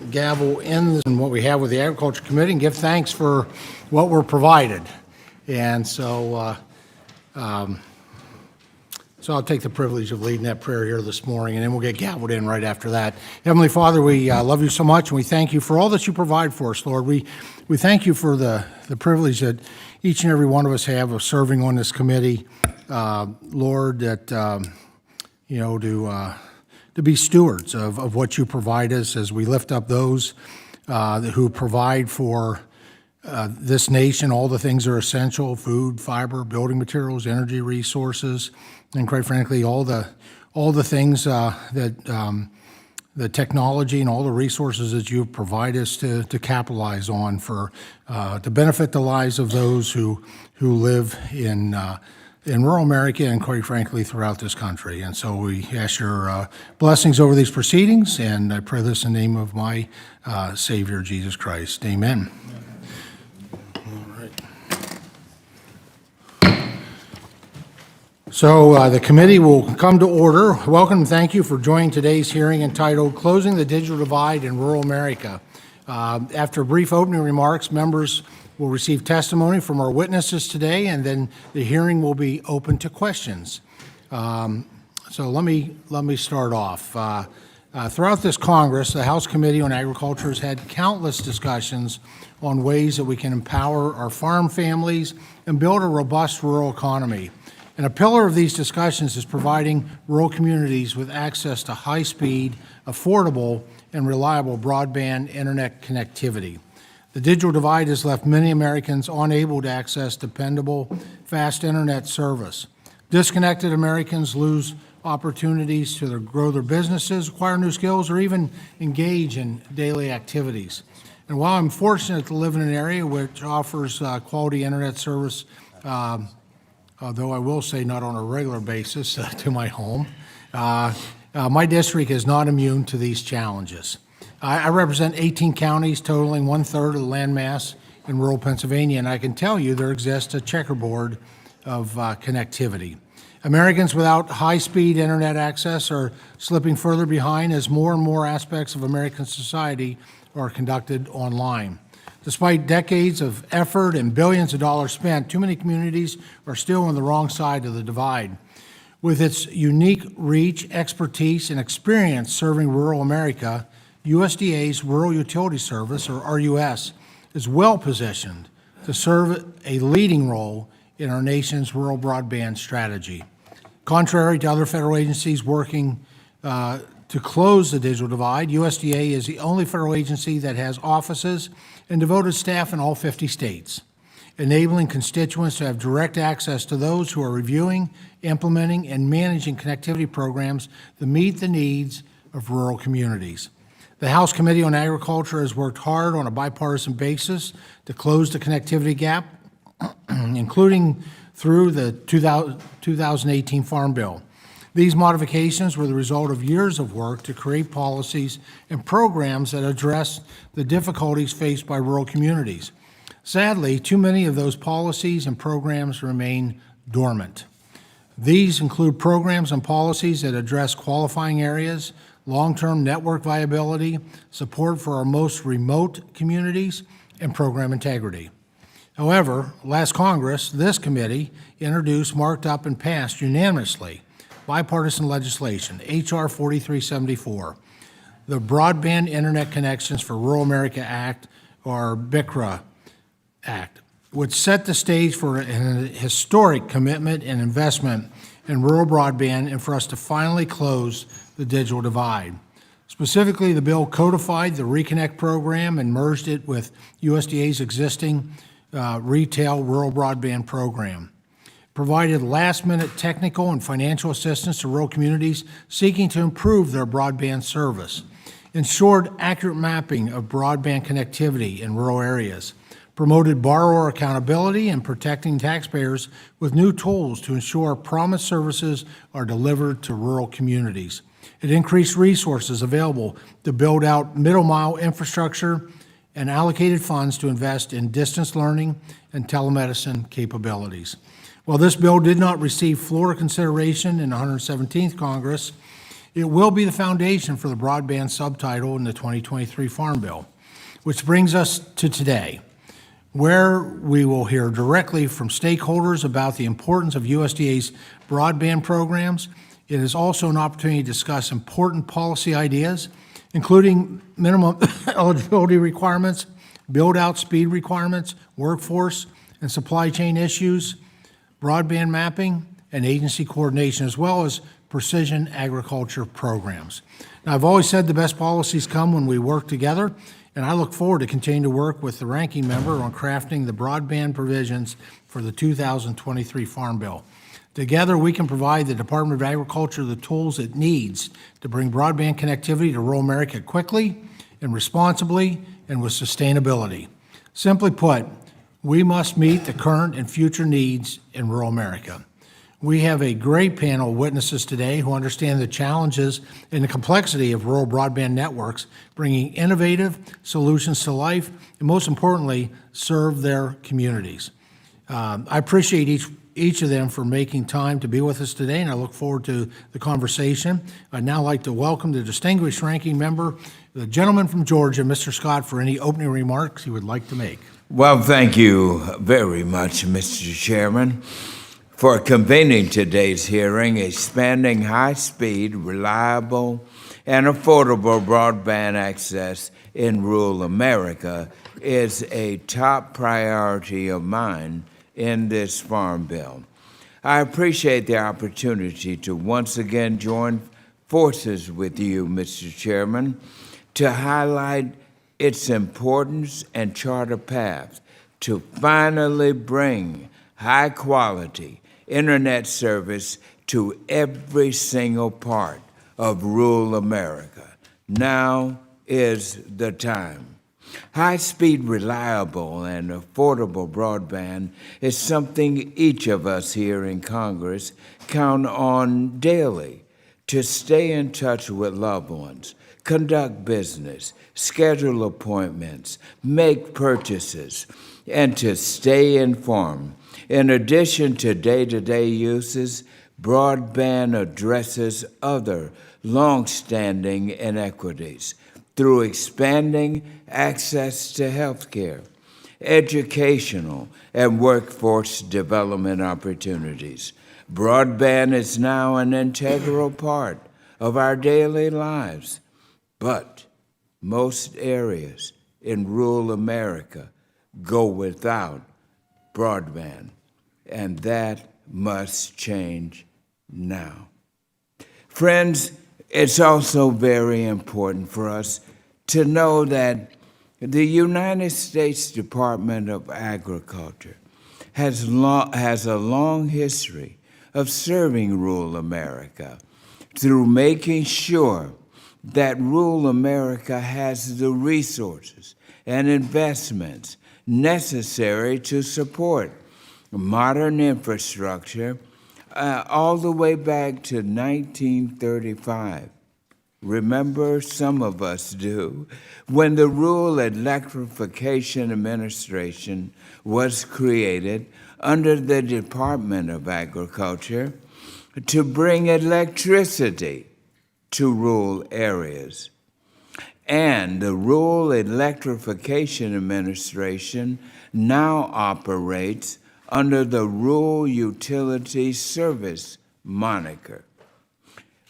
gavel in and what we have with the Agriculture Committee and give thanks for what we're provided. And so I'll take the privilege of leading that prayer here this morning, and then we'll get gavelled in right after that. Heavenly Father, we love you so much, and we thank you for all that you provide for us, Lord. We thank you for the privilege that each and every one of us have of serving on this committee, Lord, that, to be stewards of what you provide us as we lift up those who provide for this nation all the things that are essential: food, fiber, building materials, energy resources, and quite frankly, all the things that the technology and all the resources that you provide us to capitalize on for to benefit the lives of those who live in rural America and quite frankly throughout this country. And so we ask your blessings over these proceedings, and I pray this in the name of my Savior Jesus Christ. Amen. So the committee will come to order. Welcome and thank you for joining today's hearing entitled Closing the Digital Divide in Rural America. After brief opening remarks, members will receive testimony from our witnesses today, and then the hearing will be open to questions. So let me start off. Throughout this Congress, the House Committee on Agriculture has had countless discussions on ways that we can empower our farm families and build a robust rural economy. And a pillar of these discussions is providing rural communities with access to high-speed, affordable, and reliable broadband internet connectivity. The digital divide has left many Americans unable to access dependable, fast internet service. Disconnected Americans lose opportunities to grow their businesses, acquire new skills, or even engage in daily activities. And while I'm fortunate to live in an area which offers quality internet service, although I will say not on a regular basis to my home, my district is not immune to these challenges. I represent 18 counties totaling 1/3 of the landmass in rural Pennsylvania, and I can tell you there exists a checkerboard of connectivity. Americans without high-speed internet access are slipping further behind as more and more aspects of American society are conducted online. Despite decades of effort and billions of dollars spent, too many communities are still on the wrong side of the divide. With its unique reach, expertise, and experience serving rural America, USDA's Rural Utility Service, or RUS, is well positioned to serve a leading role in our nation's rural broadband strategy. Contrary to other federal agencies working to close the digital divide, USDA is the only federal agency that has offices and devoted staff in all 50 states, enabling constituents to have direct access to those who are reviewing, implementing, and managing connectivity programs that meet the needs of rural communities. The House Committee on Agriculture has worked hard on a bipartisan basis to close the connectivity gap, including through the 2018 Farm Bill. These modifications were the result of years of work to create policies and programs that address the difficulties faced by rural communities. Sadly, too many of those policies and programs remain dormant. These include programs and policies that address qualifying areas, long-term network viability, support for our most remote communities, and program integrity. However, last Congress, this committee introduced, marked up, and passed unanimously bipartisan legislation, H.R. 4374, the Broadband Internet Connections for Rural America Act, or BICRA Act, which set the stage for a historic commitment and investment in rural broadband and for us to finally close the digital divide. Specifically, the bill codified the Reconnect program and merged it with USDA's existing retail rural broadband program. Provided last-minute technical and financial assistance to rural communities seeking to improve their broadband service, ensured accurate mapping of broadband connectivity in rural areas, promoted borrower accountability, and protecting taxpayers with new tools to ensure promised services are delivered to rural communities. It increased resources available to build out middle-mile infrastructure and allocated funds to invest in distance learning and telemedicine capabilities. While this bill did not receive floor consideration in the 117th Congress, It will be the foundation for the broadband subtitle in the 2023 Farm Bill, which brings us to today, where we will hear directly from stakeholders about the importance of USDA's broadband programs. It is also an opportunity to discuss important policy ideas, including minimum eligibility requirements, build-out speed requirements, workforce and supply chain issues, broadband mapping, and agency coordination, as well as precision agriculture programs. Now, I've always said the best policies come when we work together, and I look forward to continuing to work with the ranking member on crafting the broadband provisions for the 2023 Farm Bill. Together, we can provide the Department of Agriculture the tools it needs to bring broadband connectivity to rural America quickly and responsibly and with sustainability. Simply put, we must meet the current and future needs in rural America. We have a great panel of witnesses today who understand the challenges and the complexity of rural broadband networks, bringing innovative solutions to life, and most importantly, serve their communities. I appreciate each of them for making time to be with us today, and I look forward to the conversation. I'd now like to welcome the distinguished ranking member, the gentleman from Georgia, Mr. Scott, for any opening remarks he would like to make. Well, thank you very much, Mr. Chairman, for convening today's hearing. Expanding high-speed, reliable, and affordable broadband access in rural America is a top priority of mine in this Farm Bill. I appreciate the opportunity to once again join forces with you, Mr. Chairman, to highlight its importance and chart a path to finally bring high-quality internet service to every single part of rural America. Now is the time. High-speed, reliable, and affordable broadband is something each of us here in Congress count on daily to stay in touch with loved ones, conduct business, schedule appointments, make purchases, and to stay informed. In addition to day-to-day uses, broadband addresses other long-standing inequities through expanding access to health care, educational, and workforce development opportunities. Broadband is now an integral part of our daily lives, but most areas in rural America go without broadband, and that must change now. Friends, it's also very important for us to know that the United States Department of Agriculture has a long history of serving rural America through making sure that rural America has the resources and investments necessary to support modern infrastructure all the way back to 1935. Remember, some of us do, when the Rural Electrification Administration was created under the Department of Agriculture to bring electricity to rural areas. And the Rural Electrification Administration now operates under the Rural Utility Service moniker,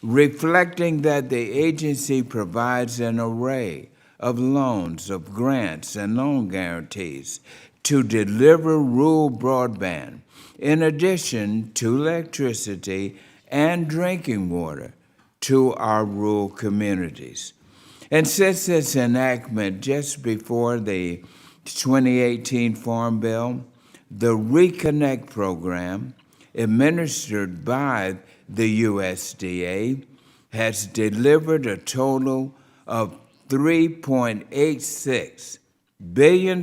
reflecting that the agency provides an array of loans, of grants, and loan guarantees to deliver rural broadband, in addition to electricity and drinking water to our rural communities. And since its enactment just before the 2018 Farm Bill, the Reconnect program, administered by the USDA, has delivered a total of $3.86 billion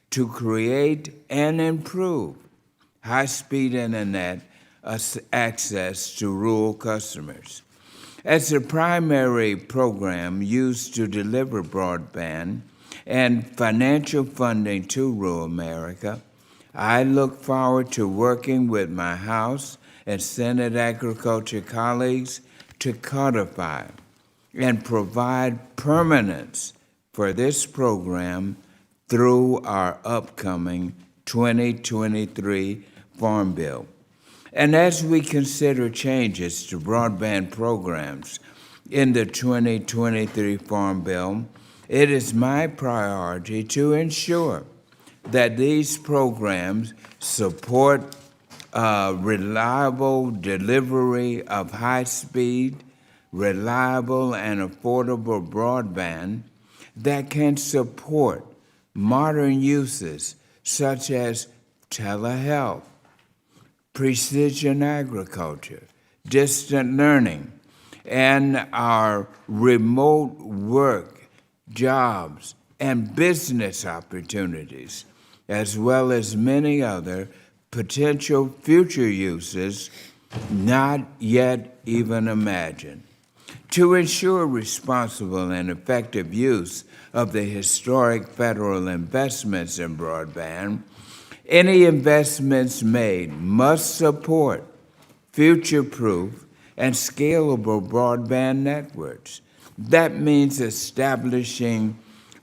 to create and improve high-speed internet access to rural customers. As the primary program used to deliver broadband and financial funding to rural America, I look forward to working with my House and Senate Agriculture colleagues to codify and provide permanence for this program through our upcoming 2023 Farm Bill. And as we consider changes to broadband programs in the 2023 Farm Bill, it is my priority to ensure that these programs support reliable delivery of high-speed, reliable, and affordable broadband that can support modern uses such as telehealth, precision agriculture, distant learning, and our remote work, jobs, and business opportunities, as well as many other potential future uses not yet even imagined. To ensure responsible and effective use of the historic federal investments in broadband, any investments made must support future-proof and scalable broadband networks. That means establishing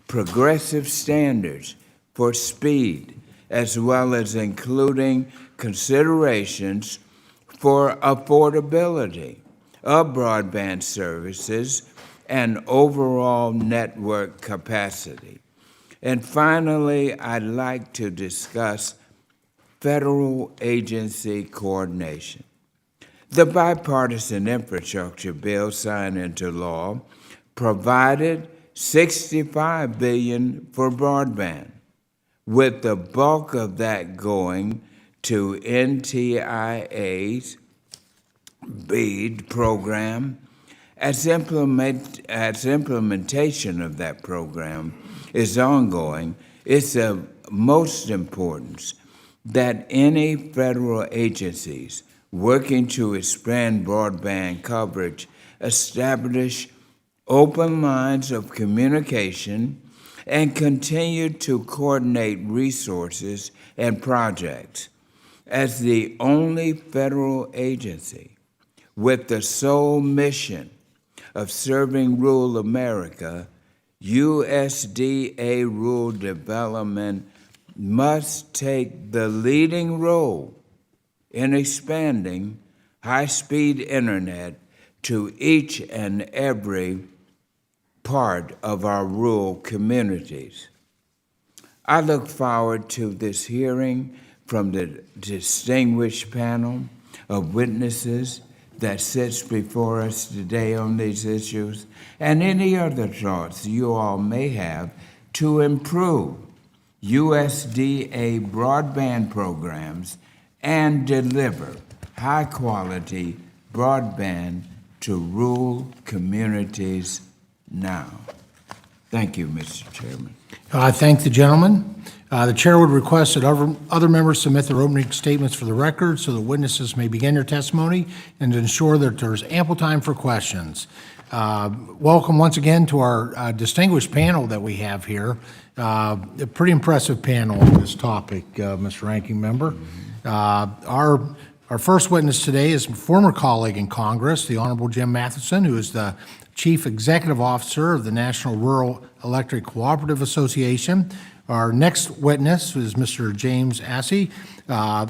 progressive standards for speed, as well as including considerations for affordability of broadband services and overall network capacity. And finally, I'd like to discuss federal agency coordination. The bipartisan infrastructure bill signed into law provided $65 billion for broadband, with the bulk of that going to NTIA's BEAD program. As implementation of that program is ongoing, it's of most importance that any federal agencies working to expand broadband coverage establish open lines of communication and continue to coordinate resources and projects. As the only federal agency with the sole mission of serving rural America, USDA Rural Development must take the leading role in expanding high-speed internet to each and every part of our rural communities. I look forward to this hearing from the distinguished panel of witnesses that sits before us today on these issues, and any other thoughts you all may have to improve USDA broadband programs and deliver high-quality broadband to rural communities now. Thank you, Mr. Chairman. I thank the gentleman. The chair would request that other members submit their opening statements for the record so that witnesses may begin their testimony and to ensure that there's ample time for questions. Welcome once again to our distinguished panel that we have here. A pretty impressive panel on this topic, Mr. Ranking Member. Our first witness today is former colleague in Congress, the Honorable Jim Matheson, who is the Chief Executive Officer of the National Rural Electric Cooperative Association. Our next witness is Mr. James Assey,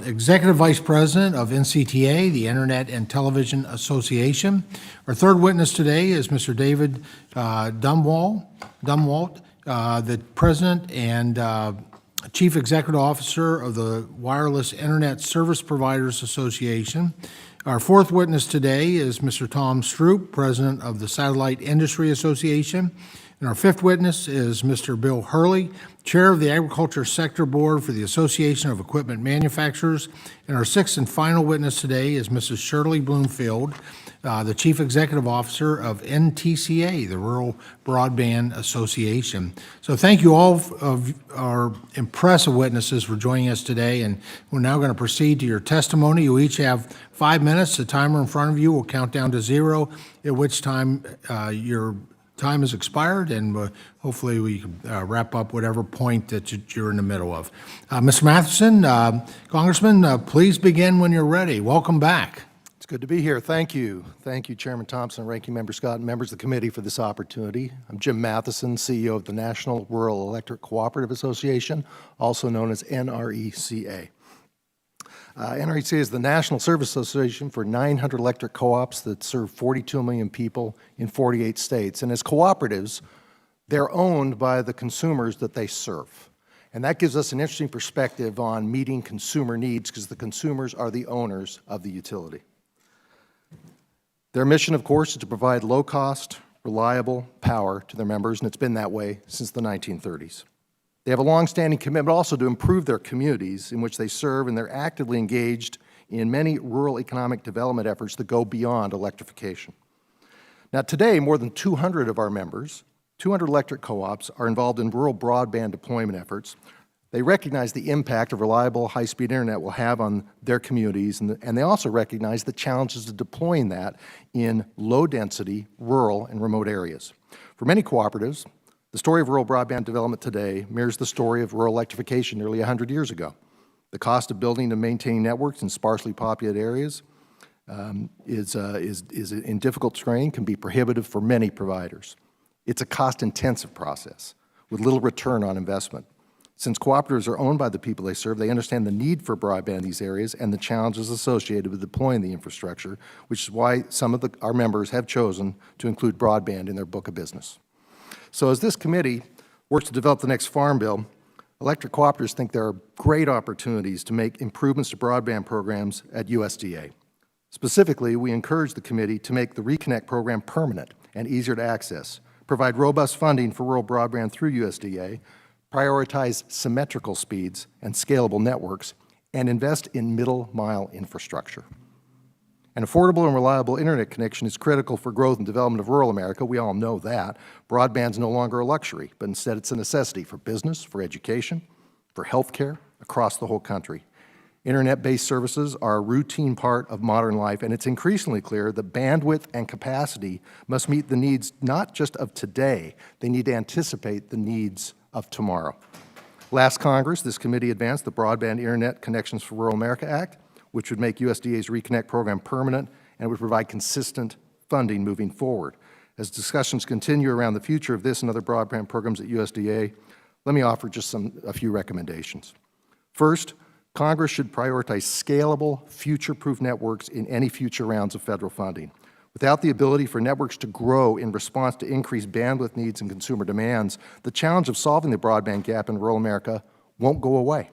Executive Vice President of NCTA, the Internet and Television Association. Our third witness today is Mr. David Dumwalt, the President and Chief Executive Officer of the Wireless Internet Service Providers Association. Our fourth witness today is Mr. Tom Stroop, President of the Satellite Industry Association. And our fifth witness is Mr. Bill Hurley, Chair of the Agriculture Sector Board for the Association of Equipment Manufacturers. And our sixth and final witness today is Mrs. Shirley Bloomfield, the Chief Executive Officer of NTCA, the Rural Broadband Association. So thank you all of our impressive witnesses for joining us today, and we're now going to proceed to your testimony. You each have 5 minutes. The timer in front of you will count down to 0, at which time your time is expired, and hopefully we can wrap up whatever point that you're in the middle of. Mr. Matheson, Congressman, please begin when you're ready. Welcome back. It's It's good to be here. Thank you. Thank you, Chairman Thompson, Ranking Member Scott, and members of the committee for this opportunity. I'm Jim Matheson, CEO of the National Rural Electric Cooperative Association, also known as NRECA. NRECA is the National Service Association for 900 electric co-ops that serve 42 million people in 48 states. And as cooperatives, they're owned by the consumers that they serve. And that gives us an interesting perspective on meeting consumer needs because the consumers are the owners of the utility. Their mission, of course, is to provide low-cost, reliable power to their members, and it's been that way since the 1930s. They have a long-standing commitment also to improve their communities in which they serve, and they're actively engaged in many rural economic development efforts that go beyond electrification. Now, today, more than 200 of our members, 200 electric co-ops, are involved in rural broadband deployment efforts. They recognize the impact of reliable, high-speed internet will have on their communities, and they also recognize the challenges of deploying that in low-density, rural, and remote areas. For many cooperatives, the story of rural broadband development today mirrors the story of rural electrification nearly 100 years ago. The cost of building and maintaining networks in sparsely populated areas is in difficult terrain, can be prohibitive for many providers. It's a cost-intensive process with little return on investment. Since cooperatives are owned by the people they serve, they understand the need for broadband in these areas and the challenges associated with deploying the infrastructure, which is why some of our members have chosen to include broadband in their book of business. So as this committee works to develop the next Farm Bill, electric cooperatives think there are great opportunities to make improvements to broadband programs at USDA. Specifically, we encourage the committee to make the Reconnect program permanent and easier to access, provide robust funding for rural broadband through USDA, prioritize symmetrical speeds and scalable networks, and invest in middle-mile infrastructure. An affordable and reliable internet connection is critical for growth and development of rural America. We all know that. Broadband is no longer a luxury, but instead it's a necessity for business, for education, for health care across the whole country. Internet-based services are a routine part of modern life, and it's increasingly clear that bandwidth and capacity must meet the needs not just of today, they need to anticipate the needs of tomorrow. Last Congress, this committee advanced the Broadband Internet Connections for Rural America Act, which would make USDA's Reconnect program permanent and would provide consistent funding moving forward. As discussions continue around the future of this and other broadband programs at USDA, let me offer just a few recommendations. First, Congress should prioritize scalable, future-proof networks in any future rounds of federal funding. Without the ability for networks to grow in response to increased bandwidth needs and consumer demands, the challenge of solving the broadband gap in rural America won't go away.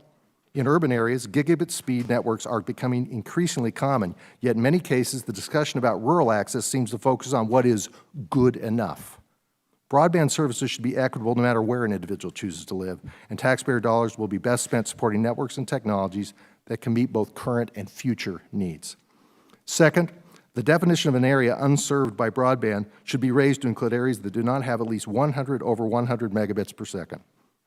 In urban areas, gigabit speed networks are becoming increasingly common, yet in many cases the discussion about rural access seems to focus on what is good enough. Broadband services should be equitable no matter where an individual chooses to live, and taxpayer dollars will be best spent supporting networks and technologies that can meet both current and future needs. Second, the definition of an area unserved by broadband should be raised to include areas that do not have at least 100 over 100 megabits per second.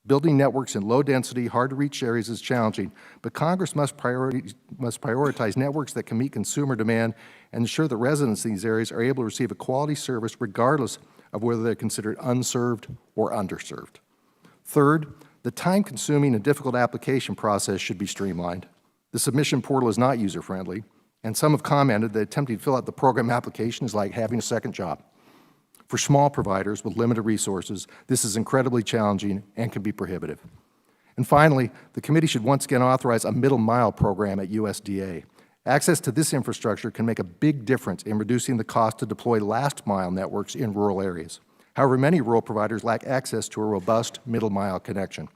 Building networks in low-density, hard-to-reach areas is challenging, but Congress must prioritize networks that can meet consumer demand and ensure that residents in these areas are able to receive a quality service regardless of whether they're considered unserved or underserved. Third, the time-consuming and difficult application process should be streamlined. The submission portal is not user-friendly, and some have commented that attempting to fill out the program application is like having a second job. For small providers with limited resources, this is incredibly challenging and can be prohibitive. And finally, the committee should once again authorize a middle-mile program at USDA. Access to this infrastructure can make a big difference in reducing the cost to deploy last-mile networks in rural areas. However, many rural providers lack access to a robust middle-mile connection.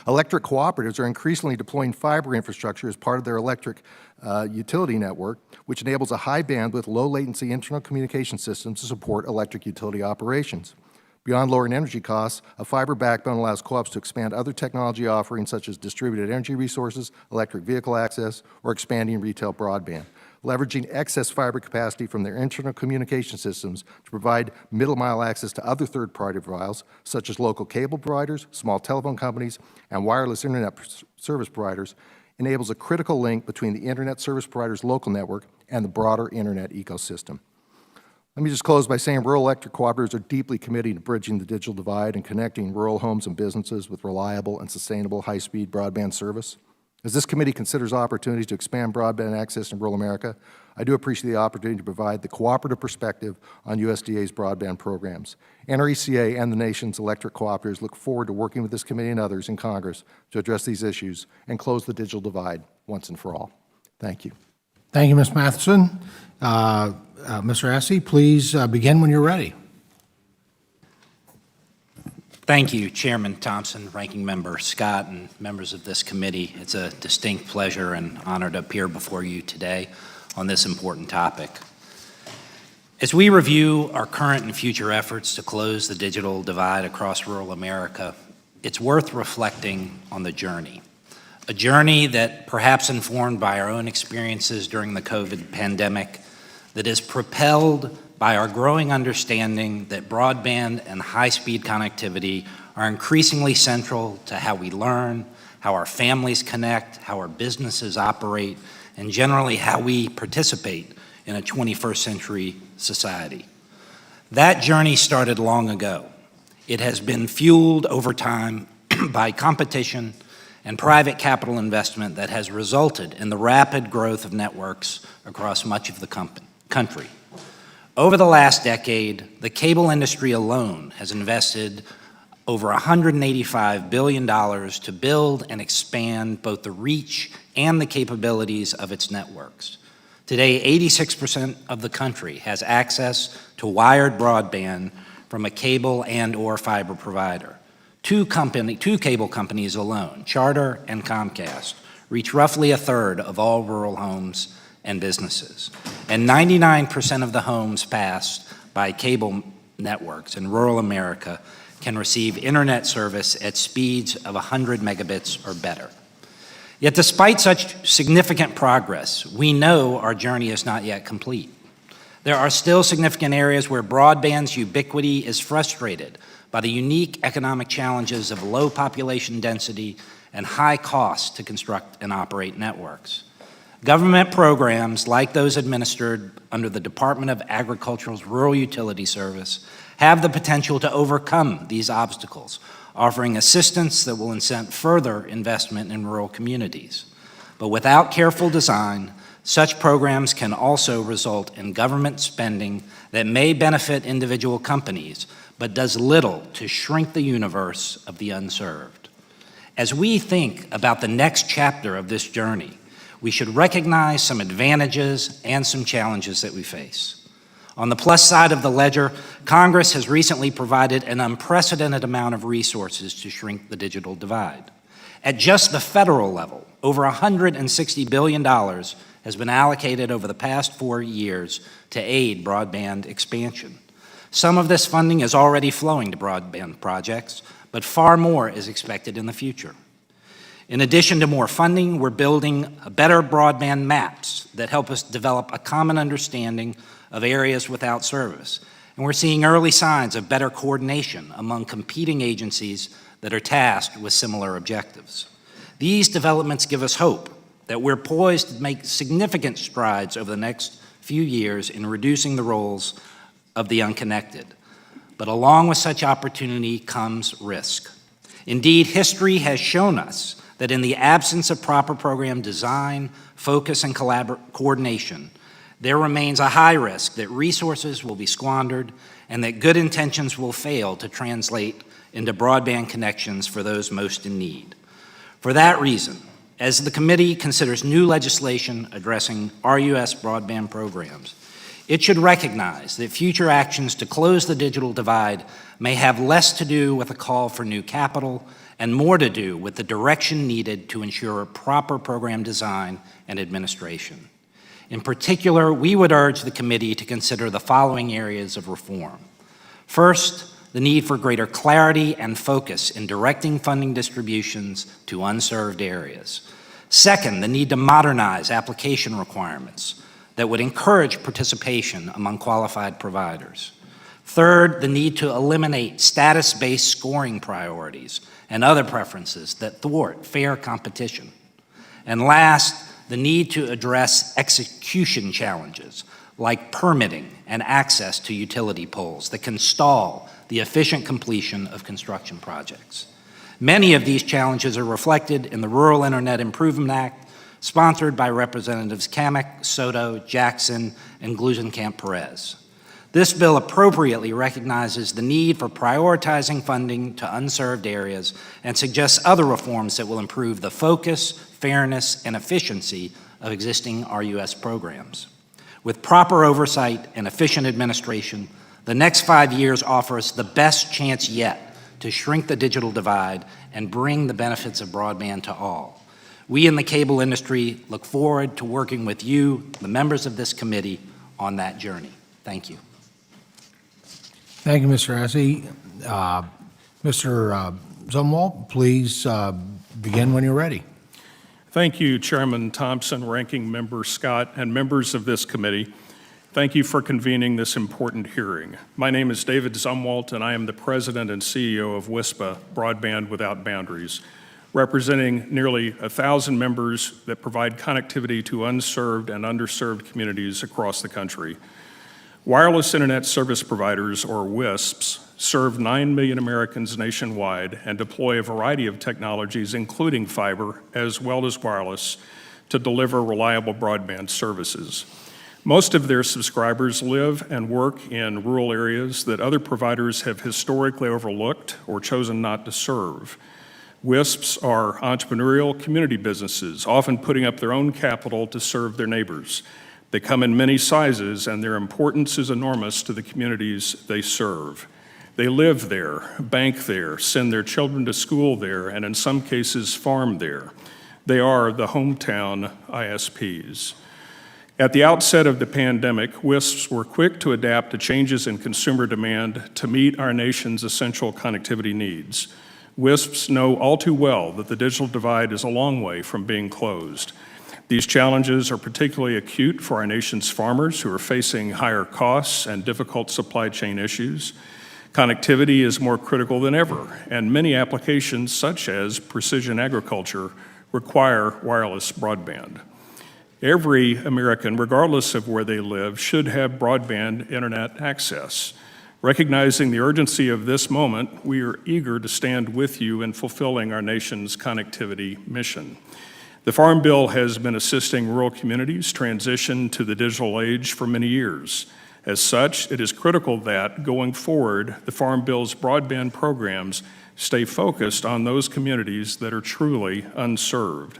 Electric cooperatives are increasingly deploying fiber infrastructure as part of their electric utility network, which enables a high-bandwidth, low-latency internal communication system to support electric utility operations. Beyond lowering energy costs, a fiber backbone allows co-ops to expand other technology offerings such as distributed energy resources, electric vehicle access, or expanding retail broadband, leveraging excess fiber capacity from their internal communication systems to provide middle-mile access to other third-party providers, such as local cable providers, small telephone companies, and wireless internet service providers, enables a critical link between the internet service provider's local network and the broader internet ecosystem. Let me just close by saying rural electric cooperatives are deeply committed to bridging the digital divide and connecting rural homes and businesses with reliable and sustainable high-speed broadband service. As this committee considers opportunities to expand broadband access in rural America, I do appreciate the opportunity to provide the cooperative perspective on USDA's broadband programs. NRECA and the nation's electric cooperatives look forward to working with this committee and others in Congress to address these issues and close the digital divide once and for all. Thank you. Thank you, Ms. Matheson. Mr. Assey, please begin when you're ready. Thank you, Chairman Thompson, Ranking Member Scott, and members of this committee. It's a distinct pleasure and honor to appear before you today on this important topic. As we review our current and future efforts to close the digital divide across rural America, it's worth reflecting on the journey. A journey that, perhaps informed by our own experiences during the COVID pandemic, that is propelled by our growing understanding that broadband and high-speed connectivity are increasingly central to how we learn, how our families connect, how our businesses operate, and generally how we participate in a 21st century society. That journey started long ago. It has been fueled over time by competition and private capital investment that has resulted in the rapid growth of networks across much of the country. Over the last decade, the cable industry alone has invested over $185 billion to build and expand both the reach and the capabilities of its networks. Today, 86% of the country has access to wired broadband from a cable and/or fiber provider. Two cable companies alone, Charter and Comcast, reach roughly a third of all rural homes and businesses. And 99% of the homes passed by cable networks in rural America can receive internet service at speeds of 100 megabits or better. Yet despite such significant progress, we know our journey is not yet complete. There are still significant areas where broadband's ubiquity is frustrated by the unique economic challenges of low population density and high costs to construct and operate networks. Government programs like those administered under the Department of Agriculture's Rural Utility Service have the potential to overcome these obstacles, offering assistance that will incent further investment in rural communities. But without careful design, such programs can also result in government spending that may benefit individual companies, but does little to shrink the universe of the unserved. As we think about the next chapter of this journey, we should recognize some advantages and some challenges that we face. On the plus side of the ledger, Congress has recently provided an unprecedented amount of resources to shrink the digital divide. At just the federal level, over $160 billion has been allocated over the past 4 years to aid broadband expansion. Some of this funding is already flowing to broadband projects, but far more is expected in the future. In addition to more funding, we're building better broadband maps that help us develop a common understanding of areas without service. And we're seeing early signs of better coordination among competing agencies that are tasked with similar objectives. These developments give us hope that we're poised to make significant strides over the next few years in reducing the roles of the unconnected. But along with such opportunity comes risk. Indeed, history has shown us that in the absence of proper program design, focus, and coordination, there remains a high risk that resources will be squandered and that good intentions will fail to translate into broadband connections for those most in need. For that reason, as the committee considers new legislation addressing RUS broadband programs, it should recognize that future actions to close the digital divide may have less to do with a call for new capital and more to do with the direction needed to ensure proper program design and administration. In particular, we would urge the committee to consider the following areas of reform. First, the need for greater clarity and focus in directing funding distributions to unserved areas. Second, the need to modernize application requirements that would encourage participation among qualified providers. Third, the need to eliminate status-based scoring priorities and other preferences that thwart fair competition. And last, the need to address execution challenges like permitting and access to utility poles that can stall the efficient completion of construction projects. Many of these challenges are reflected in the Rural Internet Improvement Act, sponsored by Representatives Kamek, Soto, Jackson, and Gluesenkamp-Perez. This bill appropriately recognizes the need for prioritizing funding to unserved areas and suggests other reforms that will improve the focus, fairness, and efficiency of existing RUS programs. With proper oversight and efficient administration, the next 5 years offer us the best chance yet to shrink the digital divide and bring the benefits of broadband to all. We in the cable industry look forward to working with you, the members of this committee, on that journey. Thank you. Thank you, Mr. Hesse. Mr. Zumwalt, please begin when you're ready. Thank you, Chairman Thompson, Ranking Member Scott, and members of this committee. Thank you for convening this important hearing. My name is David Zumwalt, and I am the President and CEO of WISPA, Broadband Without Boundaries, representing nearly 1,000 members that provide connectivity to unserved and underserved communities across the country. Wireless Internet Service Providers, or WISPs, serve 9 million Americans nationwide and deploy a variety of technologies, including fiber as well as wireless, to deliver reliable broadband services. Most of their subscribers live and work in rural areas that other providers have historically overlooked or chosen not to serve. WISPs are entrepreneurial community businesses, often putting up their own capital to serve their neighbors. They come in many sizes, and their importance is enormous to the communities they serve. They live there, bank there, send their children to school there, and in some cases farm there. They are the hometown ISPs. At the outset of the pandemic, WISPs were quick to adapt to changes in consumer demand to meet our nation's essential connectivity needs. WISPs know all too well that the digital divide is a long way from being closed. These challenges are particularly acute for our nation's farmers who are facing higher costs and difficult supply chain issues. Connectivity is more critical than ever, and many applications, such as precision agriculture, require wireless broadband. Every American, regardless of where they live, should have broadband internet access. Recognizing the urgency of this moment, we are eager to stand with you in fulfilling our nation's connectivity mission. The Farm Bill has been assisting rural communities transition to the digital age for many years. As such, it is critical that, going forward, the Farm Bill's broadband programs stay focused on those communities that are truly unserved.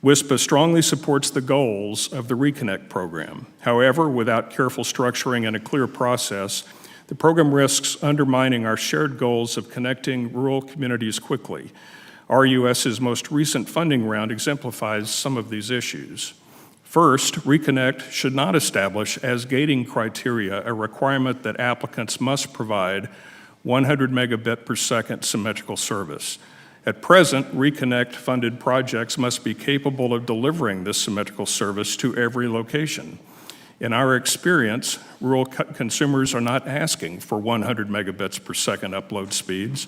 WISPA strongly supports the goals of the Reconnect program. However, without careful structuring and a clear process, the program risks undermining our shared goals of connecting rural communities quickly. RUS's most recent funding round exemplifies some of these issues. First, Reconnect should not establish as gating criteria a requirement that applicants must provide 100 megabit per second symmetrical service. At present, Reconnect-funded projects must be capable of delivering this symmetrical service to every location. In our experience, rural consumers are not asking for 100 megabits per second upload speeds,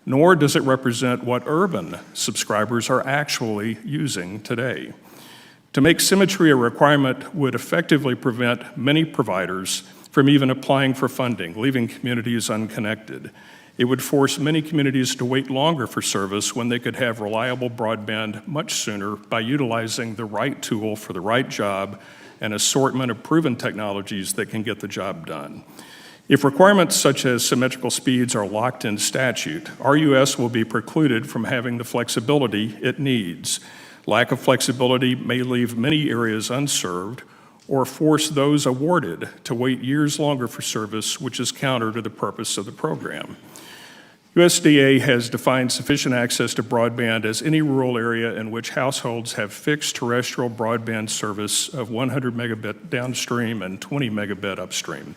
nor does it represent what urban subscribers are actually using today. To make symmetry a requirement would effectively prevent many providers from even applying for funding, leaving communities unconnected. It would force many communities to wait longer for service when they could have reliable broadband much sooner by utilizing the right tool for the right job and assortment of proven technologies that can get the job done. If requirements such as symmetrical speeds are locked in statute, RUS will be precluded from having the flexibility it needs. Lack of flexibility may leave many areas unserved or force those awarded to wait years longer for service, which is counter to the purpose of the program. USDA has defined sufficient access to broadband as any rural area in which households have fixed terrestrial broadband service of 100 megabit downstream and 20 megabit upstream.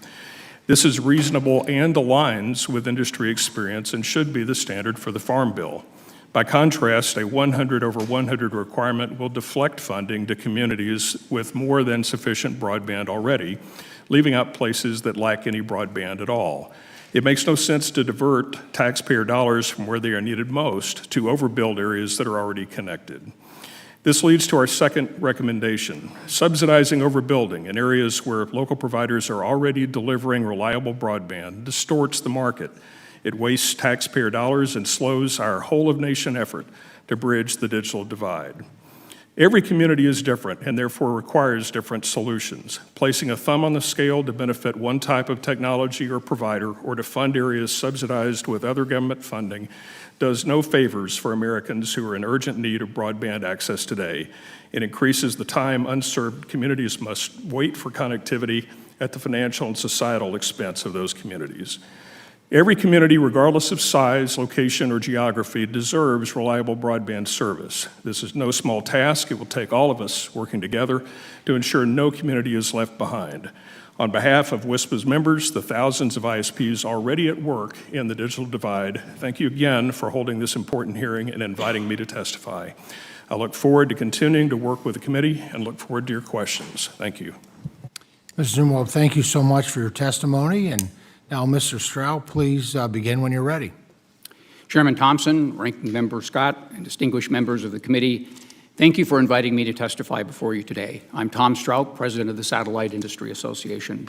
This is reasonable and aligns with industry experience and should be the standard for the Farm Bill. By contrast, a 100 over 100 requirement will deflect funding to communities with more than sufficient broadband already, leaving out places that lack any broadband at all. It makes no sense to divert taxpayer dollars from where they are needed most to overbuild areas that are already connected. This leads to our second recommendation. Subsidizing overbuilding in areas where local providers are already delivering reliable broadband distorts the market. It wastes taxpayer dollars and slows our whole-of-nation effort to bridge the digital divide. Every community is different and therefore requires different solutions. Placing a thumb on the scale to benefit one type of technology or provider or to fund areas subsidized with other government funding does no favors for Americans who are in urgent need of broadband access today. It increases the time unserved communities must wait for connectivity at the financial and societal expense of those communities. Every community, regardless of size, location, or geography, deserves reliable broadband service. This is no small task. It will take all of us working together to ensure no community is left behind. On behalf of WISPA's members, the thousands of ISPs already at work in the digital divide, thank you again for holding this important hearing and inviting me to testify. I look forward to continuing to work with the committee and look forward to your questions. Thank you. Mr. Zumwalt, thank you so much for your testimony. And now, Mr. Stroud, please begin when you're ready. Chairman Thompson, Ranking Member Scott, and distinguished members of the committee, thank you for inviting me to testify before you today. I'm Tom Stroud, President of the Satellite Industry Association.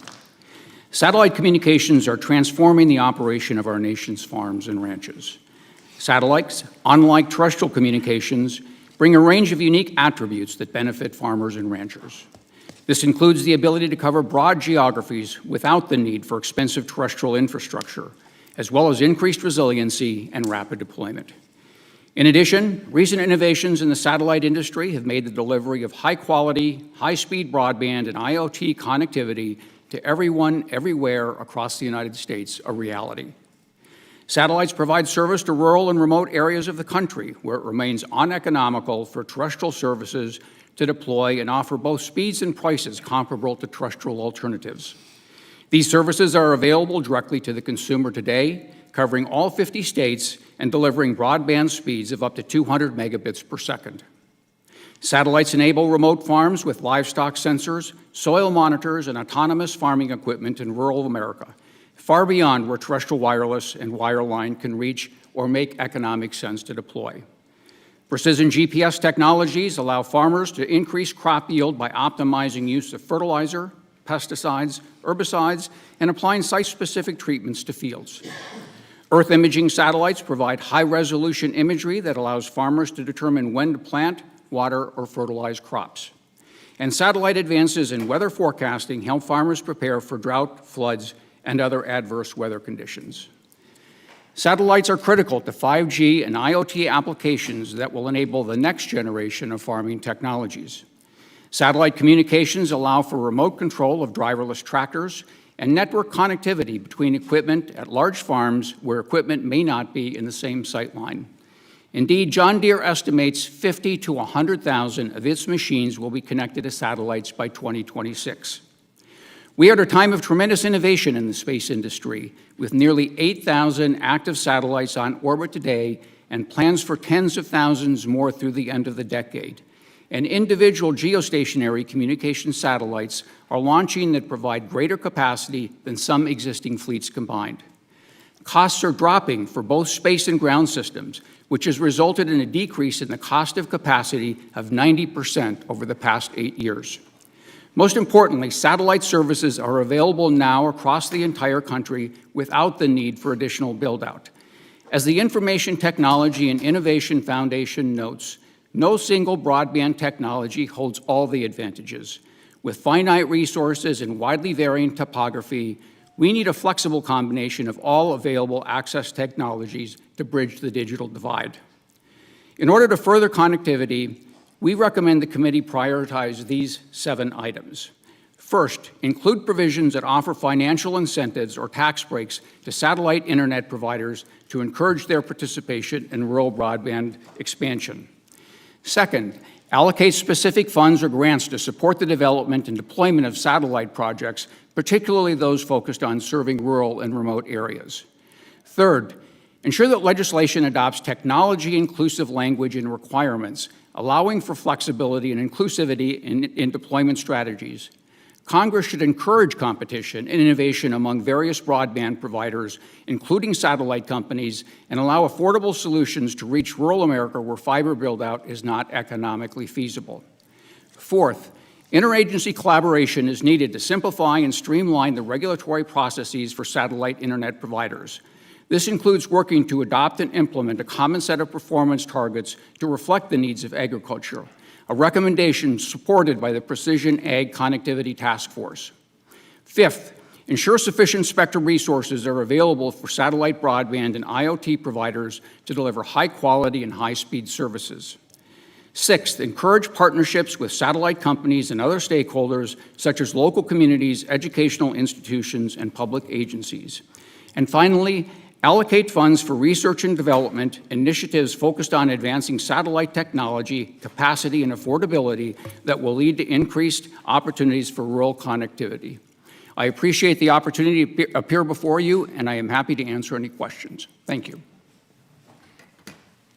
Satellite communications are transforming the operation of our nation's farms and ranches. Satellites, unlike terrestrial communications, bring a range of unique attributes that benefit farmers and ranchers. This includes the ability to cover broad geographies without the need for expensive terrestrial infrastructure, as well as increased resiliency and rapid deployment. In addition, recent innovations in the satellite industry have made the delivery of high-quality, high-speed broadband and IoT connectivity to everyone, everywhere across the United States a reality. Satellites provide service to rural and remote areas of the country where it remains uneconomical for terrestrial services to deploy and offer both speeds and prices comparable to terrestrial alternatives. These services are available directly to the consumer today, covering all 50 states and delivering broadband speeds of up to 200 megabits per second. Satellites enable remote farms with livestock sensors, soil monitors, and autonomous farming equipment in rural America, far beyond where terrestrial wireless and wireline can reach or make economic sense to deploy. Precision GPS technologies allow farmers to increase crop yield by optimizing use of fertilizer, pesticides, herbicides, and applying site-specific treatments to fields. Earth imaging satellites provide high-resolution imagery that allows farmers to determine when to plant, water, or fertilize crops. And satellite advances in weather forecasting help farmers prepare for drought, floods, and other adverse weather conditions. Satellites are critical to 5G and IoT applications that will enable the next generation of farming technologies. Satellite communications allow for remote control of driverless tractors and network connectivity between equipment at large farms where equipment may not be in the same sight line. Indeed, John Deere estimates 50 to 100,000 of its machines will be connected to satellites by 2026. We are at a time of tremendous innovation in the space industry, with nearly 8,000 active satellites on orbit today and plans for tens of thousands more through the end of the decade. And individual geostationary communication satellites are launching that provide greater capacity than some existing fleets combined. Costs are dropping for both space and ground systems, which has resulted in a decrease in the cost of capacity of 90% over the past 8 years. Most importantly, satellite services are available now across the entire country without the need for additional build-out. As the Information Technology and Innovation Foundation notes, no single broadband technology holds all the advantages. With finite resources and widely varying topography, we need a flexible combination of all available access technologies to bridge the digital divide. In order to further connectivity, we recommend the committee prioritize these 7 items. First, include provisions that offer financial incentives or tax breaks to satellite internet providers to encourage their participation in rural broadband expansion. Second, allocate specific funds or grants to support the development and deployment of satellite projects, particularly those focused on serving rural and remote areas. Third, ensure that legislation adopts technology-inclusive language and requirements, allowing for flexibility and inclusivity in deployment strategies. Congress should encourage competition and innovation among various broadband providers, including satellite companies, and allow affordable solutions to reach rural America where fiber build-out is not economically feasible. Fourth, interagency collaboration is needed to simplify and streamline the regulatory processes for satellite internet providers. This includes working to adopt and implement a common set of performance targets to reflect the needs of agriculture, a recommendation supported by the Precision Ag Connectivity Task Force. Fifth, ensure sufficient spectrum resources are available for satellite broadband and IoT providers to deliver high-quality and high-speed services. Sixth, encourage partnerships with satellite companies and other stakeholders, such as local communities, educational institutions, and public agencies. And finally, allocate funds for research and development initiatives focused on advancing satellite technology, capacity, and affordability that will lead to increased opportunities for rural connectivity. I appreciate the opportunity to appear before you, and I am happy to answer any questions. Thank you.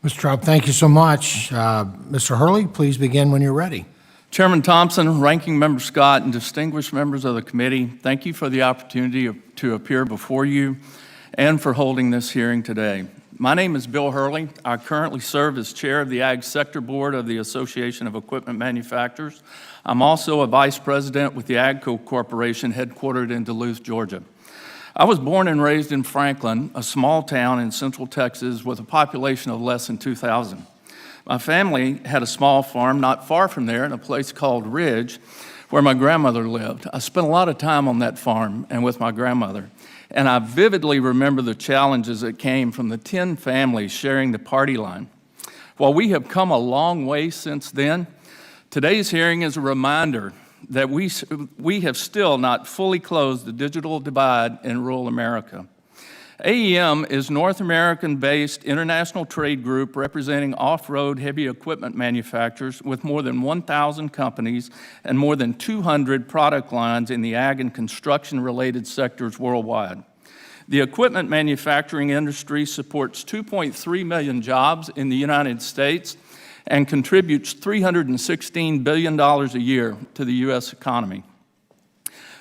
Mr. Traub, thank you so much. Mr. Hurley, please begin when you're ready. Chairman Thompson, Ranking Member Scott, and distinguished members of the committee, thank you for the opportunity to appear before you and for holding this hearing today. My name is Bill Hurley. I currently serve as chair of the Ag Sector Board of the Association of Equipment Manufacturers. I'm also a vice president with the AGCO Corporation headquartered in Duluth, Georgia. I was born and raised in Franklin, a small town in central Texas with a population of less than 2,000. My family had a small farm not far from there in a place called Ridge, where my grandmother lived. I spent a lot of time on that farm and with my grandmother, and I vividly remember the challenges that came from the 10 families sharing the party line. While we have come a long way since then, today's hearing is a reminder that we have still not fully closed the digital divide in rural America. AEM is North American-based international trade group representing off-road heavy equipment manufacturers with more than 1,000 companies and more than 200 product lines in the ag and construction-related sectors worldwide. The equipment manufacturing industry supports 2.3 million jobs in the United States and contributes $316 billion a year to the U.S. economy.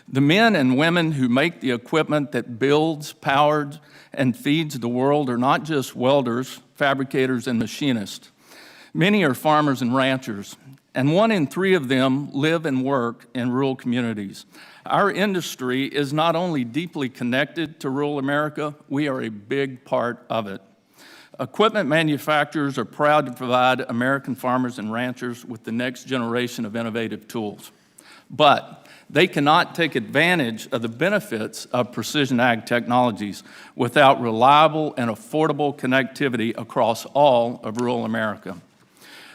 The men and women who make the equipment that builds, powers, and feeds the world are not just welders, fabricators, and machinists. Many are farmers and ranchers, and 1 in 3 of them live and work in rural communities. Our industry is not only deeply connected to rural America, we are a big part of it. Equipment manufacturers are proud to provide American farmers and ranchers with the next generation of innovative tools. But they cannot take advantage of the benefits of precision ag technologies without reliable and affordable connectivity across all of rural America.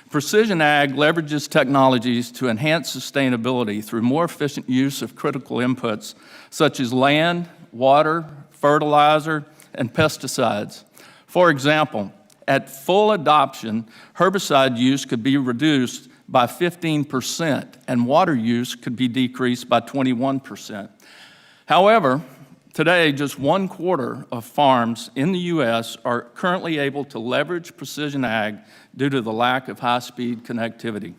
Precision ag leverages technologies to enhance sustainability through more efficient use of critical inputs such as land, water, fertilizer, and pesticides. For example, at full adoption, herbicide use could be reduced by 15%, and water use could be decreased by 21%. However, today, just 1/4 of farms in the U.S. are currently able to leverage precision ag due to the lack of high-speed connectivity.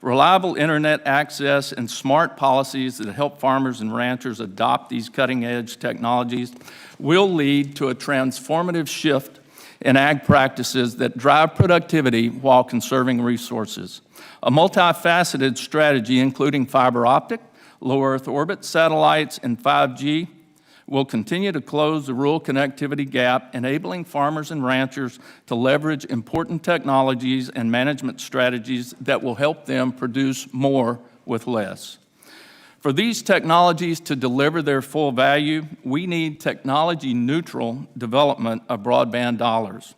Reliable internet access and smart policies that help farmers and ranchers adopt these cutting-edge technologies will lead to a transformative shift in ag practices that drive productivity while conserving resources. A multifaceted strategy, including fiber optic, low Earth orbit satellites, and 5G, will continue to close the rural connectivity gap, enabling farmers and ranchers to leverage important technologies and management strategies that will help them produce more with less. For these technologies to deliver their full value, we need technology-neutral development of broadband dollars.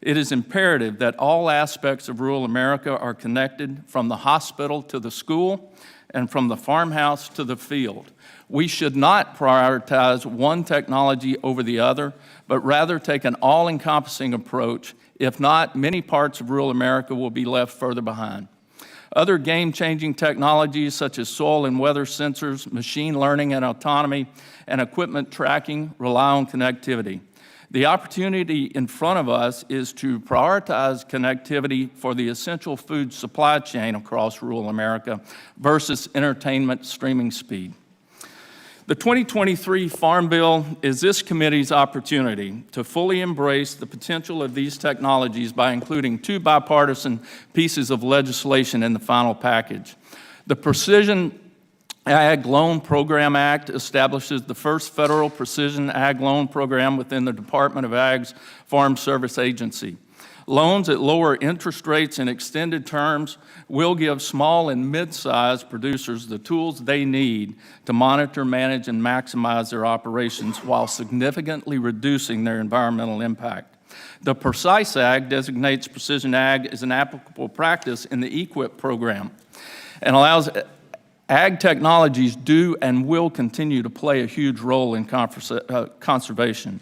It is imperative that all aspects of rural America are connected, from the hospital to the school and from the farmhouse to the field. We should not prioritize one technology over the other, but rather take an all-encompassing approach. If not, many parts of rural America will be left further behind. Other game-changing technologies such as soil and weather sensors, machine learning and autonomy, and equipment tracking rely on connectivity. The opportunity in front of us is to prioritize connectivity for the essential food supply chain across rural America versus entertainment streaming speed. The 2023 Farm Bill is this committee's opportunity to fully embrace the potential of these technologies by including 2 bipartisan pieces of legislation in the final package. The Precision Ag Loan Program Act establishes the first federal precision ag loan program within the Department of Ag's Farm Service Agency. Loans at lower interest rates and extended terms will give small and mid-sized producers the tools they need to monitor, manage, and maximize their operations while significantly reducing their environmental impact. The Precise Ag designates precision ag as an applicable practice in the EQIP program and allows ag technologies do and will continue to play a huge role in conservation.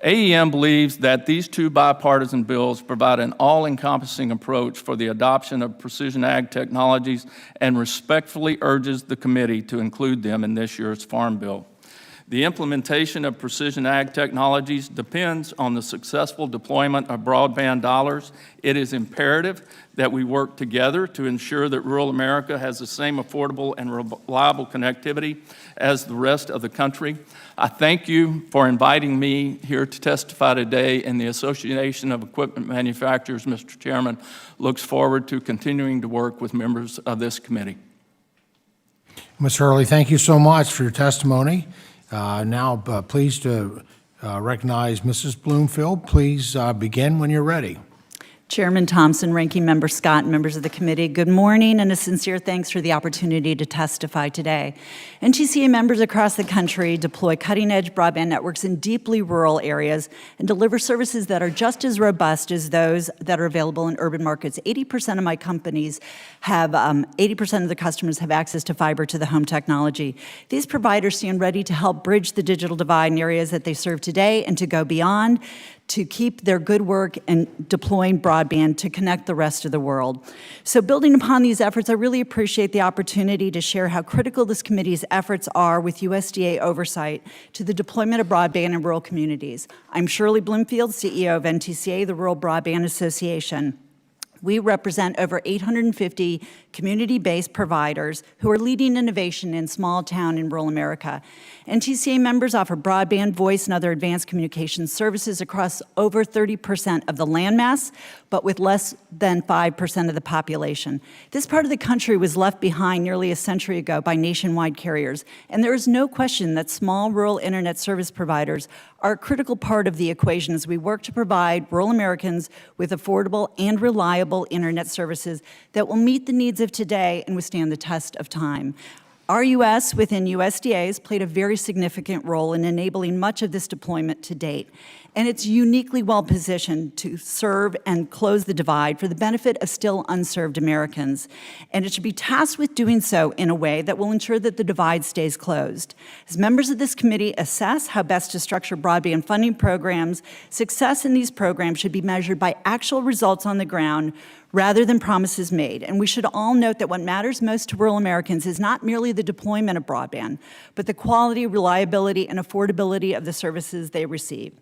AEM believes that these two bipartisan bills provide an all-encompassing approach for the adoption of precision ag technologies and respectfully urges the committee to include them in this year's Farm Bill. The implementation of precision ag technologies depends on the successful deployment of broadband dollars. It is imperative that we work together to ensure that rural America has the same affordable and reliable connectivity as the rest of the country. I thank you for inviting me here to testify today, and the Association of Equipment Manufacturers, Mr. Chairman, looks forward to continuing to work with members of this committee. Ms. Hurley, thank you so much for your testimony. Now, pleased to recognize Mrs. Bloomfield. Please begin when you're ready. Chairman Thompson, Ranking Member Scott, and members of the committee, good morning and a sincere thanks for the opportunity to testify today. NTCA members across the country deploy cutting-edge broadband networks in deeply rural areas and deliver services that are just as robust as those that are available in urban markets. 80% of my companies have, 80% of the customers have access to fiber to the home technology. These providers stand ready to help bridge the digital divide in areas that they serve today and to go beyond, to keep their good work and deploying broadband to connect the rest of the world. So building upon these efforts, I really appreciate the opportunity to share how critical this committee's efforts are with USDA oversight to the deployment of broadband in rural communities. I'm Shirley Bloomfield, CEO of NTCA, the Rural Broadband Association. We represent over 850 community-based providers who are leading innovation in small town and rural America. NTCA members offer broadband, voice, and other advanced communication services across over 30% of the landmass, but with less than 5% of the population. This part of the country was left behind nearly a century ago by nationwide carriers, and there is no question that small rural internet service providers are a critical part of the equation as we work to provide rural Americans with affordable and reliable internet services that will meet the needs of today and withstand the test of time. RUS within USDA has played a very significant role in enabling much of this deployment to date, and it's uniquely well positioned to serve and close the divide for the benefit of still unserved Americans. And it should be tasked with doing so in a way that will ensure that the divide stays closed. As members of this committee assess how best to structure broadband funding programs, success in these programs should be measured by actual results on the ground rather than promises made. And we should all note that what matters most to rural Americans is not merely the deployment of broadband, but the quality, reliability, and affordability of the services they receive.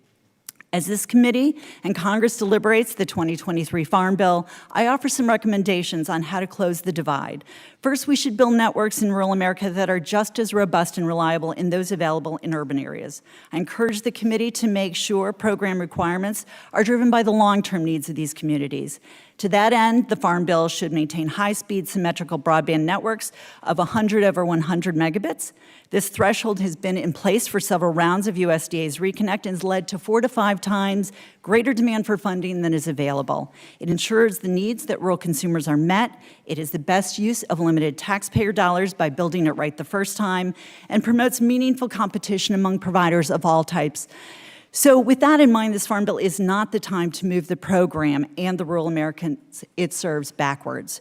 As this committee and Congress deliberates the 2023 Farm Bill, I offer some recommendations on how to close the divide. First, we should build networks in rural America that are just as robust and reliable in those available in urban areas. I encourage the committee to make sure program requirements are driven by the long-term needs of these communities. To that end, the Farm Bill should maintain high-speed symmetrical broadband networks of 100 over 100 megabits. This threshold has been in place for several rounds of USDA's Reconnect and has led to 4 to 5 times greater demand for funding than is available. It ensures the needs that rural consumers are met. It is the best use of limited taxpayer dollars by building it right the first time, and promotes meaningful competition among providers of all types. So with that in mind, this Farm Bill is not the time to move the program and the rural Americans it serves backwards.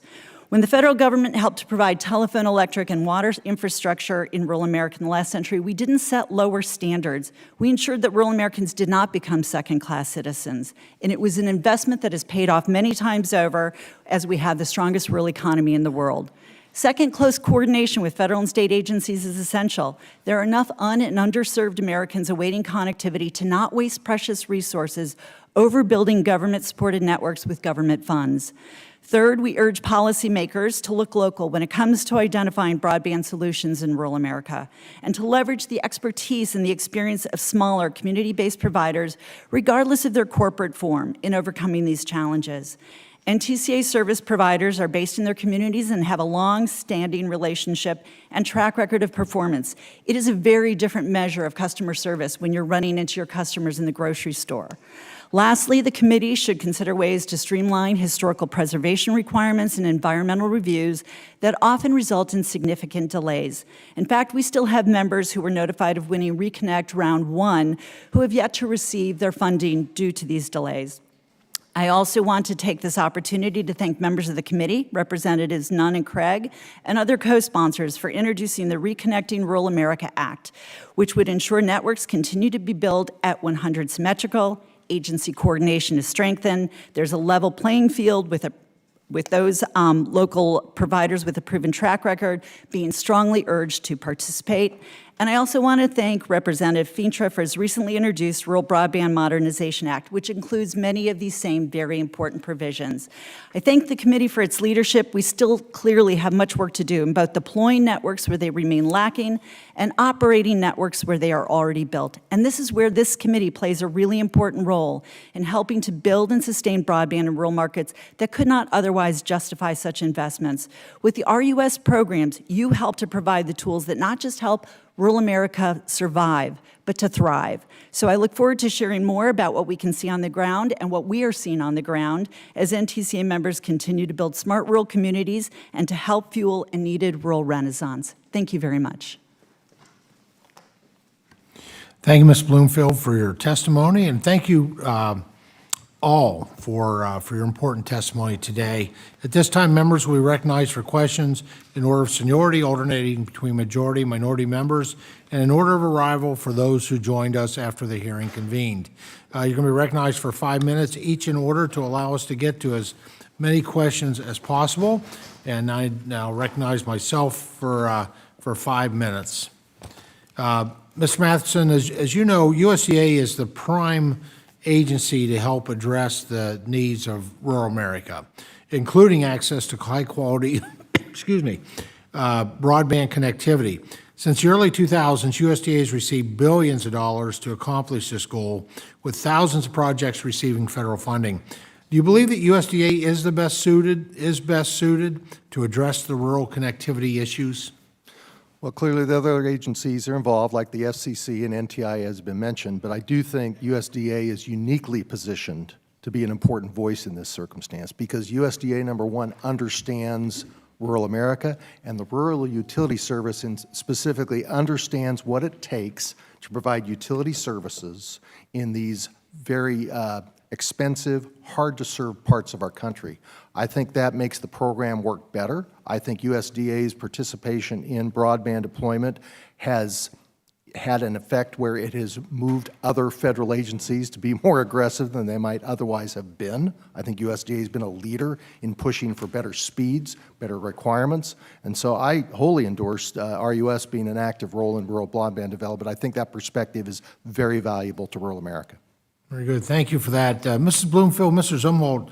When the federal government helped to provide telephone, electric, and water infrastructure in rural America in the last century, we didn't set lower standards. We ensured that rural Americans did not become second-class citizens. And it was an investment that has paid off many times over as we have the strongest rural economy in the world. Second, close coordination with federal and state agencies is essential. There are enough and underserved Americans awaiting connectivity to not waste precious resources overbuilding government-supported networks with government funds. Third, we urge policymakers to look local when it comes to identifying broadband solutions in rural America and to leverage the expertise and the experience of smaller community-based providers, regardless of their corporate form, in overcoming these challenges. NTCA service providers are based in their communities and have a long-standing relationship and track record of performance. It is a very different measure of customer service when you're running into your customers in the grocery store. Lastly, the committee should consider ways to streamline historical preservation requirements and environmental reviews that often result in significant delays. In fact, we still have members who were notified of winning Reconnect Round 1 who have yet to receive their funding due to these delays. I also want to take this opportunity to thank members of the committee, Representatives Nunn and Craig, and other co-sponsors for introducing the Reconnecting Rural America Act, which would ensure networks continue to be built at 100 symmetrical, agency coordination is strengthened, there's a level playing field with those local providers with a proven track record being strongly urged to participate. And I also want to thank Representative Fintra for his recently introduced Rural Broadband Modernization Act, which includes many of these same very important provisions. I thank the committee for its leadership. We still clearly have much work to do in both deploying networks where they remain lacking and operating networks where they are already built. And this is where this committee plays a really important role in helping to build and sustain broadband in rural markets that could not otherwise justify such investments. With the RUS programs, you help to provide the tools that not just help rural America survive, but to thrive. So I look forward to sharing more about what we can see on the ground and what we are seeing on the ground as NTCA members continue to build smart rural communities and to help fuel a needed rural renaissance. Thank you very much. Thank you, Ms. Bloomfield, for your testimony, and thank you all for your important testimony today. At this time, members will be recognized for questions in order of seniority, alternating between majority and minority members, and in order of arrival for those who joined us after the hearing convened. You're going to be recognized for 5 minutes each in order to allow us to get to as many questions as possible. And I now recognize myself for 5 minutes. Mr. Matheson, as you know, USDA is the prime agency to help address the needs of rural America, including access to high-quality, broadband connectivity. Since the early 2000s, USDA has received billions of dollars to accomplish this goal, with thousands of projects receiving federal funding. Do you believe that USDA is best suited to address the rural connectivity issues? Well, clearly the other agencies are involved, like the FCC and NTIA has been mentioned, but I do think USDA is uniquely positioned to be an important voice in this circumstance because USDA, number one, understands rural America, and the Rural Utility Service specifically understands what it takes to provide utility services in these very expensive, hard-to-serve parts of our country. I think that makes the program work better. I think USDA's participation in broadband deployment has had an effect where it has moved other federal agencies to be more aggressive than they might otherwise have been. I think USDA has been a leader in pushing for better speeds, better requirements, and so I wholly endorse RUS being an active role in rural broadband development. I think that perspective is very valuable to rural America. Very good. Thank you for that. Mrs. Bloomfield, Mr. Zumwalt,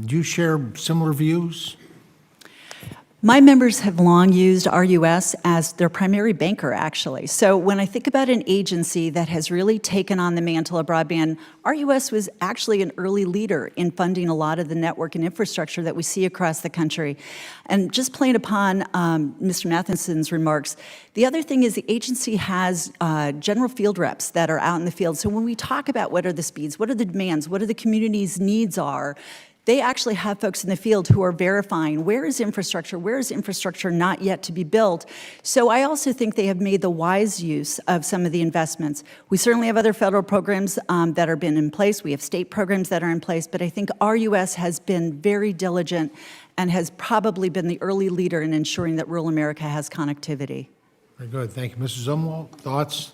do you share similar views? My members have long used RUS as their primary banker, actually. So when I think about an agency that has really taken on the mantle of broadband, RUS was actually an early leader in funding a lot of the network and infrastructure that we see across the country. And just playing upon Mr. Matheson's remarks, the other thing is the agency has general field reps that are out in the field. So when we talk about what are the speeds, what are the demands, what are the community's needs are, they actually have folks in the field who are verifying where is infrastructure not yet to be built. So I also think they have made the wise use of some of the investments. We certainly have other federal programs that have been in place. We have state programs that are in place, but I think RUS has been very diligent and has probably been the early leader in ensuring that rural America has connectivity. Very good. Thank you. Mr. Zumwalt, thoughts?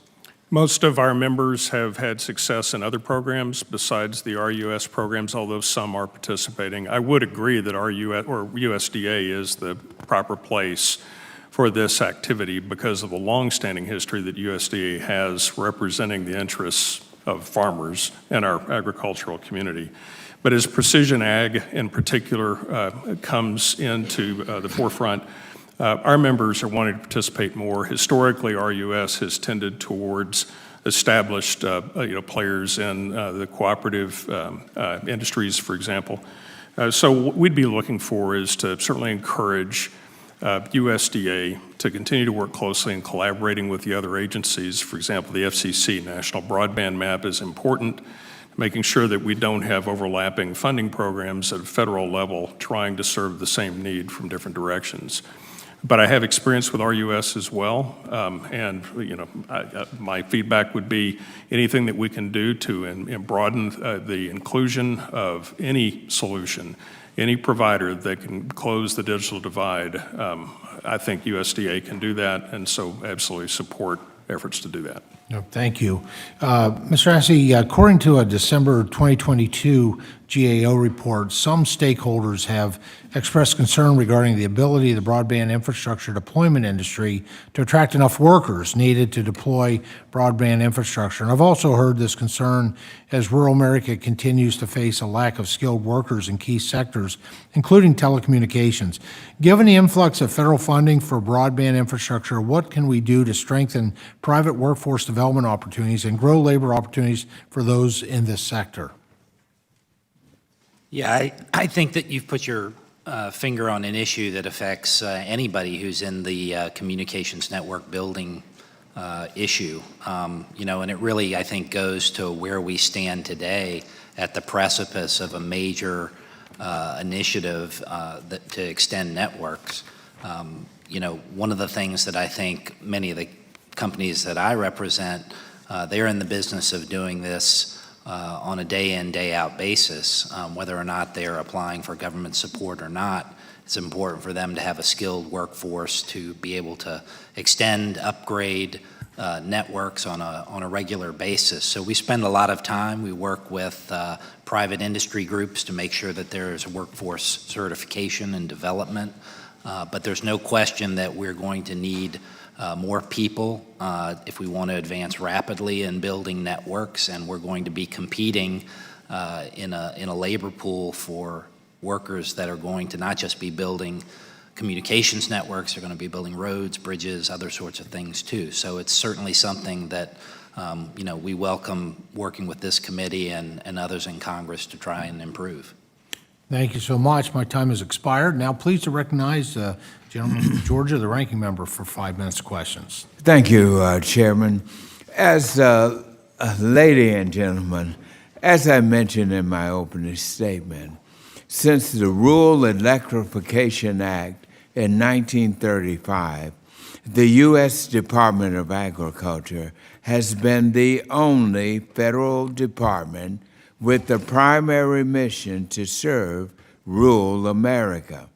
Most of our members have had success in other programs besides the RUS programs, although some are participating. I would agree that RUS or USDA is the proper place for this activity because of the longstanding history that USDA has representing the interests of farmers and our agricultural community. But as precision ag in particular comes into the forefront, our members are wanting to participate more. Historically, RUS has tended towards established players in the cooperative industries, for example. So what we'd be looking for is to certainly encourage USDA to continue to work closely and collaborating with the other agencies. For example, the FCC National Broadband Map is important, making sure that we don't have overlapping funding programs at a federal level trying to serve the same need from different directions. But I have experience with RUS as well, and my feedback would be anything that we can do to broaden the inclusion of any solution, any provider that can close the digital divide. I think USDA can do that, and so absolutely support efforts to do that. No, thank you. Mr. Assey, according to a December 2022 GAO report, some stakeholders have expressed concern regarding the ability of the broadband infrastructure deployment industry to attract enough workers needed to deploy broadband infrastructure. And I've also heard this concern as rural America continues to face a lack of skilled workers in key sectors, including telecommunications. Given the influx of federal funding for broadband infrastructure, what can we do to strengthen private workforce development opportunities and grow labor opportunities for those in this sector? Yeah, I think that you've put your finger on an issue that affects anybody who's in the communications network building issue. And it really, I think, goes to where we stand today at the precipice of a major initiative to extend networks. One of the things that I think many of the companies that I represent, they're in the business of doing this on a day-in, day-out basis. Whether or not they are applying for government support or not, it's important for them to have a skilled workforce to be able to extend, upgrade networks on a regular basis. So we spend a lot of time. We work with private industry groups to make sure that there is a workforce certification and development. But there's no question that we're going to need more people if we want to advance rapidly in building networks, and we're going to be competing in a labor pool for workers that are going to not just be building communications networks, they're going to be building roads, bridges, other sorts of things too. So it's certainly something that we welcome working with this committee and others in Congress to try and improve. Thank you so much. My time has expired. Now pleased to recognize the gentleman from Georgia, the ranking member, for 5 minutes of questions. Thank you, Chairman. As ladies and gentlemen, as I mentioned in my opening statement, since the Rural Electrification Act in 1935, the U.S. Department of Agriculture has been the only federal department with the primary mission to serve rural America.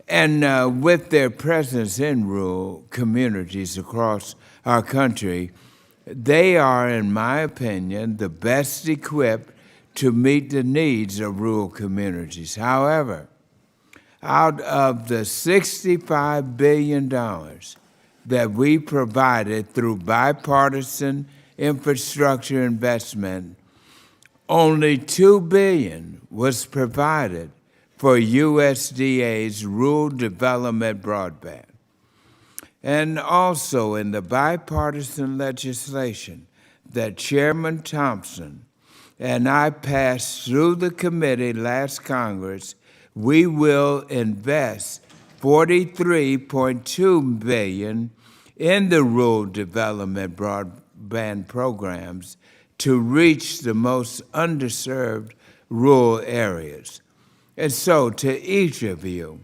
And with their presence in rural communities across our country, they are, in my opinion, the best equipped to meet the needs of rural communities. However, out of the $65 billion that we provided through bipartisan infrastructure investment, only $2 billion was provided for USDA's rural development broadband. And also in the bipartisan legislation that Chairman Thompson and I passed through the committee last Congress, we will invest $43.2 billion in the rural development broadband programs to reach the most underserved rural areas. And so to each of you,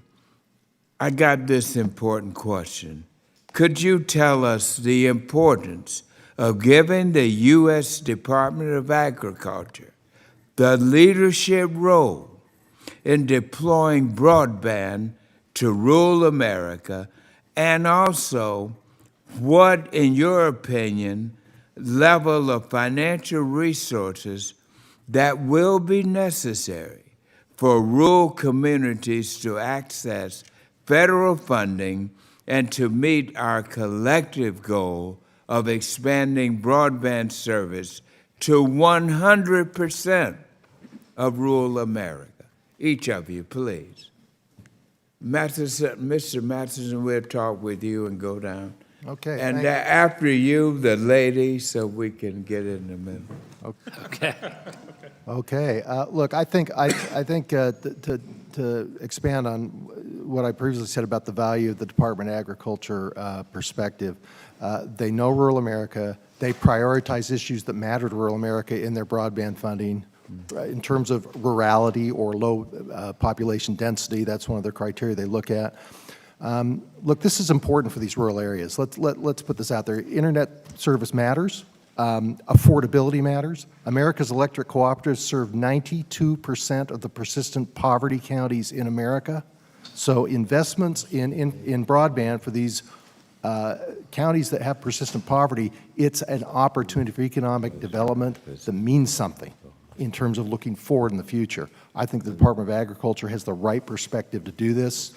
I got this important question. Could you tell us the importance of giving the U.S. Department of Agriculture the leadership role in deploying broadband to rural America, and also what, in your opinion, level of financial resources that will be necessary for rural communities to access federal funding and to meet our collective goal of expanding broadband service to 100% of rural America? Each of you, please. Mr. Matheson, we'll talk with you and go down Okay, And thank you. after you, the lady, so we can get in the middle. Okay, look, I think to expand on what I previously said about the value of the Department of Agriculture perspective, they know rural America. They prioritize issues that matter to rural America in their broadband funding. In terms of rurality or low population density, that's one of their criteria they look at. Look, this is important for these rural areas. Let's put this out there. Internet service matters. Affordability matters. America's electric cooperatives serve 92% of the persistent poverty counties in America. So investments in broadband for these counties that have persistent poverty, it's an opportunity for economic development that means something in terms of looking forward in the future. I think the Department of Agriculture has the right perspective to do this.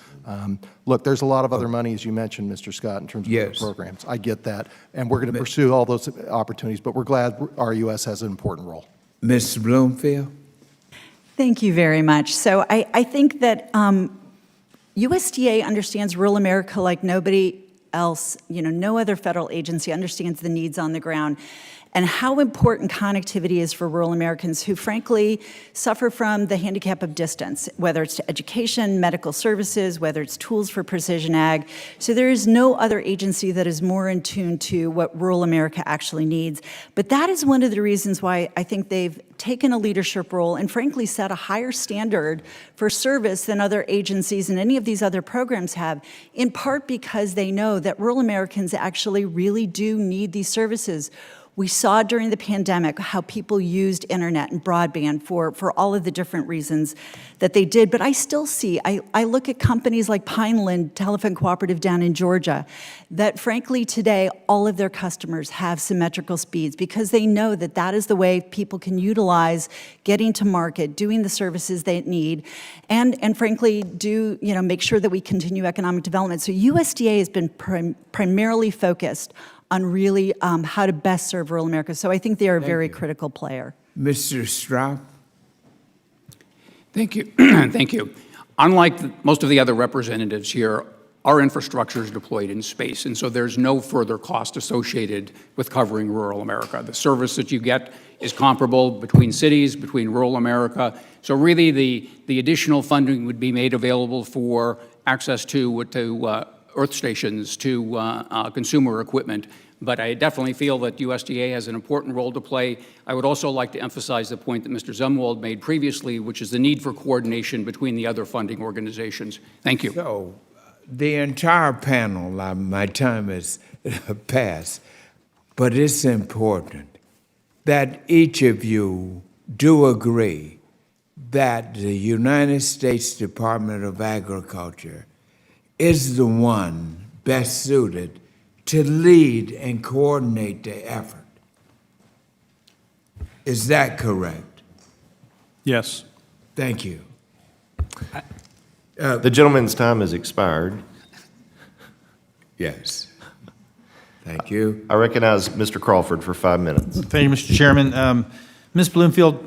Look, there's a lot of other money, as you mentioned, Mr. Scott, in terms of other programs. I get that, and we're going to pursue all those opportunities, but we're glad RUS has an important role. Ms. Bloomfield? Thank you very much. So I think that USDA understands rural America like nobody else. No other federal agency understands the needs on the ground and how important connectivity is for rural Americans who, frankly, suffer from the handicap of distance, whether it's to education, medical services, whether it's tools for precision ag. So there is no other agency that is more in tune to what rural America actually needs. But that is one of the reasons why I think they've taken a leadership role and, frankly, set a higher standard for service than other agencies and any of these other programs have, in part because they know that rural Americans actually really do need these services. We saw during the pandemic how people used internet and broadband for all of the different reasons that they did. But I still see, I look at companies like Pineland Telephone Cooperative down in Georgia, that frankly today all of their customers have symmetrical speeds because they know that that is the way people can utilize getting to market, doing the services they need, and frankly make sure that we continue economic development. So USDA has been primarily focused on really how to best serve rural America. So I think they are a very critical player. Mr. Straub? Thank you. Thank you. Unlike most of the other representatives here, our infrastructure is deployed in space, and so there's no further cost associated with covering rural America. The service that you get is comparable between cities, between rural America. So really the additional funding would be made available for access to earth stations, to consumer equipment. But I definitely feel that USDA has an important role to play. I would also like to emphasize the point that Mr. Zumwalt made previously, which is the need for coordination between the other funding organizations. Thank you. So, the entire panel, my time has passed, but it's important that each of you do agree that the United States Department of Agriculture is the one best suited to lead and coordinate the effort. Is that correct? Yes. Thank you. The gentleman's time has expired. Yes. Thank you. I recognize Mr. Crawford for 5 minutes. Thank you, Mr. Chairman. Ms. Bloomfield,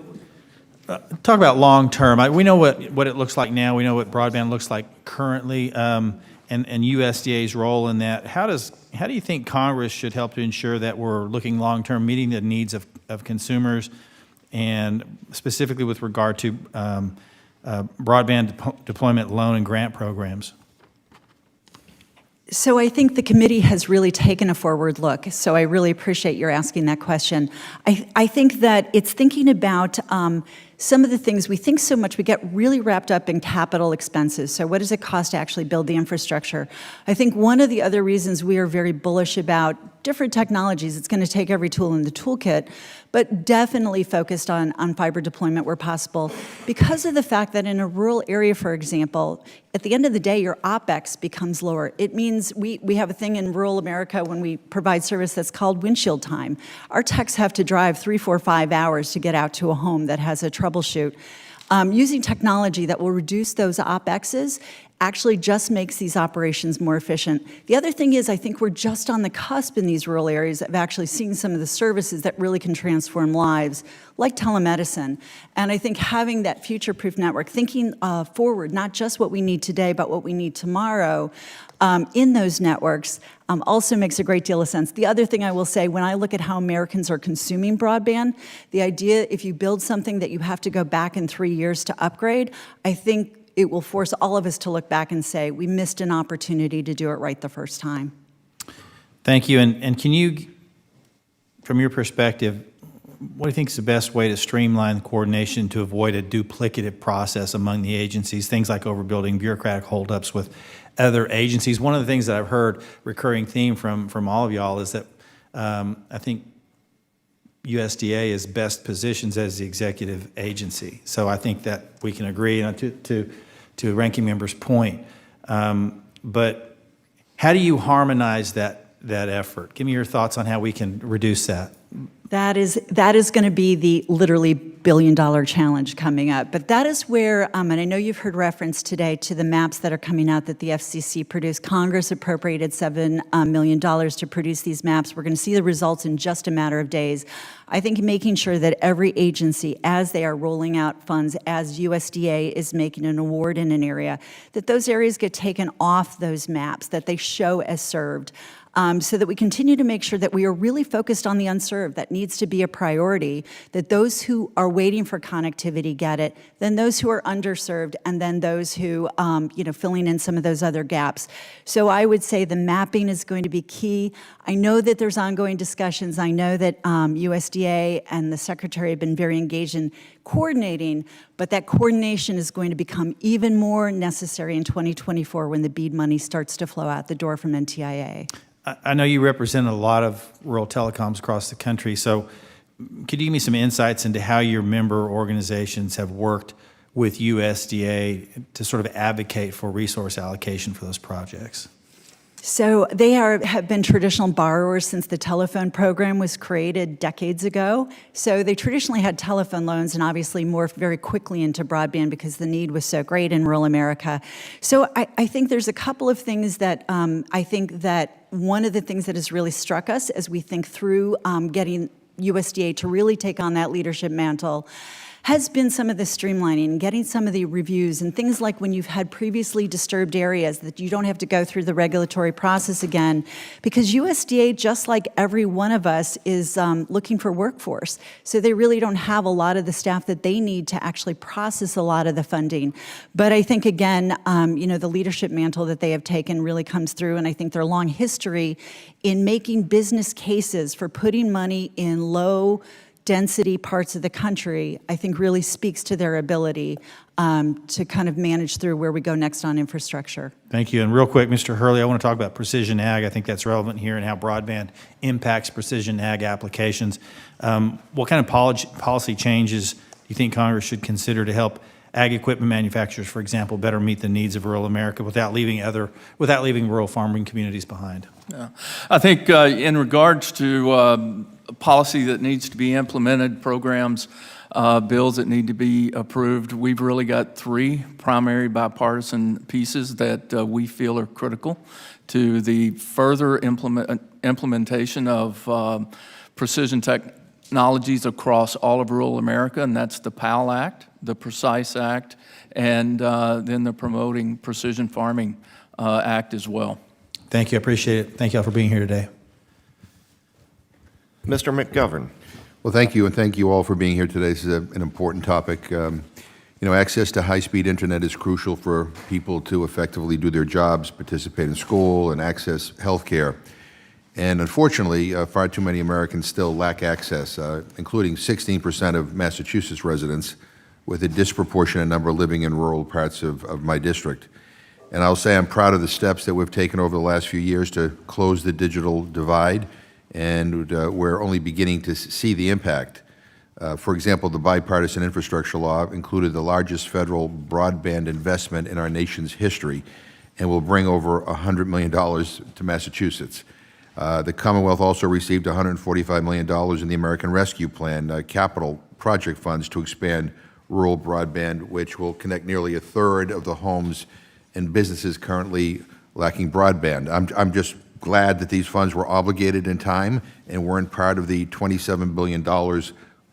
talk about long-term. We know what it looks like now. We know what broadband looks like currently, and USDA's role in that. How do you think Congress should help to ensure that we're looking long-term, meeting the needs of consumers, and specifically with regard to broadband deployment loan and grant programs? So I think the committee has really taken a forward look, so I really appreciate your asking that question. I think that it's thinking about some of the things we think so much, we get really wrapped up in capital expenses. So what does it cost to actually build the infrastructure? I think one of the other reasons we are very bullish about different technologies, it's going to take every tool in the toolkit, but definitely focused on fiber deployment where possible, because of the fact that in a rural area, for example, at the end of the day, your OpEx becomes lower. It means we have a thing in rural America when we provide service that's called windshield time. Our techs have to drive 3, 4, 5 hours to get out to a home that has a troubleshoot. Using technology that will reduce those OpExes actually just makes these operations more efficient. The other thing is, I think we're just on the cusp in these rural areas of actually seeing some of the services that really can transform lives, like telemedicine. And I think having that future-proof network, thinking forward, not just what we need today, but what we need tomorrow, in those networks also makes a great deal of sense. The other thing I will say, when I look at how Americans are consuming broadband, the idea if you build something that you have to go back in 3 years to upgrade, I think it will force all of us to look back and say, we missed an opportunity to do it right the first time. Thank you. And can you, from your perspective, what do you think is the best way to streamline the coordination to avoid a duplicative process among the agencies, things like overbuilding, bureaucratic holdups with other agencies? One of the things that I've heard, recurring theme from all of y'all, is that I think USDA is best positioned as the executive agency. So I think that we can agree to ranking member's point. But how do you harmonize that effort? Give me your thoughts on how we can reduce that. That is going to be the literally billion-dollar challenge coming up. But that is where, and I know you've heard reference today to the maps that are coming out that the FCC produced. Congress appropriated $7 million to produce these maps. We're going to see the results in just a matter of days. I think making sure that every agency, as they are rolling out funds, as USDA is making an award in an area, that those areas get taken off those maps, that they show as served. So that we continue to make sure that we are really focused on the unserved. That needs to be a priority, that those who are waiting for connectivity get it, then those who are underserved, and then those who, filling in some of those other gaps. So I would say the mapping is going to be key. I know that there's ongoing discussions. I know that USDA and the Secretary have been very engaged in coordinating, but that coordination is going to become even more necessary in 2024 when the BEAD money starts to flow out the door from NTIA. I know you represent a lot of rural telecoms across the country, so could you give me some insights into how your member organizations have worked with USDA to sort of advocate for resource allocation for those projects? So they have been traditional borrowers since the telephone program was created decades ago. So they traditionally had telephone loans and obviously morphed very quickly into broadband because the need was so great in rural America. So I think there's a couple of things that I think that one of the things that has really struck us as we think through getting USDA to really take on that leadership mantle has been some of the streamlining, getting some of the reviews, and things like when you've had previously disturbed areas that you don't have to go through the regulatory process again, because USDA, just like every one of us, is looking for workforce. So they really don't have a lot of the staff that they need to actually process a lot of the funding. But I think, again, the leadership mantle that they have taken really comes through, and I think their long history in making business cases for putting money in low density parts of the country, I think really speaks to their ability to kind of manage through where we go next on infrastructure. Thank you. And real quick, Mr. Hurley, I want to talk about precision ag. I think that's relevant here and how broadband impacts precision ag applications. What kind of policy changes do you think Congress should consider to help ag equipment manufacturers, for example, better meet the needs of rural America without leaving rural farming communities behind? Yeah. I think in regards to policy that needs to be implemented, programs, bills that need to be approved, we've really got three primary bipartisan pieces that we feel are critical to the further implementation of precision technologies across all of rural America, and that's the PAL Act, the PRECISE Act, and then the Promoting Precision Farming Act as well. Thank you. I appreciate it. Thank you all for being here today. Mr. McGovern. Well, thank you, and thank you all for being here today. This is an important topic. Access to high-speed internet is crucial for people to effectively do their jobs, participate in school, and access health care. And unfortunately, far too many Americans still lack access, including 16% of Massachusetts residents, with a disproportionate number living in rural parts of my district. And I'll say I'm proud of the steps that we've taken over the last few years to close the digital divide, and we're only beginning to see the impact. For example, the bipartisan infrastructure law included the largest federal broadband investment in our nation's history and will bring over $100 million to Massachusetts. The Commonwealth also received $145 million in the American Rescue Plan capital project funds to expand rural broadband, which will connect nearly a third of the homes and businesses currently lacking broadband. I'm just glad that these funds were obligated in time and weren't part of the $27 billion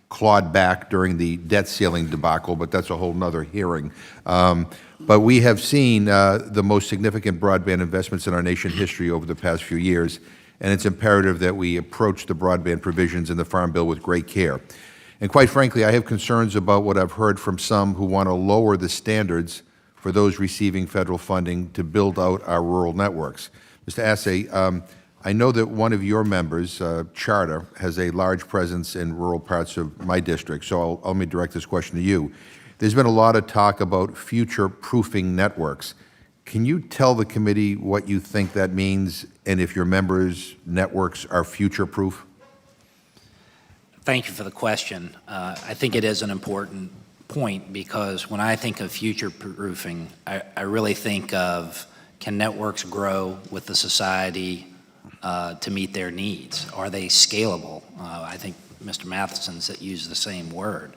clawed back during the debt ceiling debacle, but that's a whole nother hearing. But we have seen the most significant broadband investments in our nation history over the past few years, and it's imperative that we approach the broadband provisions in the Farm Bill with great care. And quite frankly, I have concerns about what I've heard from some who want to lower the standards for those receiving federal funding to build out our rural networks. Mr. Assay, I know that one of your members, Charter, has a large presence in rural parts of my district, so let me direct this question to you. There's been a lot of talk about future-proofing networks. Can you tell the committee what you think that means and if your members' networks are future-proof? Thank you for the question. I think it is an important point because when I think of future-proofing, I really think of, can networks grow with the society to meet their needs? Are they scalable? I think Mr. Matheson's used the same word.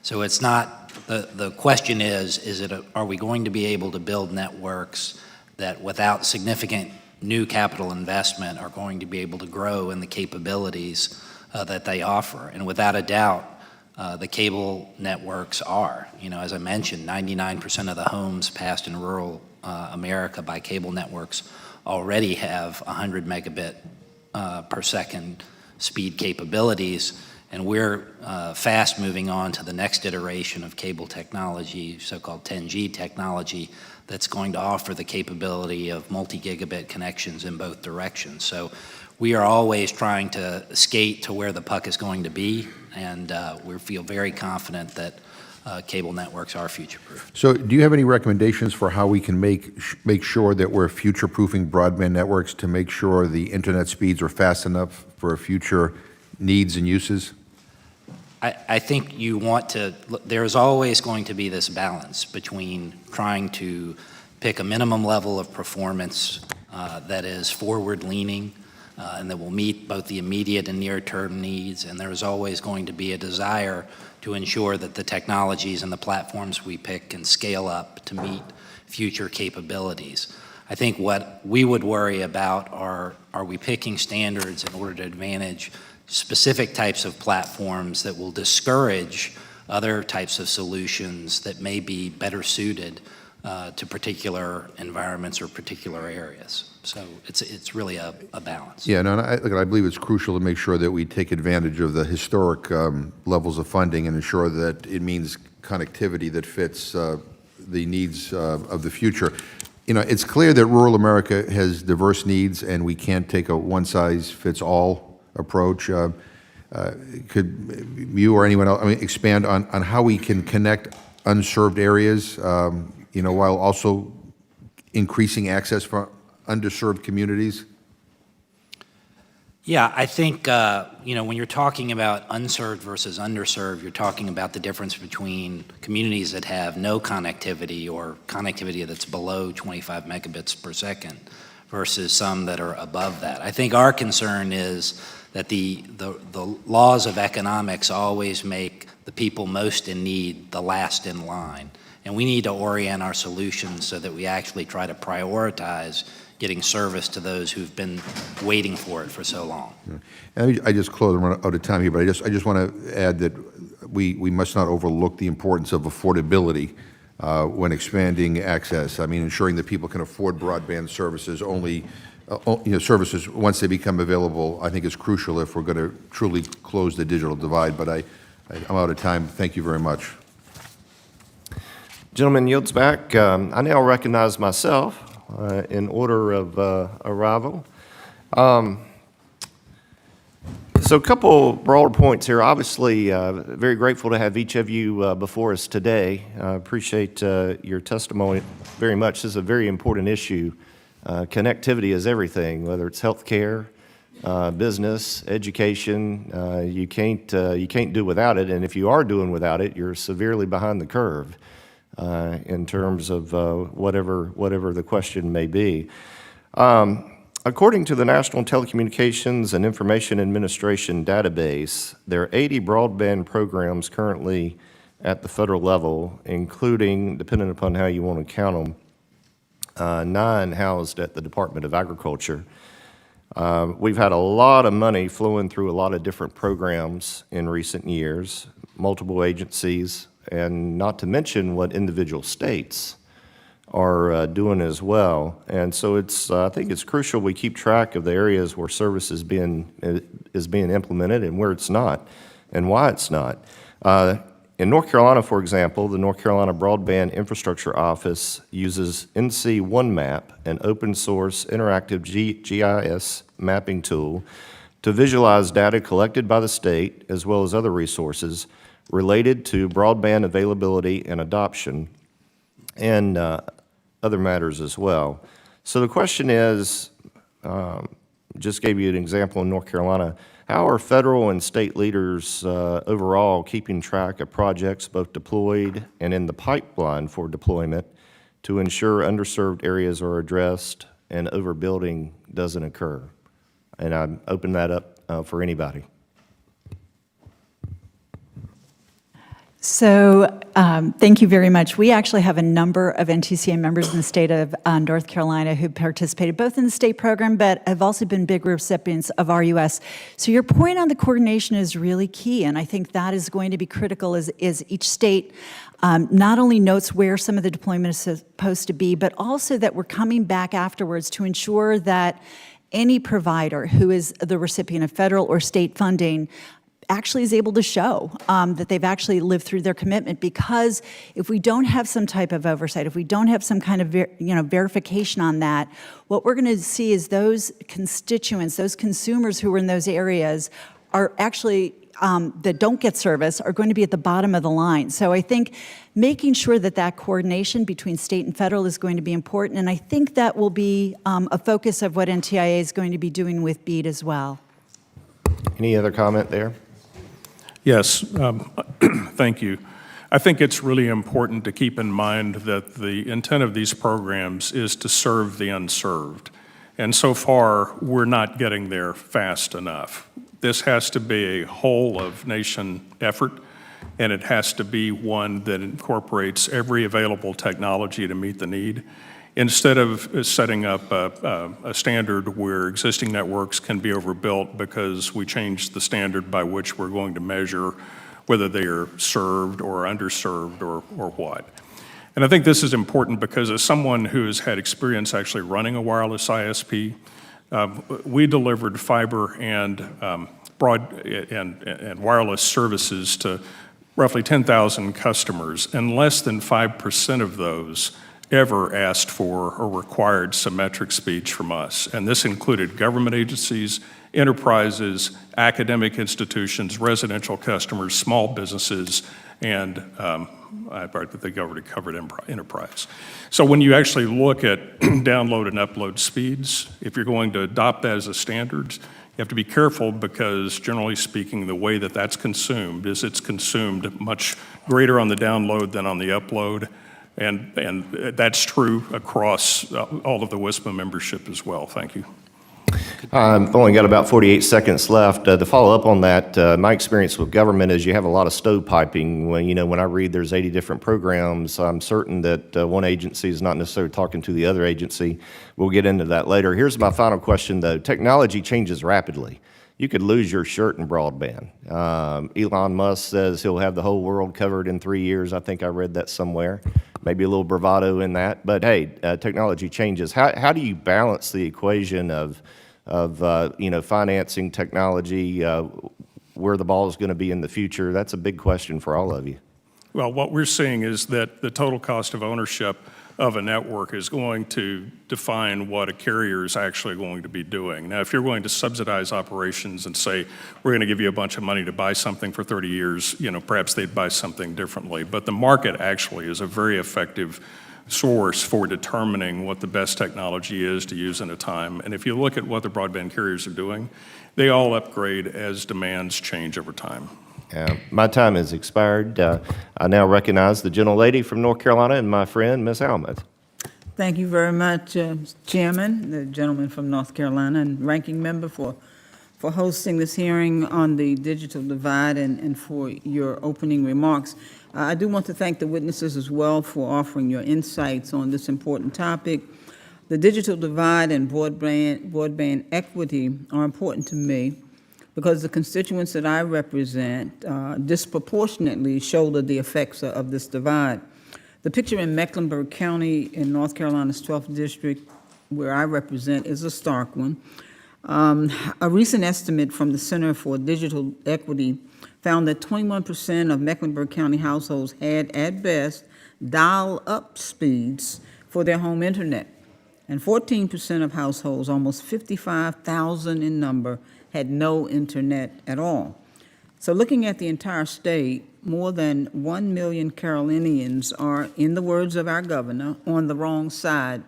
So it's not, the question is are we going to be able to build networks that without significant new capital investment are going to be able to grow in the capabilities that they offer? And without a doubt, the cable networks are. You know, as I mentioned, 99% of the homes passed in rural America by cable networks already have 100 megabit per second speed capabilities, and we're fast moving on to the next iteration of cable technology, so-called 10G technology, that's going to offer the capability of multi-gigabit connections in both directions. So we are always trying to skate to where the puck is going to be, and we feel very confident that cable networks are future-proof. So do you have any recommendations for how we can make sure that we're future-proofing broadband networks to make sure the internet speeds are fast enough for future needs and uses? I think you want to, there's always going to be this balance between trying to pick a minimum level of performance that is forward-leaning and that will meet both the immediate and near-term needs, and there's always going to be a desire to ensure that the technologies and the platforms we pick can scale up to meet future capabilities. I think what we would worry about are we picking standards in order to advantage specific types of platforms that will discourage other types of solutions that may be better suited to particular environments or particular areas. So it's really a balance. Yeah, no, I believe it's crucial to make sure that we take advantage of the historic levels of funding and ensure that it means connectivity that fits the needs of the future. You know, it's clear that rural America has diverse needs, and we can't take a one-size-fits-all approach. Could you or anyone else, expand on how we can connect unserved areas, you know, while also increasing access for underserved communities? Yeah, I think, you know, when you're talking about unserved versus underserved, you're talking about the difference between communities that have no connectivity or connectivity that's below 25 megabits per second versus some that are above that. I think our concern is that the laws of economics always make the people most in need the last in line. And we need to orient our solutions so that we actually try to prioritize getting service to those who've been waiting for it for so long. And I just close, I'm out of time here, but I just want to add that we must not overlook the importance of affordability when expanding access. I mean, ensuring that people can afford broadband services services once they become available, I think is crucial if we're going to truly close the digital divide. But I'm out of time. Thank you very much. Gentleman yields back. I now recognize myself in order of arrival. So a couple broader points here. Obviously, very grateful to have each of you before us today. Appreciate your testimony very much. This is a very important issue. Connectivity is everything, whether it's healthcare, business, education. You can't do without it, and if you are doing without it, you're severely behind the curve in terms of whatever the question may be. According to the National Telecommunications and Information Administration database, there are 80 broadband programs currently at the federal level, including, depending upon how you want to count them, 9 housed at the Department of Agriculture. We've had a lot of money flowing through a lot of different programs in recent years, multiple agencies, and not to mention what individual states are doing as well. And so I think it's crucial we keep track of the areas where service is being implemented and where it's not, and why it's not. In North Carolina, for example, the North Carolina Broadband Infrastructure Office uses NC OneMap, an open-source interactive GIS mapping tool, to visualize data collected by the state, as well as other resources, related to broadband availability and adoption, and other matters as well. So the question is, just gave you an example in North Carolina, how are federal and state leaders overall keeping track of projects both deployed and in the pipeline for deployment to ensure underserved areas are addressed and overbuilding doesn't occur? And I open that up for anybody. So thank you very much. We actually have a number of NTCA members in the state of North Carolina who participated both in the state program, but have also been big recipients of RUS. So your point on the coordination is really key, and I think that is going to be critical as each state not only notes where some of the deployment is supposed to be, but also that we're coming back afterwards to ensure that any provider who is the recipient of federal or state funding actually is able to show that they've actually lived through their commitment, because if we don't have some type of oversight, if we don't have some kind of verification on that, what we're going to see is those constituents, those consumers who are in those areas are actually that don't get service are going to be at the bottom of the line. So I think making sure that that coordination between state and federal is going to be important, and I think that will be a focus of what NTIA is going to be doing with BEAD as well. Any other comment there? Yes, thank you. I think it's really important to keep in mind that the intent of these programs is to serve the unserved. And so far, we're not getting there fast enough. This has to be a whole of nation effort, and it has to be one that incorporates every available technology to meet the need, instead of setting up a standard where existing networks can be overbuilt because we changed the standard by which we're going to measure whether they are served or underserved or what. And I think this is important because as someone who has had experience actually running a wireless ISP, we delivered fiber and and wireless services to roughly 10,000 customers, and less than 5% of those ever asked for or required symmetric speech from us. And this included government agencies, enterprises, academic institutions, residential customers, small businesses, and I think I already covered enterprise. So when you actually look at download and upload speeds, if you're going to adopt that as a standard, you have to be careful because generally speaking, the way that that's consumed is it's consumed much greater on the download than on the upload. And that's true across all of the WISPA membership as well. Thank you. I've only got about 48 seconds left. To follow up on that, my experience with government is you have a lot of stovepiping. When I read there's 80 different programs, I'm certain that one agency is not necessarily talking to the other agency. We'll get into that later. Here's my final question, though. Technology changes rapidly. You could lose your shirt in broadband. Elon Musk says he'll have the whole world covered in 3 years. I think I read that somewhere. Maybe a little bravado in that. But hey, technology changes. How do you balance the equation of financing technology, where the ball is going to be in the future? That's a big question for all of you. Well, what we're seeing is that the total cost of ownership of a network is going to define what a carrier is actually going to be doing. Now, if you're going to subsidize operations and say, we're going to give you a bunch of money to buy something for 30 years, perhaps they'd buy something differently. But the market actually is a very effective source for determining what the best technology is to use in a time. And if you look at what the broadband carriers are doing, they all upgrade as demands change over time. My time has expired. I now recognize the gentlelady from North Carolina and my friend, Ms. Almuth. Thank you very much, Chairman, the gentleman from North Carolina, and Ranking Member for hosting this hearing on the digital divide and for your opening remarks. I do want to thank the witnesses as well for offering your insights on this important topic. The digital divide and broadband equity are important to me because the constituents that I represent disproportionately shoulder the effects of this divide. The picture in Mecklenburg County in North Carolina's 12th District, where I represent, is a stark one. A recent estimate from the Center for Digital Equity found that 21% of Mecklenburg County households had, at best, dial-up speeds for their home internet, and 14% of households, almost 55,000 in number, had no internet at all. So looking at the entire state, more than 1 million Carolinians are, in the words of our governor, on the wrong side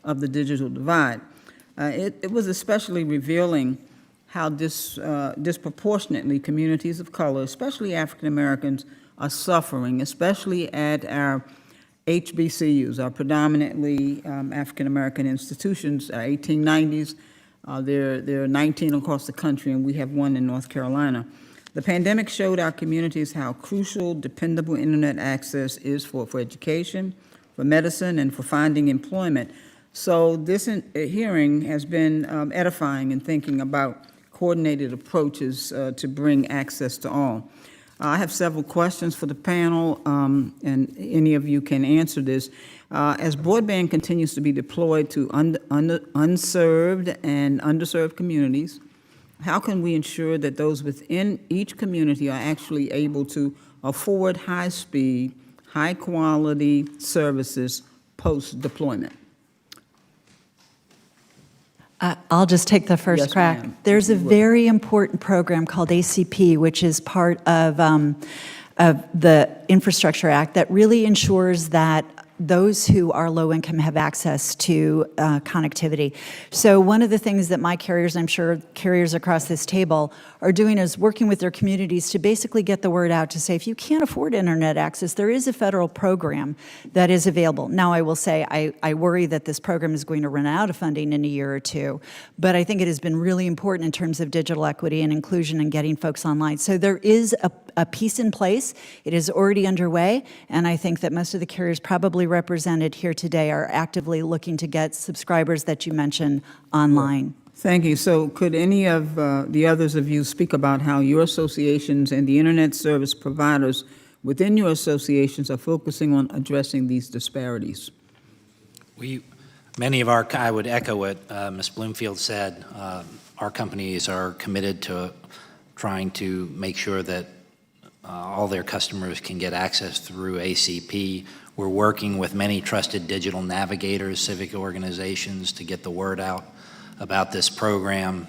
of the digital divide. It was especially revealing how disproportionately communities of color, especially African Americans, are suffering, especially at our HBCUs, our predominantly African American institutions, our 1890s. There are 19 across the country, and we have one in North Carolina. The pandemic showed our communities how crucial dependable internet access is for education, for medicine, and for finding employment. So this hearing has been edifying in thinking about coordinated approaches to bring access to all. I have several questions for the panel, and any of you can answer this. As broadband continues to be deployed to unserved and underserved communities, how can we ensure that those within each community are actually able to afford high-speed, high-quality services post-deployment? I'll just take the first Yes, crack. ma'am. There's a If you would. very important program called ACP, which is part of the Infrastructure Act that really ensures that those who are low income have access to connectivity. So one of the things that my carriers, I'm sure carriers across this table, are doing is working with their communities to basically get the word out to say, if you can't afford internet access, there is a federal program that is available. Now, I will say, I worry that this program is going to run out of funding in a year or two, but I think it has been really important in terms of digital equity and inclusion and getting folks online. So there is a piece in place. It is already underway, and I think that most of the carriers probably represented here today are actively looking to get subscribers that you mentioned online. Thank you. So could any of the others of you speak about how your associations and the internet service providers within your associations are focusing on addressing these disparities? Many of our, I would echo what Ms. Bloomfield said. Our companies are committed to trying to make sure that all their customers can get access through ACP. We're working with many trusted digital navigators, civic organizations to get the word out about this program,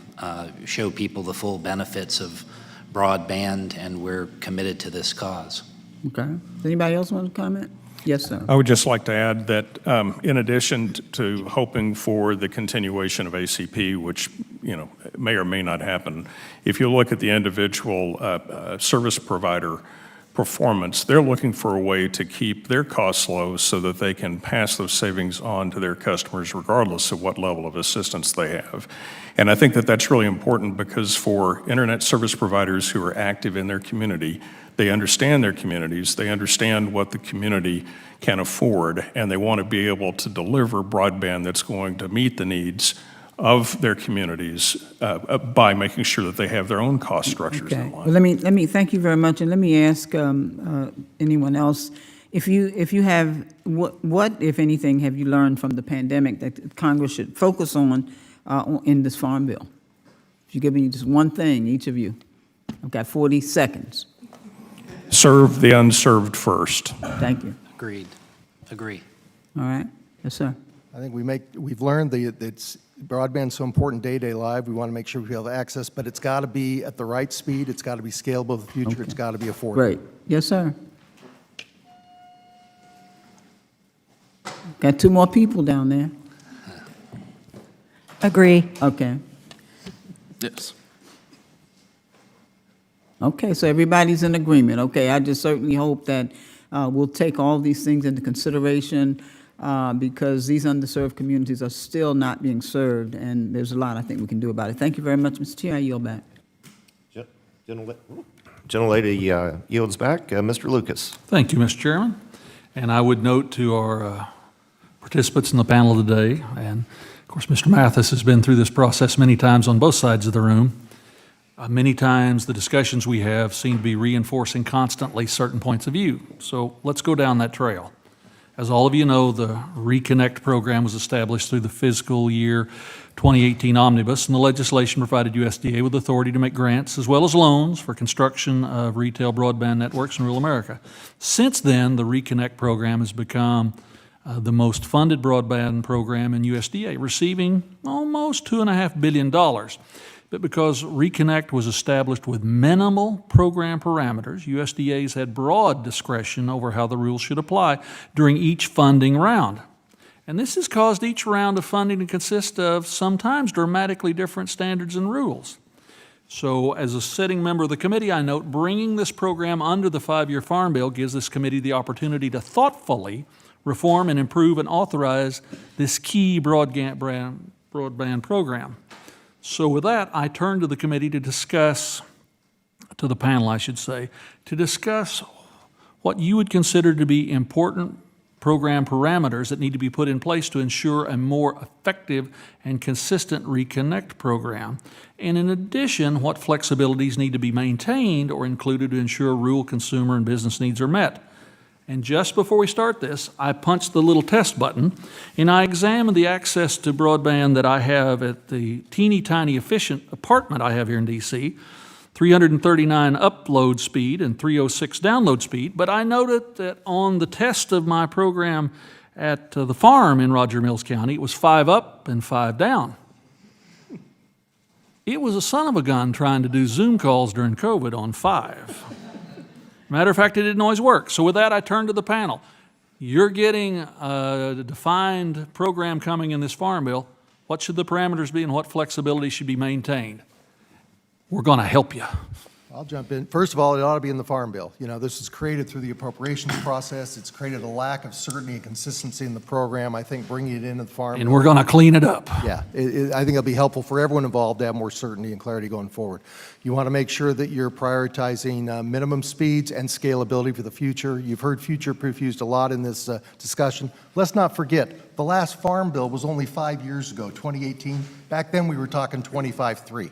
show people the full benefits of broadband, and we're committed to this cause. Okay. Does anybody else want to comment? Yes, sir. I would just like to add that in addition to hoping for the continuation of ACP, which may or may not happen, if you look at the individual service provider performance, they're looking for a way to keep their costs low so that they can pass those savings on to their customers regardless of what level of assistance they have. And I think that that's really important because for internet service providers who are active in their community, they understand their communities, they understand what the community can afford, and they want to be able to deliver broadband that's going to meet the needs of their communities by making sure that they have their own cost structures in Well, line. let me thank you very much, and let me ask anyone else if you have what if anything have you learned from the pandemic that Congress should focus on in this Farm Bill? If you give me just one thing, each of you, I've got 40 seconds. Serve the unserved first. Thank you. Agreed. Agree. All right. Yes, sir. I think we've learned that it's broadband's so important day-to-day life. We want to make sure we have access, but it's got to be at the right speed. It's got to be scalable in the future. Okay. It's got to be affordable. Great. Yes, sir. Got two more people down there. Agree. Okay. Yes. Okay, so everybody's in agreement. Okay, I just certainly hope that we'll take all these things into consideration because these underserved communities are still not being served, and there's a lot I think we can do about it. Thank you very much, Mr. Chair. I yield back. Gentlelady yields back. Mr. Lucas. Thank you, Mr. Chairman. And I would note to our participants in the panel today. And of course, Mr. Mathis has been through this process many times on both sides of the room. Many times the discussions we have seem to be reinforcing constantly certain points of view. So let's go down that trail. As all of you know, the Reconnect program was established through the fiscal year 2018 omnibus, and the legislation provided USDA with authority to make grants as well as loans for construction of retail broadband networks in rural America. Since then, the Reconnect program has become the most funded broadband program in USDA, receiving almost $2.5 billion. But because Reconnect was established with minimal program parameters, USDA's had broad discretion over how the rules should apply during each funding round. And this has caused each round of funding to consist of sometimes dramatically different standards and rules. So as a sitting member of the committee, I note bringing this program under the 5-year Farm Bill gives this committee the opportunity to thoughtfully reform and improve and authorize this key broadband program. So with that, I turn to the committee to discuss, to the panel, I should say, to discuss what you would consider to be important program parameters that need to be put in place to ensure a more effective and consistent Reconnect program. And in addition, what flexibilities need to be maintained or included to ensure rural consumer and business needs are met. And just before we start this, I punched the little test button, and I examined the access to broadband that I have at the teeny tiny efficient apartment I have here in D.C., 339 upload speed and 306 download speed. But I noted that on the test of my program at the farm in Roger Mills County, it was 5 up and 5 down. It was a son of a gun trying to do Zoom calls during COVID on 5. Matter of fact, it didn't always work. So with that, I turn to the panel. You're getting a defined program coming in this Farm Bill. What should the parameters be and what flexibility should be maintained? We're going to help you. I'll jump in. First of all, it ought to be in the Farm Bill. You know, this is created through the appropriations process. It's created a lack of certainty and consistency in the program. I think bringing it into the Farm And we're going to clean it up. Yeah, I think it'll be helpful for everyone involved to have more certainty and clarity going forward. You want to make sure that you're prioritizing minimum speeds and scalability for the future. You've heard future-proof used a lot in this discussion. Let's not forget, the last Farm Bill was only 5 years ago, 2018. Back then, we were talking 25.3.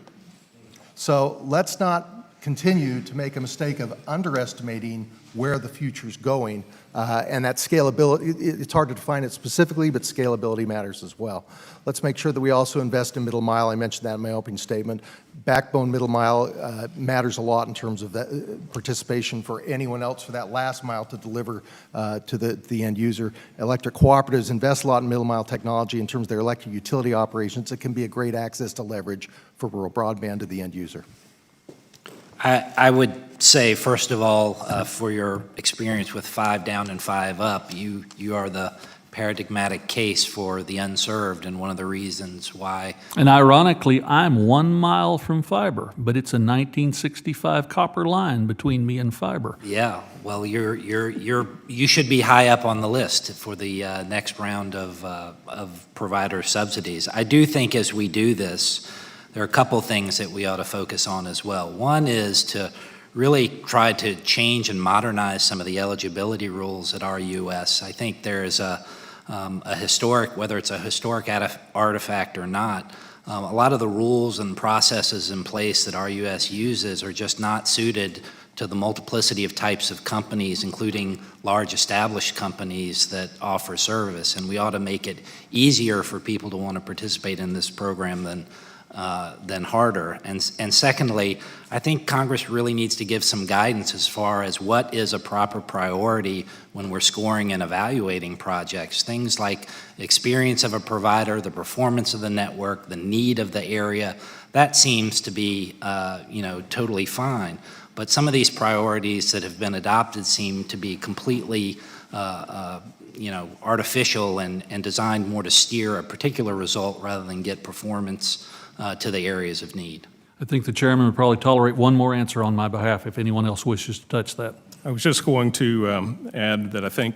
So let's not continue to make a mistake of underestimating where the future's going, and that scalability, it's hard to define it specifically, but scalability matters as well. Let's make sure that we also invest in middle mile. I mentioned that in my opening statement. Backbone middle mile matters a lot in terms of that participation for anyone else for that last mile to deliver to the end user. Electric cooperatives invest a lot in middle mile technology in terms of their electric utility operations. It can be a great access to leverage for rural broadband to the end user. I would say, first of all, for your experience with 5 down and 5 up, you are the paradigmatic case for the unserved and one of the reasons why. And ironically, I'm 1 mile from fiber, but it's a 1965 copper line between me and fiber. Yeah, well, you should be high up on the list for the next round of provider subsidies. I do think as we do this, there are a couple things that we ought to focus on as well. One is to really try to change and modernize some of the eligibility rules at RUS. I think there is a historic, whether it's a historic artifact or not, a lot of the rules and processes in place that RUS uses are just not suited to the multiplicity of types of companies, including large established companies that offer service. And we ought to make it easier for people to want to participate in this program than harder. And secondly, I think Congress really needs to give some guidance as far as what is a proper priority when we're scoring and evaluating projects. Things like experience of a provider, the performance of the network, the need of the area, that seems to be totally fine. But some of these priorities that have been adopted seem to be completely artificial and designed more to steer a particular result rather than get performance to the areas of need. I think the chairman would probably tolerate one more answer on my behalf if anyone else wishes to touch that. I was just going to add that I think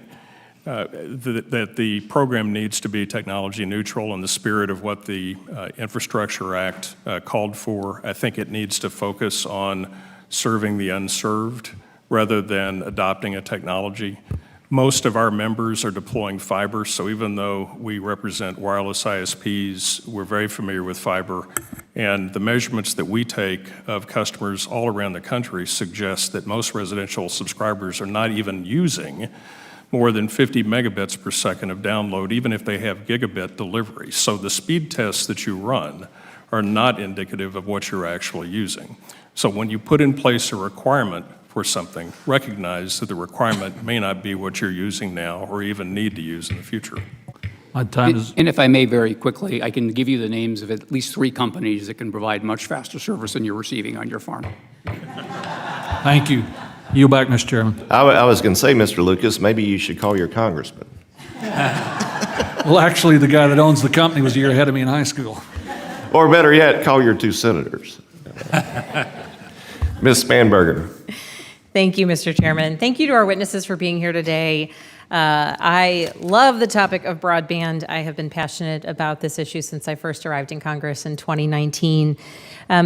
that the program needs to be technology neutral in the spirit of what the Infrastructure Act called for. I think it needs to focus on serving the unserved rather than adopting a technology Most of our members are deploying fiber, so even though we represent wireless ISPs, we're very familiar with fiber. And the measurements that we take of customers all around the country suggest that most residential subscribers are not even using more than 50 megabits per second of download, even if they have gigabit delivery. So the speed tests that you run are not indicative of what you're actually using. So when you put in place a requirement for something, recognize that the requirement may not be what you're using now or even need to use in the future. My time is, And if I may very quickly, I can give you the names of at least 3 companies that can provide much faster service than you're receiving on your farm. thank you. Yield back, Mr. Chairman. I was going to say, Mr. Lucas, maybe you should call your congressman. Well, actually, the guy that owns the company was a year ahead of me in high school. Or better yet, call your 2 senators. Ms. Spanberger. Thank you, Mr. Chairman. Thank you to our witnesses for being here today. I love the topic of broadband. I have been passionate about this issue since I first arrived in Congress in 2019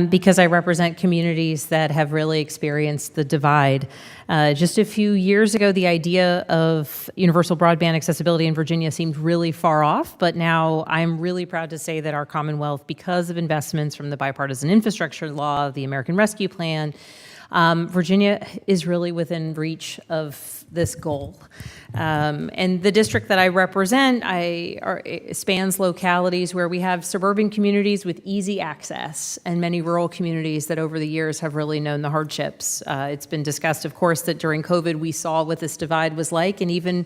because I represent communities that have really experienced the divide. Just a few years ago, the idea of universal broadband accessibility in Virginia seemed really far off, but now I'm really proud to say that our Commonwealth, because of investments from the Bipartisan Infrastructure Law, the American Rescue Plan, Virginia is really within reach of this goal. And the district that I represent spans localities where we have suburban communities with easy access and many rural communities that over the years have really known the hardships. It's been discussed, of course, that during COVID we saw what this divide was like, and even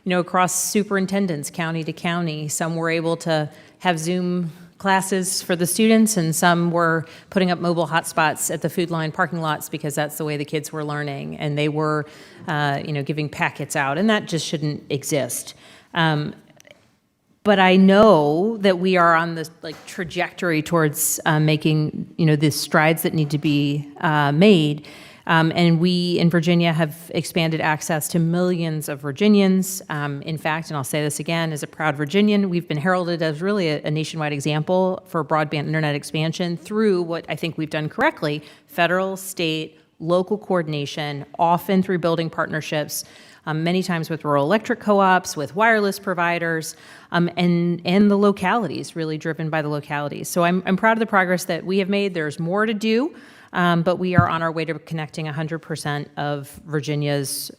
across superintendents, county to county, some were able to have Zoom classes for the students, and some were putting up mobile hotspots at the Food Line parking lots because that's the way the kids were learning, and they were, giving packets out, and that just shouldn't exist. But I know that we are on this trajectory towards making, the strides that need to be made. And we in Virginia have expanded access to millions of Virginians. In fact, and I'll say this again, as a proud Virginian, we've been heralded as really a nationwide example for broadband internet expansion through what I think we've done correctly: federal, state, local coordination, often through building partnerships, many times with rural electric co-ops, with wireless providers, and the localities, really driven by the localities. So I'm proud of the progress that we have made. There's more to do. But we are on our way to connecting 100% of Virginia's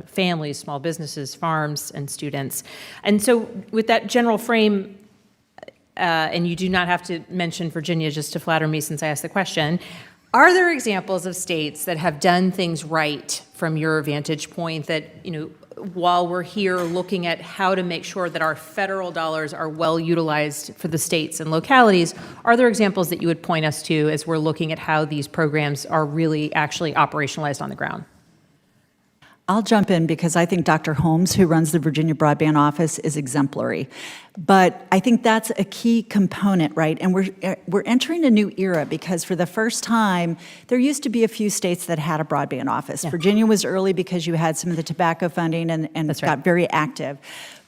families, small businesses, farms, and students. And so with that general frame, and you do not have to mention Virginia just to flatter me since I asked the question, are there examples of states that have done things right from your vantage point that, while we're here looking at how to make sure that our federal dollars are well utilized for the states and localities, are there examples that you would point us to as we're looking at how these programs are really actually operationalized on the ground? I'll jump in because I think Dr. Holmes, who runs the Virginia Broadband Office, is exemplary. But I think that's a key component, right? And we're entering a new era because for the first time, there used to be a few states that had a broadband office. Yeah. Virginia was early because you had some of the tobacco funding and it got very active.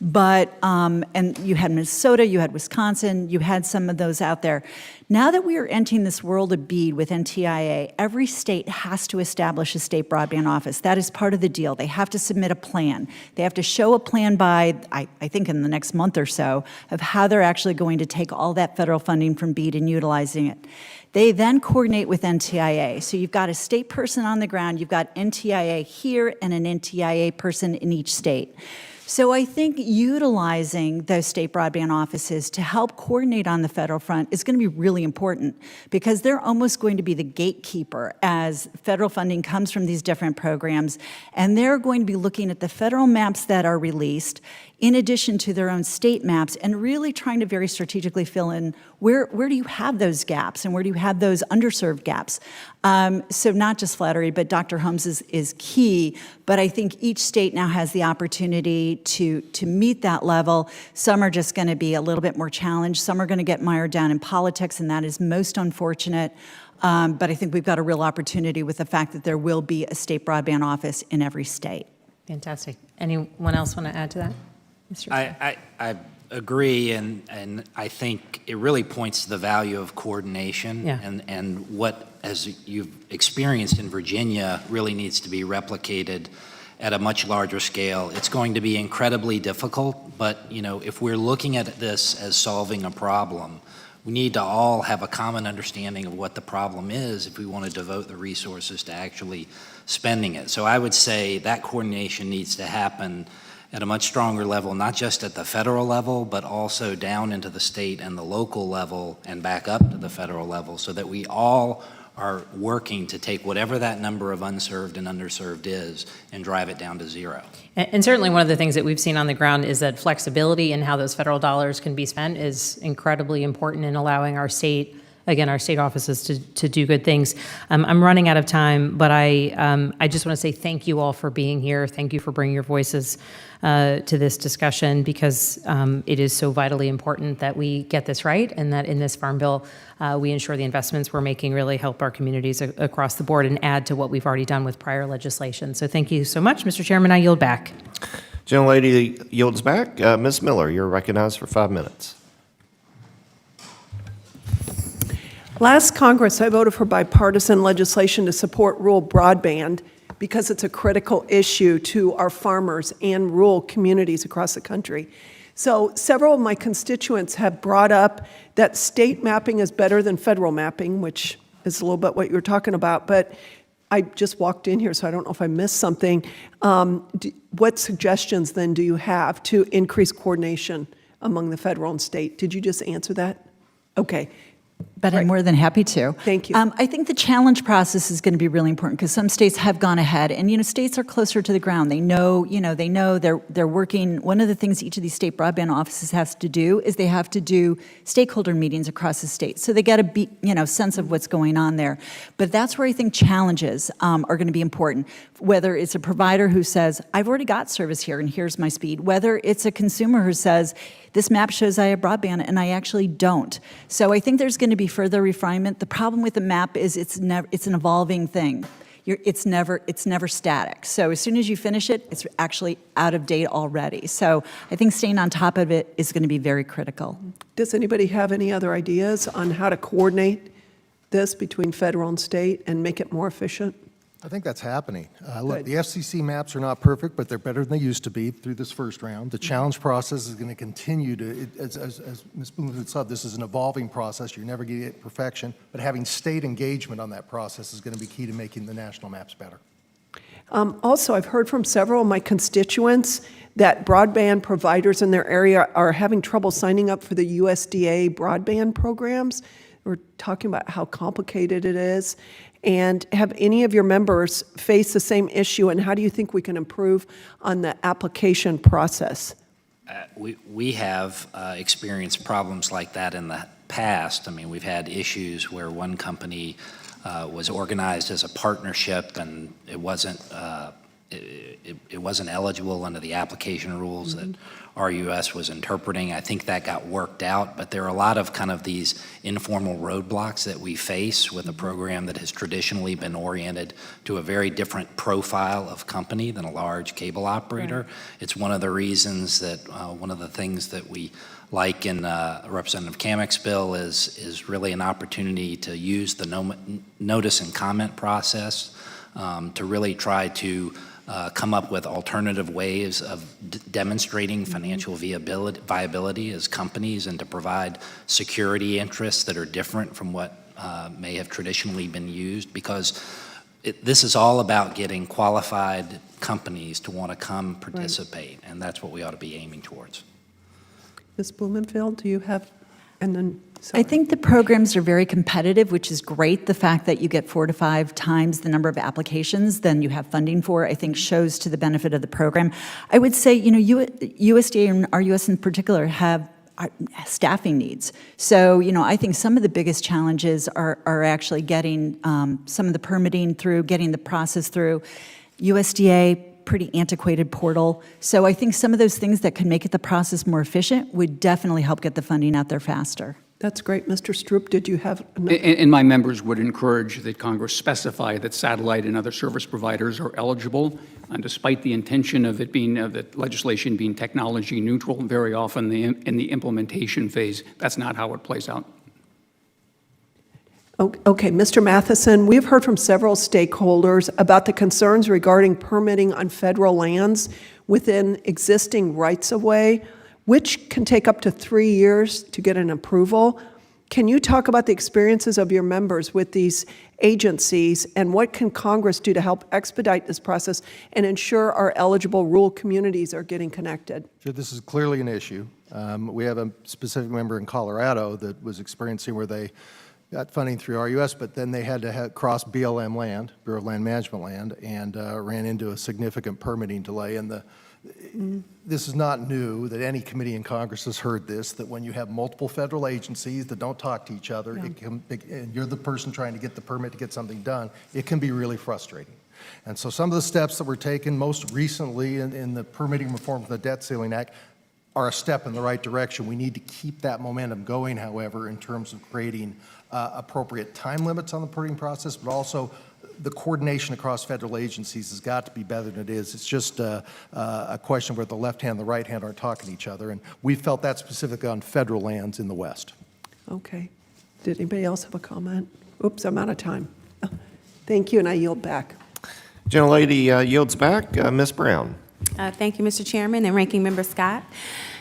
But, and you had Minnesota, you had Wisconsin, you had some of those out there. Now that we are entering this world of BEAD with NTIA, every state has to establish a state broadband office. That is part of the deal. They have to submit a plan. They have to show a plan by, I think in the next month or so, of how they're actually going to take all that federal funding from BEAD and utilizing it. They then coordinate with NTIA. So you've got a state person on the ground, you've got NTIA here and an NTIA person in each state. So I think utilizing those state broadband offices to help coordinate on the federal front is going to be really important because they're almost going to be the gatekeeper as federal funding comes from these different programs, and they're going to be looking at the federal maps that are released in addition to their own state maps and really trying to very strategically fill in where do you have those gaps and where do you have those underserved gaps. So not just flattery, but Dr. Holmes is key, but I think each state now has the opportunity to meet that level. Some are just going to be a little bit more challenged. Some are going to get mired down in politics, and that is most unfortunate. But I think we've got a real opportunity with the fact that there will be a state broadband office in every state. Fantastic. Anyone else want to add to that? Mr. I agree, and I think it really points to the value of coordination and what, as you've experienced in Virginia, really needs to be replicated at a much larger scale. It's going to be incredibly difficult, but if we're looking at this as solving a problem, we need to all have a common understanding of what the problem is if we want to devote the resources to actually spending it. So I would say that coordination needs to happen at a much stronger level, not just at the federal level, but also down into the state and the local level and back up to the federal level, so that we all are working to take whatever that number of unserved and underserved is and drive it down to zero. And certainly one of the things that we've seen on the ground is that flexibility in how those federal dollars can be spent is incredibly important in allowing our state offices to do good things. I'm running out of time, but I just want to say thank you all for being here. Thank you for bringing your voices to this discussion, because it is so vitally important that we get this right, and that in this Farm Bill, we ensure the investments we're making really help our communities across the board and add to what we've already done with prior legislation. So thank you so much, Mr. Chairman. I yield back. Gentlelady yields back. Ms. Miller, you're recognized for 5 minutes. Last Congress, I voted for bipartisan legislation to support rural broadband because it's a critical issue to our farmers and rural communities across the country. So several of my constituents have brought up that state mapping is better than federal mapping, which is a little bit what you were talking about, but I just walked in here, so I don't know if I missed something. What suggestions then do you have to increase coordination among the federal and state? Did you just answer that? Okay. But I'm more than happy to. Thank you. I think the challenge process is going to be really important, because some states have gone ahead, and states are closer to the ground. They know, they're working. One of the things each of these state broadband offices has to do is they have to do stakeholder meetings across the state, so they get a sense of what's going on there. But that's where I think challenges are going to be important. Whether it's a provider who says, "I've already got service here, and here's my speed," whether it's a consumer who says, "This map shows I have broadband, and I actually don't." So I think there's going to be further refinement. The problem with the map is it's an evolving thing. It's never static. So as soon as you finish it, it's actually out of date already. So I think staying on top of it is going to be very critical. Does anybody have any other ideas on how to coordinate this between federal and state and make it more efficient? I think that's happening. Look, the FCC maps are not perfect, but they're better than they used to be through this first round. The challenge process is going to continue to, as Ms. Bloomfield said, this is an evolving process. You're never going to get perfection, but having state engagement on that process is going to be key to making the national maps better. Also, I've heard from several of my constituents that broadband providers in their area are having trouble signing up for the USDA broadband programs. We're talking about how complicated it is. And have any of your members faced the same issue, and how do you think we can improve on the application process? We have experienced problems like that in the past. I mean, we've had issues where one company was organized as a partnership, and it wasn't eligible under the application rules that RUS was interpreting. I think that got worked out, but there are a lot of kind of these informal roadblocks that we face with a program that has traditionally been oriented to a very different profile of company than a large cable operator. Right. It's one of the reasons that one of the things that we like in Representative Kamek's bill is really an opportunity to use the notice and comment process to really try to come up with alternative ways of demonstrating financial viability as companies, and to provide security interests that are different from what may have traditionally been used, because this is all about getting qualified companies to want to come participate, and that's what we ought to be aiming towards. Ms. Blumenfield, do you have, and then I think the programs are very competitive, which is great. The fact that you get 4 to 5 times the number of applications than you have funding for, I think shows to the benefit of the program. I would say, USDA and RUS in particular have staffing needs. So, I think some of the biggest challenges are actually getting some of the permitting through, getting the process through. USDA, pretty antiquated portal. So I think some of those things that could make the process more efficient would definitely help get the funding out there faster. That's great. Mr. Stroop, did you have another? And my members would encourage that Congress specify that satellite and other service providers are eligible. And despite the intention of it being, the legislation being technology neutral, very often in the implementation phase, that's not how it plays out. Okay, Mr. Matheson, we've heard from several stakeholders about the concerns regarding permitting on federal lands within existing rights-of-way, which can take up to 3 years to get an approval. Can you talk about the experiences of your members with these agencies, and what can Congress do to help expedite this process and ensure our eligible rural communities are getting connected? Sure, this is clearly an issue. We have a specific member in Colorado that was experiencing where they got funding through RUS, but then they had to cross BLM land, Bureau of Land Management land, and ran into a significant permitting delay. And this is not new, that any committee in Congress has heard this, that when you have multiple federal agencies that don't talk to each other, and you're the person trying to get the permit to get something done, it can be really frustrating. And so some of the steps that were taken most recently in the permitting reform of the Debt Ceiling Act are a step in the right direction. We need to keep that momentum going, however, in terms of creating appropriate time limits on the permitting process, but also the coordination across federal agencies has got to be better than it is. It's just a question where the left hand and the right hand aren't talking to each other, and we felt that specifically on federal lands in the West. Okay. Did anybody else have a comment? Oops, I'm out of time. Thank you, and I yield back. Gentlelady yields back. Ms. Brown. Thank you, Mr. Chairman and Ranking Member Scott.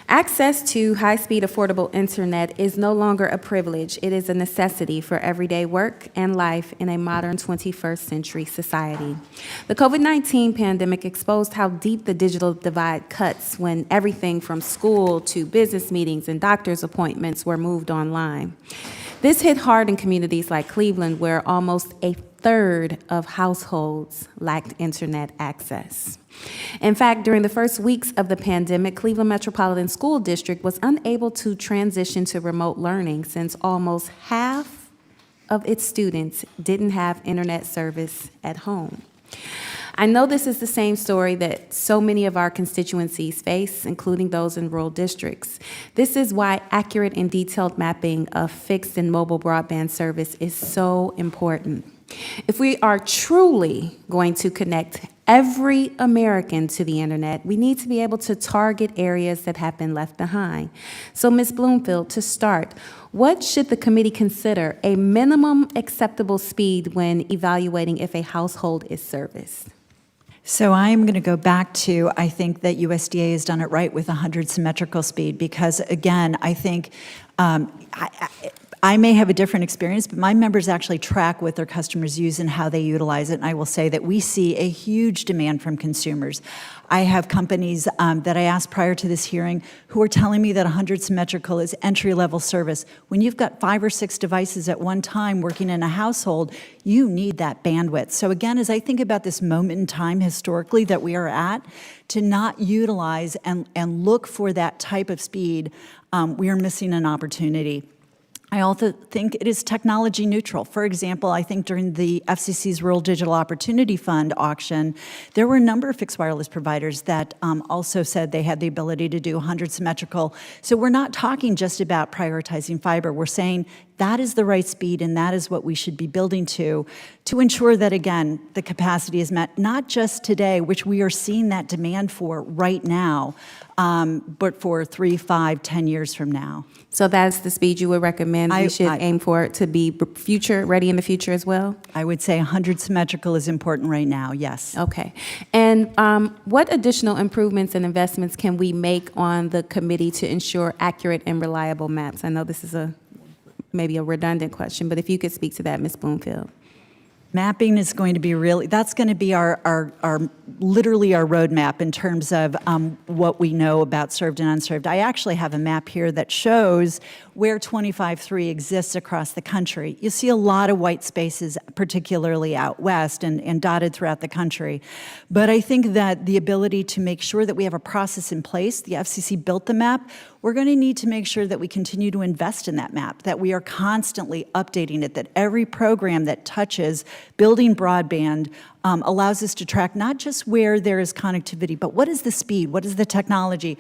Access to high-speed, affordable internet is no longer a privilege. It is a necessity for everyday work and life in a modern 21st century society. The COVID-19 pandemic exposed how deep the digital divide cuts when everything from school to business meetings and doctor's appointments were moved online. This hit hard in communities like Cleveland, where almost a third of households lacked internet access. In fact, during the first weeks of the pandemic, Cleveland Metropolitan School District was unable to transition to remote learning since almost half of its students didn't have internet service at home. I know this is the same story that so many of our constituencies face, including those in rural districts. This is why accurate and detailed mapping of fixed and mobile broadband service is so important. If we are truly going to connect every American to the internet, we need to be able to target areas that have been left behind. So, Ms. Bloomfield, to start, what should the committee consider a minimum acceptable speed when evaluating if a household is serviced? So I'm going to go back to, I think that USDA has done it right with 100 symmetrical speed, because again, I think I may have a different experience, but my members actually track what their customers use and how they utilize it. And I will say that we see a huge demand from consumers. I have companies that I asked prior to this hearing who are telling me that 100 symmetrical is entry-level service. When you've got 5 or 6 devices at one time working in a household, you need that bandwidth. So again, as I think about this moment in time historically that we are at, to not utilize and look for that type of speed, we are missing an opportunity. I also think it is technology neutral. For example, I think during the FCC's Rural Digital Opportunity Fund auction, there were a number of fixed wireless providers that also said they had the ability to do 100 symmetrical. So we're not talking just about prioritizing fiber. We're saying that is the right speed, and that is what we should be building to ensure that, again, the capacity is met, not just today, which we are seeing that demand for right now, but for 3, 5, 10 years from now. So that's the speed you would recommend we should aim for it to be future ready in the future as well? I would say 100 symmetrical is important right now, yes. Okay. And what additional improvements and investments can we make on the committee to ensure accurate and reliable maps? I know this is maybe a redundant question, but if you could speak to that, Ms. Bloomfield. Mapping is going to be really, that's going to be literally our roadmap in terms of what we know about served and unserved. I actually have a map here that shows where 25.3 exists across the country. You see a lot of white spaces, particularly out west and dotted throughout the country. But I think that the ability to make sure that we have a process in place, the FCC built the map, we're going to need to make sure that we continue to invest in that map, that we are constantly updating it, that every program that touches building broadband allows us to track not just where there is connectivity, but what is the speed, what is the technology,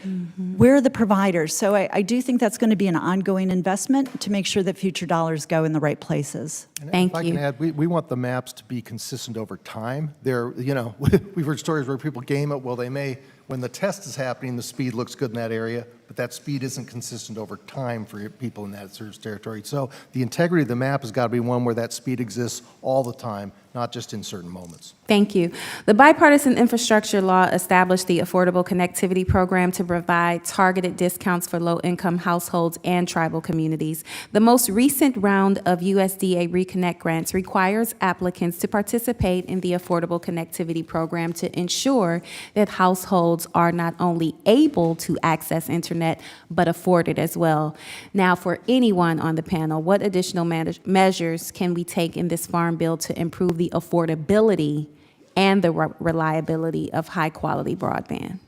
where are the providers. So I do think that's going to be an ongoing investment to make sure that future dollars go in the right places. Thank you. If I can add, we want the maps to be consistent over time. We've heard stories where people game it. Well, they may, when the test is happening, the speed looks good in that area, but that speed isn't consistent over time for people in that service territory. So the integrity of the map has got to be one where that speed exists all the time, not just in certain moments. Thank you. The Bipartisan Infrastructure Law established the Affordable Connectivity Program to provide targeted discounts for low-income households and tribal communities. The most recent round of USDA Reconnect grants requires applicants to participate in the Affordable Connectivity Program to ensure that households are not only able to access internet, but afford it as well. Now, for anyone on the panel, what additional measures can we take in this farm bill to improve the affordability and the reliability of high-quality broadband?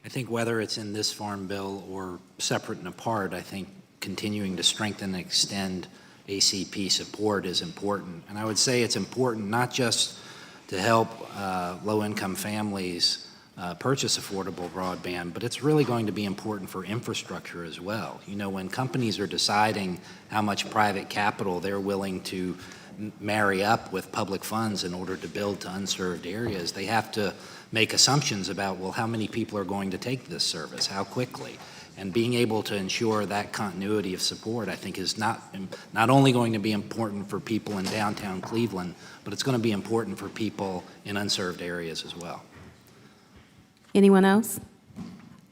I think whether it's in this farm bill or separate and apart, I think continuing to strengthen and extend ACP support is important. And I would say it's important not just to help low-income families purchase affordable broadband, but it's really going to be important for infrastructure as well. You know, when companies are deciding how much private capital they're willing to marry up with public funds in order to build to unserved areas, they have to make assumptions about, well, how many people are going to take this service, how quickly. And being able to ensure that continuity of support, I think, is not only going to be important for people in downtown Cleveland, but it's going to be important for people in unserved areas as well. Anyone else?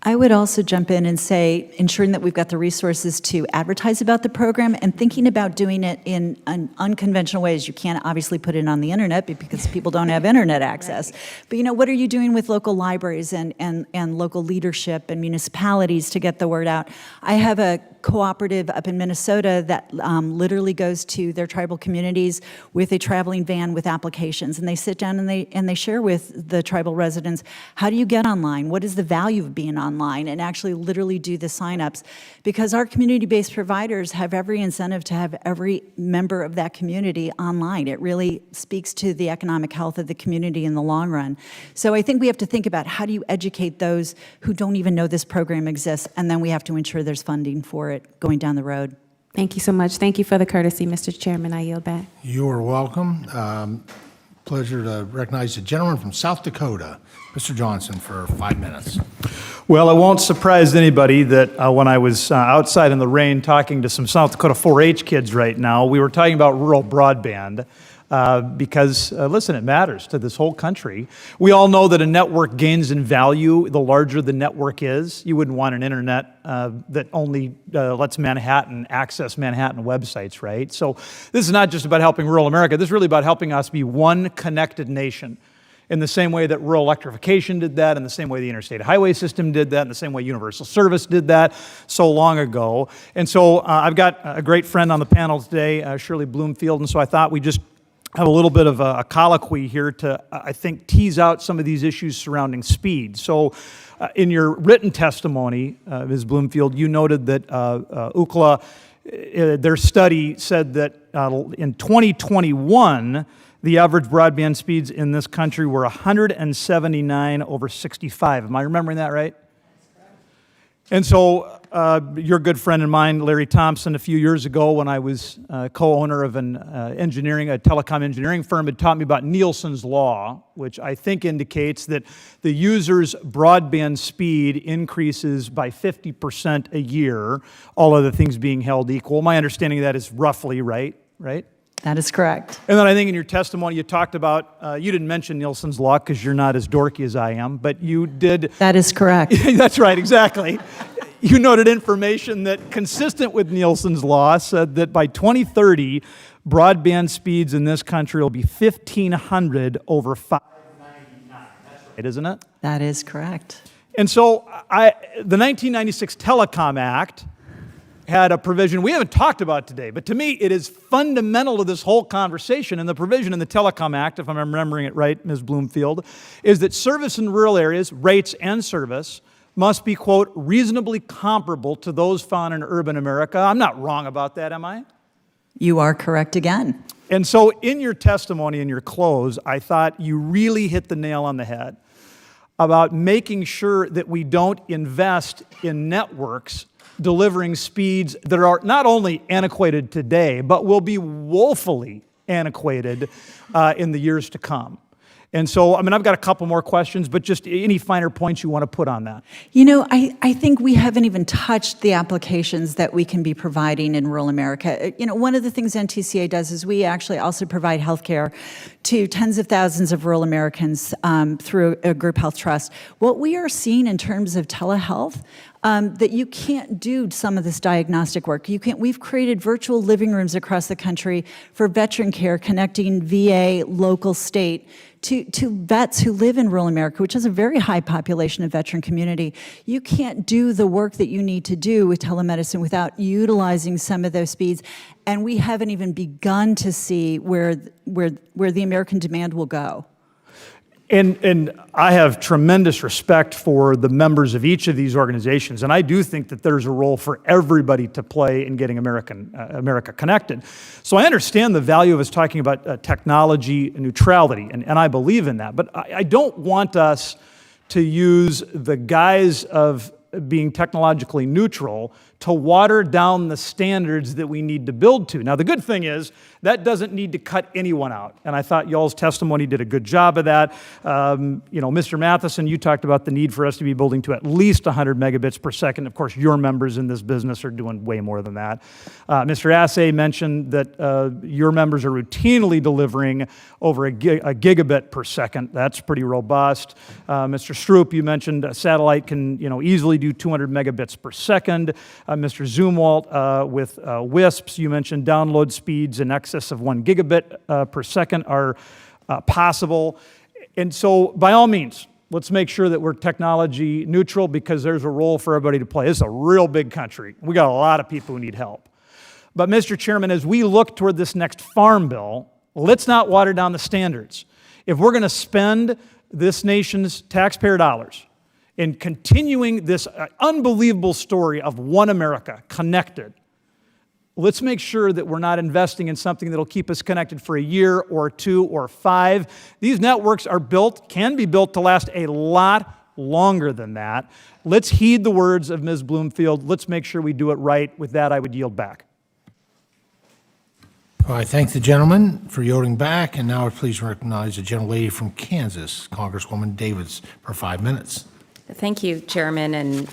I would also jump in and say ensuring that we've got the resources to advertise about the program and thinking about doing it in unconventional ways. You can't obviously put it on the internet because people don't have internet access. But you know, what are you doing with local libraries and local leadership and municipalities to get the word out? I have a cooperative up in Minnesota that literally goes to their tribal communities with a traveling van with applications, and they sit down and they share with the tribal residents, how do you get online? What is the value of being online? And actually literally do the signups, because our community-based providers have every incentive to have every member of that community online. It really speaks to the economic health of the community in the long run. So I think we have to think about how do you educate those who don't even know this program exists, and then we have to ensure there's funding for it going down the road. Thank you so much. Thank you for the courtesy, Mr. Chairman. I yield back. You are welcome. Pleasure to recognize the gentleman from South Dakota, Mr. Johnson, for 5 minutes. Well, it won't surprise anybody that when I was outside in the rain talking to some South Dakota 4-H kids right now, we were talking about rural broadband. Because, listen, it matters to this whole country. We all know that a network gains in value the larger the network is. You wouldn't want an internet that only lets Manhattan access Manhattan websites, right? So this is not just about helping rural America. This is really about helping us be one connected nation. In the same way that rural electrification did that, in the same way the interstate highway system did that, in the same way universal service did that so long ago. And so I've got a great friend on the panel today, Shirley Bloomfield, and so I thought we'd just have a little bit of a colloquy here to, I think, tease out some of these issues surrounding speed. So in your written testimony, Ms. Bloomfield, you noted that Ookla, their study said that in 2021, the average broadband speeds in this country were 179 over 65. Am I remembering that right? And so your good friend and mine, Larry Thompson, a few years ago when I was co-owner of a telecom engineering firm, had taught me about Nielsen's Law, which I think indicates that the user's broadband speed increases by 50% a year, all other things being held equal. My understanding of that is roughly right? That is correct. And then I think in your testimony you talked about, you didn't mention Nielsen's Law because you're not as dorky as I am, but you did. That is correct. That's right, exactly. You noted information that, consistent with Nielsen's Law, said that by 2030, broadband speeds in this country will be 1,500 over 599. That's right, isn't it? That is correct. And so the 1996 Telecom Act had a provision we haven't talked about today, but to me it is fundamental to this whole conversation. And the provision in the Telecom Act, if I'm remembering it right, Ms. Bloomfield, is that service in rural areas, rates and service, must be, quote, reasonably comparable to those found in urban America. I'm not wrong about that, am I? You are correct again. And so in your testimony, in your close, I thought you really hit the nail on the head about making sure that we don't invest in networks delivering speeds that are not only antiquated today, but will be woefully antiquated in the years to come. And so, I mean, I've got a couple more questions, but just any finer points you want to put on that. You know, I think we haven't even touched the applications that we can be providing in rural America. You know, one of the things NTCA does is we actually also provide health care to tens of thousands of rural Americans through a group health trust. What we are seeing in terms of telehealth, that you can't do some of this diagnostic work. We've created virtual living rooms across the country for veteran care, connecting VA, local, state, to vets who live in rural America, which is a very high population of veteran community. You can't do the work that you need to do with telemedicine without utilizing some of those speeds. And we haven't even begun to see where the American demand will go. And I have tremendous respect for the members of each of these organizations, and I do think that there's a role for everybody to play in getting America connected. So I understand the value of us talking about technology neutrality, and I believe in that. But I don't want us to use the guise of being technologically neutral to water down the standards that we need to build to. Now, the good thing is that doesn't need to cut anyone out, and I thought y'all's testimony did a good job of that. You know, Mr. Matheson, you talked about the need for us to be building to at least 100 megabits per second. Of course, your members in this business are doing way more than that. Mr. Assay mentioned that your members are routinely delivering over a gigabit per second. That's pretty robust. Mr. Stroop, you mentioned a satellite can, easily do 200 megabits per second. Mr. Zumwalt, with WISPs, you mentioned download speeds in excess of 1 gigabit per second are possible. And so, by all means, let's make sure that we're technology neutral, because there's a role for everybody to play. This is a real big country. We got a lot of people who need help. But, Mr. Chairman, as we look toward this next farm bill, let's not water down the standards. If we're going to spend this nation's taxpayer dollars in continuing this unbelievable story of one America connected, let's make sure that we're not investing in something that'll keep us connected for a year or 2 or 5. These networks can be built to last a lot longer than that. Let's heed the words of Ms. Bloomfield. Let's make sure we do it right. With that, I would yield back. I thank the gentleman for yielding back, and now I please recognize the gentlelady from Kansas, Congresswoman Davids, for 5 minutes. Thank you, Chairman, and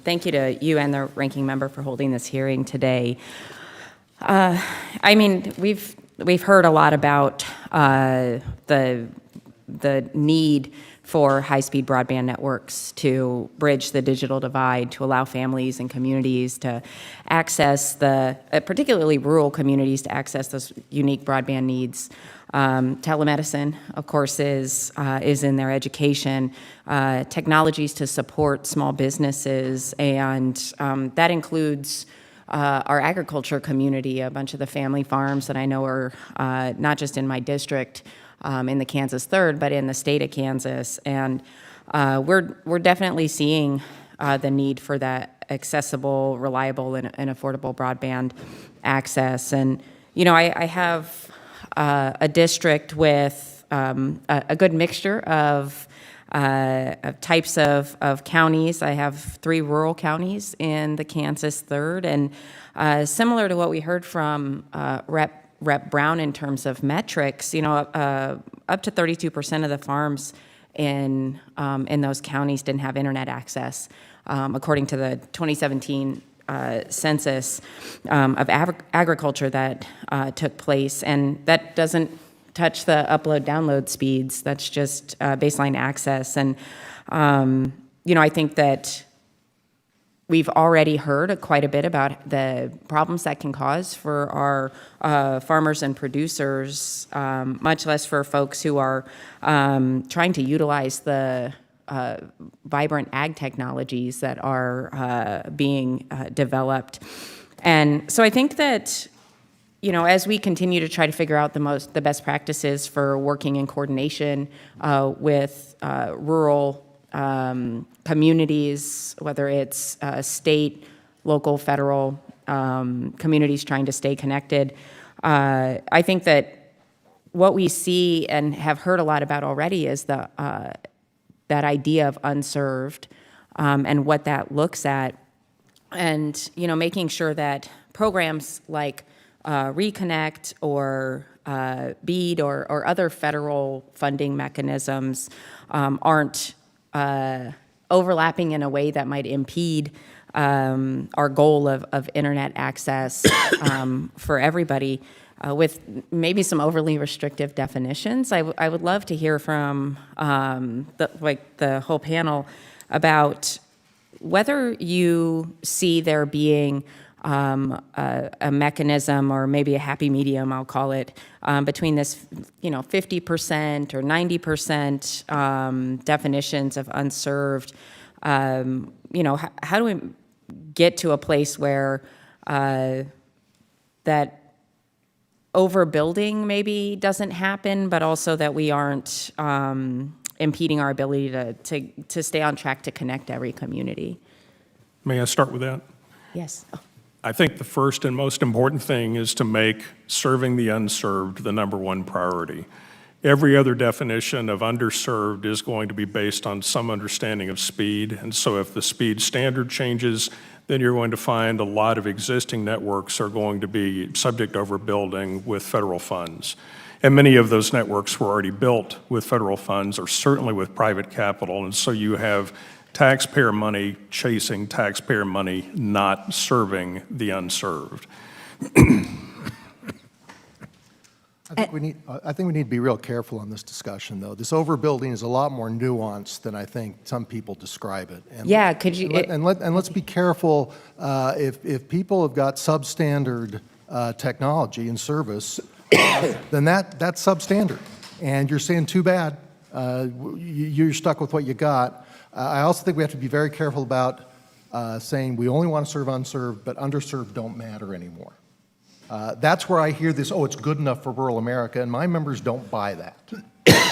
thank you to you and the ranking member for holding this hearing today. I mean, we've heard a lot about the need for high-speed broadband networks to bridge the digital divide, to allow families and communities to access particularly rural communities, to access those unique broadband needs. Telemedicine, of course, is in their education, technologies to support small businesses, and that includes our agriculture community, a bunch of the family farms that I know are not just in my district, in the Kansas 3rd, but in the state of Kansas. And we're definitely seeing the need for that accessible, reliable, and affordable broadband access. And, I have a district with a good mixture of types of counties. I have 3 rural counties in the Kansas 3rd, and similar to what we heard from Rep. Brown in terms of metrics, up to 32% of the farms in those counties didn't have internet access, according to the 2017 census of agriculture that took place. And that doesn't touch the upload-download speeds. That's just baseline access. And, I think that we've already heard quite a bit about the problems that can cause for our farmers and producers, much less for folks who are trying to utilize the vibrant ag technologies that are being developed. And so I think that, as we continue to try to figure out the best practices for working in coordination with rural communities, whether it's state, local, federal communities trying to stay connected, I think that what we see and have heard a lot about already is that idea of unserved and what that looks at, and making sure that programs like Reconnect or BEAD or other federal funding mechanisms aren't overlapping in a way that might impede our goal of internet access for everybody with maybe some overly restrictive definitions. I would love to hear from the whole panel about whether you see there being a mechanism or maybe a happy medium, I'll call it, between this 50% or 90% definitions of unserved. How do we get to a place where that overbuilding maybe doesn't happen, but also that we aren't impeding our ability to stay on track to connect every community? May I start with that? Yes. I think the first and most important thing is to make serving the unserved the number one priority. Every other definition of underserved is going to be based on some understanding of speed, and so if the speed standard changes, then you're going to find a lot of existing networks are going to be subject to overbuilding with federal funds. And many of those networks were already built with federal funds or certainly with private capital, and so you have taxpayer money chasing taxpayer money, not serving the unserved. I think we need to be real careful on this discussion, though. This overbuilding is a lot more nuanced than I think some people describe it. And Yeah, could you? let's be careful. If people have got substandard technology and service, then that's substandard, and you're saying too bad. You're stuck with what you got. I also think we have to be very careful about saying we only want to serve unserved, but underserved don't matter anymore. That's where I hear this, it's good enough for rural America, and my members don't buy that.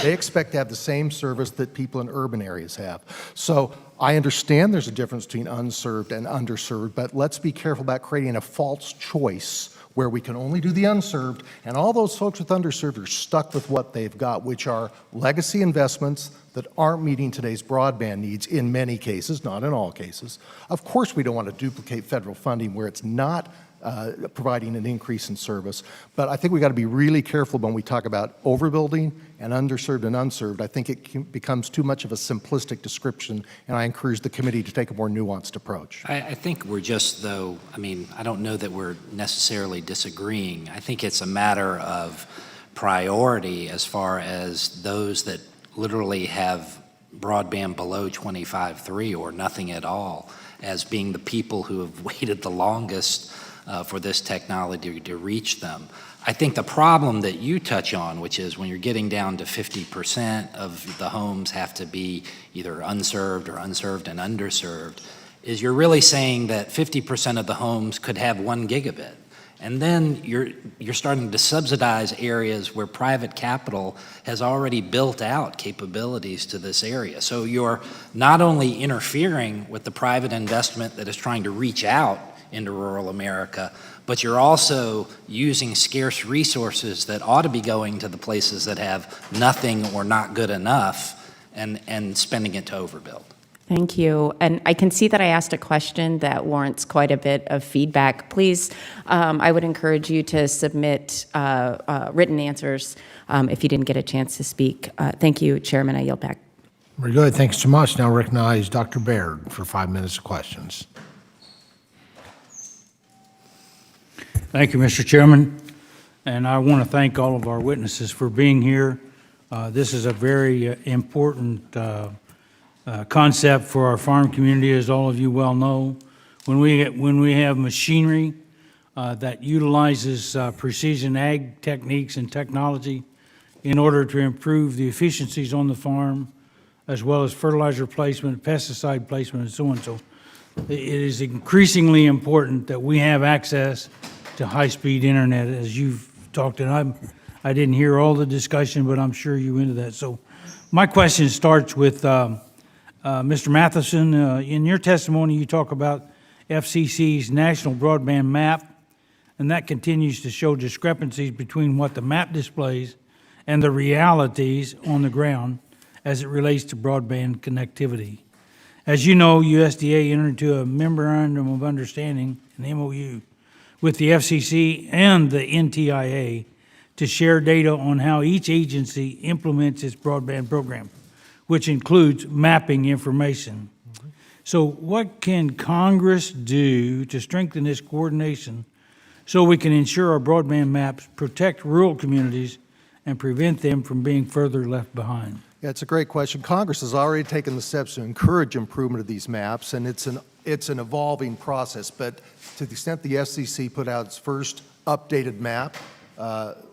They expect to have the same service that people in urban areas have. So I understand there's a difference between unserved and underserved, but let's be careful about creating a false choice where we can only do the unserved, and all those folks with underserved are stuck with what they've got, which are legacy investments that aren't meeting today's broadband needs in many cases, not in all cases. Of course, we don't want to duplicate federal funding where it's not providing an increase in service, but I think we've got to be really careful when we talk about overbuilding and underserved and unserved. I think it becomes too much of a simplistic description, and I encourage the committee to take a more nuanced approach. I think we're just, though, I don't know that we're necessarily disagreeing. I think it's a matter of priority as far as those that literally have broadband below 25.3 or nothing at all as being the people who have waited the longest for this technology to reach them. I think the problem that you touch on, which is when you're getting down to 50% of the homes have to be either unserved or unserved and underserved, is you're really saying that 50% of the homes could have 1 gigabit. And then you're starting to subsidize areas where private capital has already built out capabilities to this area. So you're not only interfering with the private investment that is trying to reach out into rural America, but you're also using scarce resources that ought to be going to the places that have nothing or not good enough and spending it to overbuild. Thank you. And I can see that I asked a question that warrants quite a bit of feedback. Please, I would encourage you to submit written answers if you didn't get a chance to speak. Thank you, Chairman. I yield back. Very good. Thanks so much. Now recognize Dr. Baird for 5 minutes of questions. Thank you, Mr. Chairman. And I want to thank all of our witnesses for being here. This is a very important concept for our farm community, as all of you well know. When we have machinery that utilizes precision ag techniques and technology in order to improve the efficiencies on the farm, as well as fertilizer placement, pesticide placement, and so on. So it is increasingly important that we have access to high-speed internet, as you've talked, and I didn't hear all the discussion, but I'm sure you into that. So my question starts with Mr. Matheson. In your testimony, you talk about FCC's National Broadband Map, and that continues to show discrepancies between what the map displays and the realities on the ground as it relates to broadband connectivity. As you know, USDA entered into a memorandum of understanding, an MOU, with the FCC and the NTIA to share data on how each agency implements its broadband program, which includes mapping information. So what can Congress do to strengthen this coordination so we can ensure our broadband maps protect rural communities and prevent them from being further left behind? Yeah, it's a great question. Congress has already taken the steps to encourage improvement of these maps, and it's an evolving process. But to the extent the FCC put out its first updated map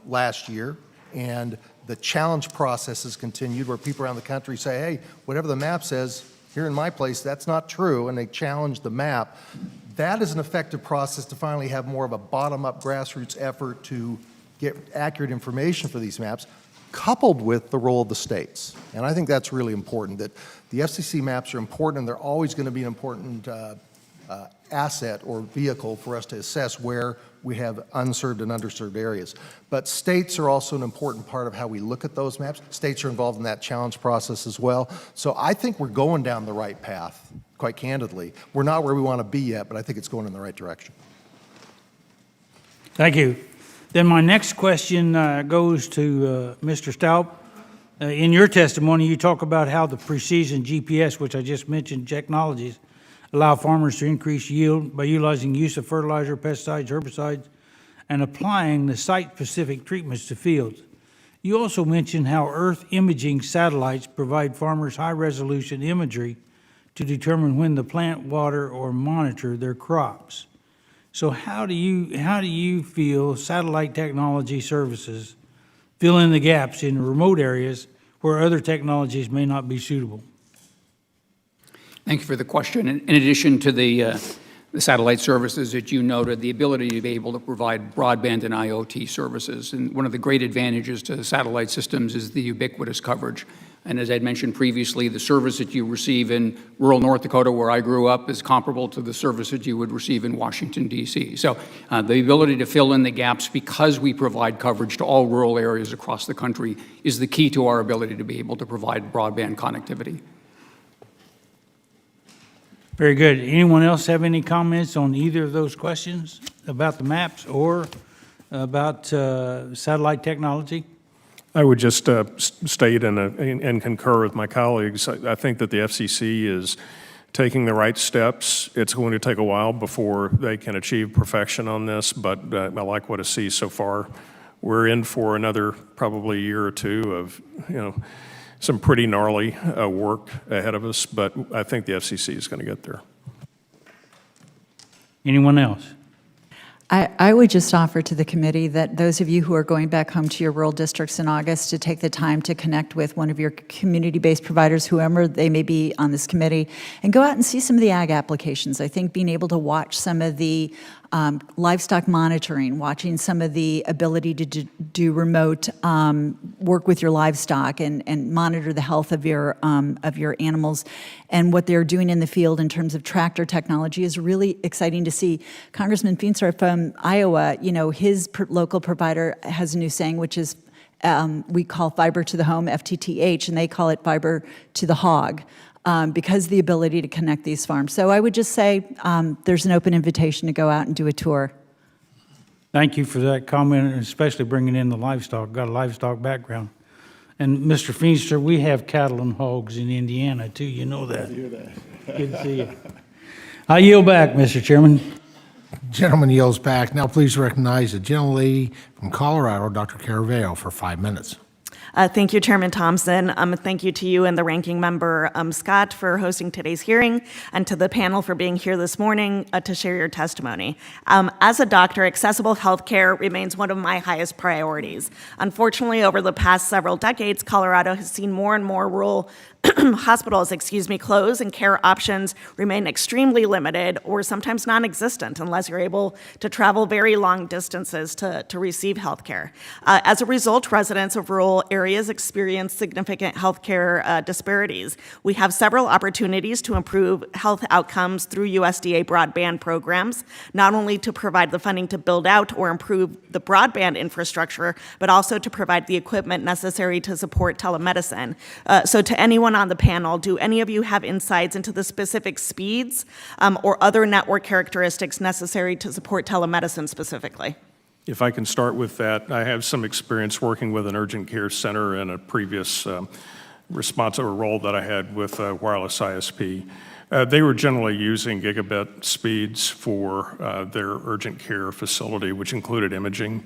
last year, and the challenge process has continued where people around the country say, hey, whatever the map says, here in my place, that's not true, and they challenge the map. That is an effective process to finally have more of a bottom-up grassroots effort to get accurate information for these maps, coupled with the role of the states. And I think that's really important, that the FCC maps are important, and they're always going to be an important asset or vehicle for us to assess where we have unserved and underserved areas. But states are also an important part of how we look at those maps. States are involved in that challenge process as well. So I think we're going down the right path, quite candidly. We're not where we want to be yet, but I think it's going in the right direction. Thank you. Then my next question goes to Mr. Staup. In your testimony, you talk about how the precision GPS, which I just mentioned, technologies, allow farmers to increase yield by utilizing use of fertilizer, pesticides, herbicides, and applying the site-specific treatments to fields. You also mentioned how Earth imaging satellites provide farmers high-resolution imagery to determine when to plant, water, or monitor their crops. So how do you feel satellite technology services fill in the gaps in remote areas where other technologies may not be suitable? Thank you for the question. In addition to the satellite services that you noted, the ability to be able to provide broadband and IoT services. And one of the great advantages to satellite systems is the ubiquitous coverage. And as I mentioned previously, the service that you receive in rural North Dakota, where I grew up, is comparable to the service that you would receive in Washington, D.C. So the ability to fill in the gaps because we provide coverage to all rural areas across the country is the key to our ability to be able to provide broadband connectivity. Very good. Anyone else have any comments on either of those questions about the maps or about satellite technology? I would just state and concur with my colleagues. I think that the FCC is taking the right steps. It's going to take a while before they can achieve perfection on this, but I like what I see so far. We're in for another probably year or two of, some pretty gnarly work ahead of us, but I think the FCC is going to get there. Anyone else? I would just offer to the committee that those of you who are going back home to your rural districts in August to take the time to connect with one of your community-based providers, whoever they may be on this committee, and go out and see some of the ag applications. I think being able to watch some of the livestock monitoring, watching some of the ability to do remote work with your livestock and monitor the health of your animals and what they're doing in the field in terms of tractor technology is really exciting to see. Congressman Feenster from Iowa, his local provider has a new saying, which is we call fiber to the home, FTTH, and they call it fiber to the hog. Because of the ability to connect these farms. So I would just say there's an open invitation to go out and do a tour. Thank you for that comment, and especially bringing in the livestock. Got a livestock background. And Mr. Feenster, we have cattle and hogs in Indiana, too. You know that. I hear that. Good to see you. I yield back, Mr. Chairman. Gentleman yields back. Now please recognize the gentlelady from Colorado, Dr. Caraveo, for 5 minutes. Thank you, Chairman Thompson. Thank you to you and the ranking member, Scott, for hosting today's hearing, and to the panel for being here this morning to share your testimony. As a doctor, accessible health care remains one of my highest priorities. Unfortunately, over the past several decades, Colorado has seen more and more rural hospitals, close, and care options remain extremely limited or sometimes non-existent unless you're able to travel very long distances to receive health care. As a result, residents of rural areas experience significant health care disparities. We have several opportunities to improve health outcomes through USDA broadband programs, not only to provide the funding to build out or improve the broadband infrastructure, but also to provide the equipment necessary to support telemedicine. So to anyone anyone on the panel, do any of you have insights into the specific speeds or other network characteristics necessary to support telemedicine specifically? If I can start with that, I have some experience working with an urgent care center in a previous responsive role that I had with wireless ISP. They were generally using gigabit speeds for their urgent care facility, which included imaging.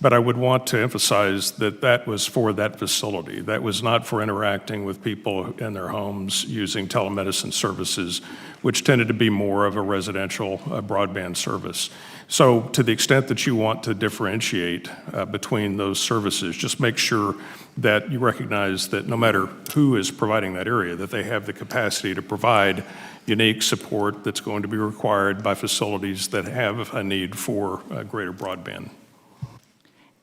But I would want to emphasize that that was for that facility. That was not for interacting with people in their homes using telemedicine services, which tended to be more of a residential broadband service. So to the extent that you want to differentiate between those services, just make sure that you recognize that no matter who is providing that area, that they have the capacity to provide unique support that's going to be required by facilities that have a need for greater broadband.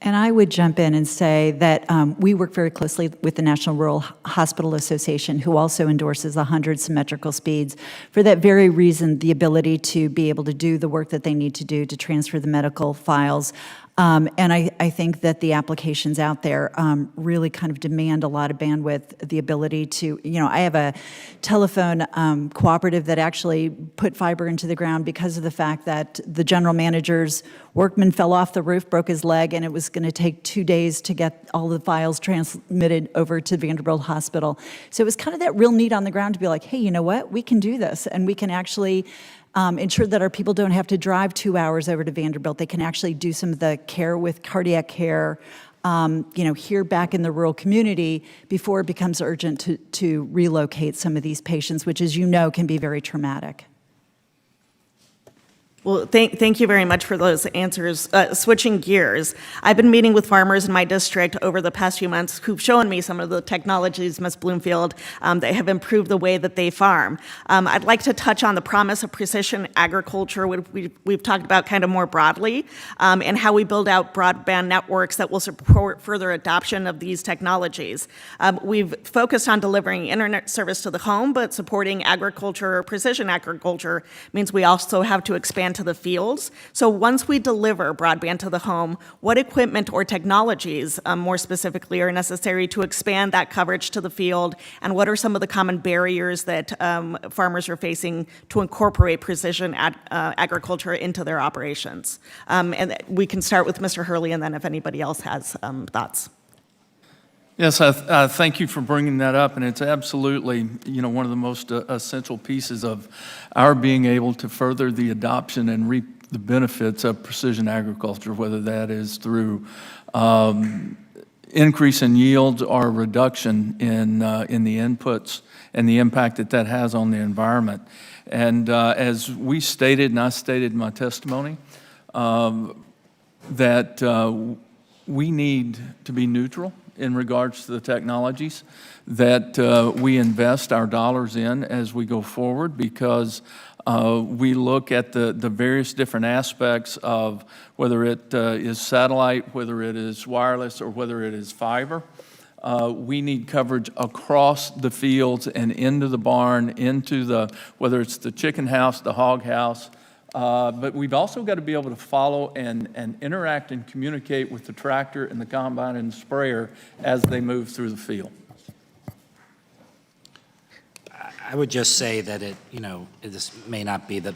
And I would jump in and say that we work very closely with the National Rural Hospital Association, who also endorses 100 symmetrical speeds for that very reason, the ability to be able to do the work that they need to do to transfer the medical files. And I think that the applications out there really kind of demand a lot of bandwidth, the ability to, I have a telephone cooperative that actually put fiber into the ground because of the fact that the general manager's workman fell off the roof, broke his leg, and it was going to take 2 days to get all the files transmitted over to Vanderbilt Hospital. So it was kind of that real need on the ground to be like, hey, you know what? We can do this, and we can actually ensure that our people don't have to drive 2 hours over to Vanderbilt. They can actually do some of the care with cardiac care, here back in the rural community before it becomes urgent to relocate some of these patients, which, as you know, can be very traumatic. Well, thank you very much for those answers. Switching gears, I've been meeting with farmers in my district over the past few months who've shown me some of the technologies, Ms. Bloomfield, that have improved the way that they farm. I'd like to touch on the promise of precision agriculture, which we've talked about kind of more broadly, and how we build out broadband networks that will support further adoption of these technologies. We've focused on delivering internet service to the home, but supporting agriculture, precision agriculture, means we also have to expand to the fields. So once we deliver broadband to the home, what equipment or technologies, more specifically, are necessary to expand that coverage to the field, and what are some of the common barriers that farmers are facing to incorporate precision agriculture into their operations? And we can start with Mr. Hurley, and then if anybody else has thoughts. Yes, I thank you for bringing that up, and it's absolutely, one of the most essential pieces of our being able to further the adoption and reap the benefits of precision agriculture, whether that is through increase in yields or reduction in the inputs and the impact that that has on the environment. And as we stated, and I stated in my testimony, that we need to be neutral in regards to the technologies that we invest our dollars in as we go forward, because we look at the various different aspects of whether it is satellite, whether it is wireless, or whether it is fiber. We need coverage across the fields and into the barn, into whether it's the chicken house, the hog house, but we've also got to be able to follow and interact and communicate with the tractor and the combine and the sprayer as they move through the field. I would just say that this may not be the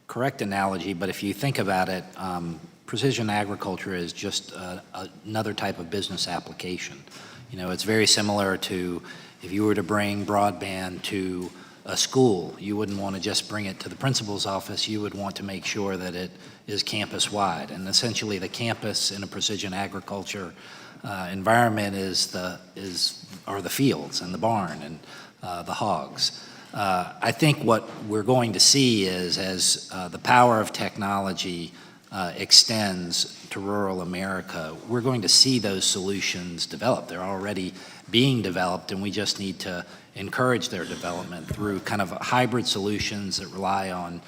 correct analogy, but if you think about it, precision agriculture is just another type of business application. It's very similar to if you were to bring broadband to a school, you wouldn't want to just bring it to the principal's office. You would want to make sure that it is campus-wide. And essentially, the campus in a precision agriculture environment are the fields and the barn and the hogs. I think what we're going to see is as the power of technology extends to rural America, we're going to see those solutions develop. They're already being developed, and we just need to encourage their development through kind of hybrid solutions that rely on,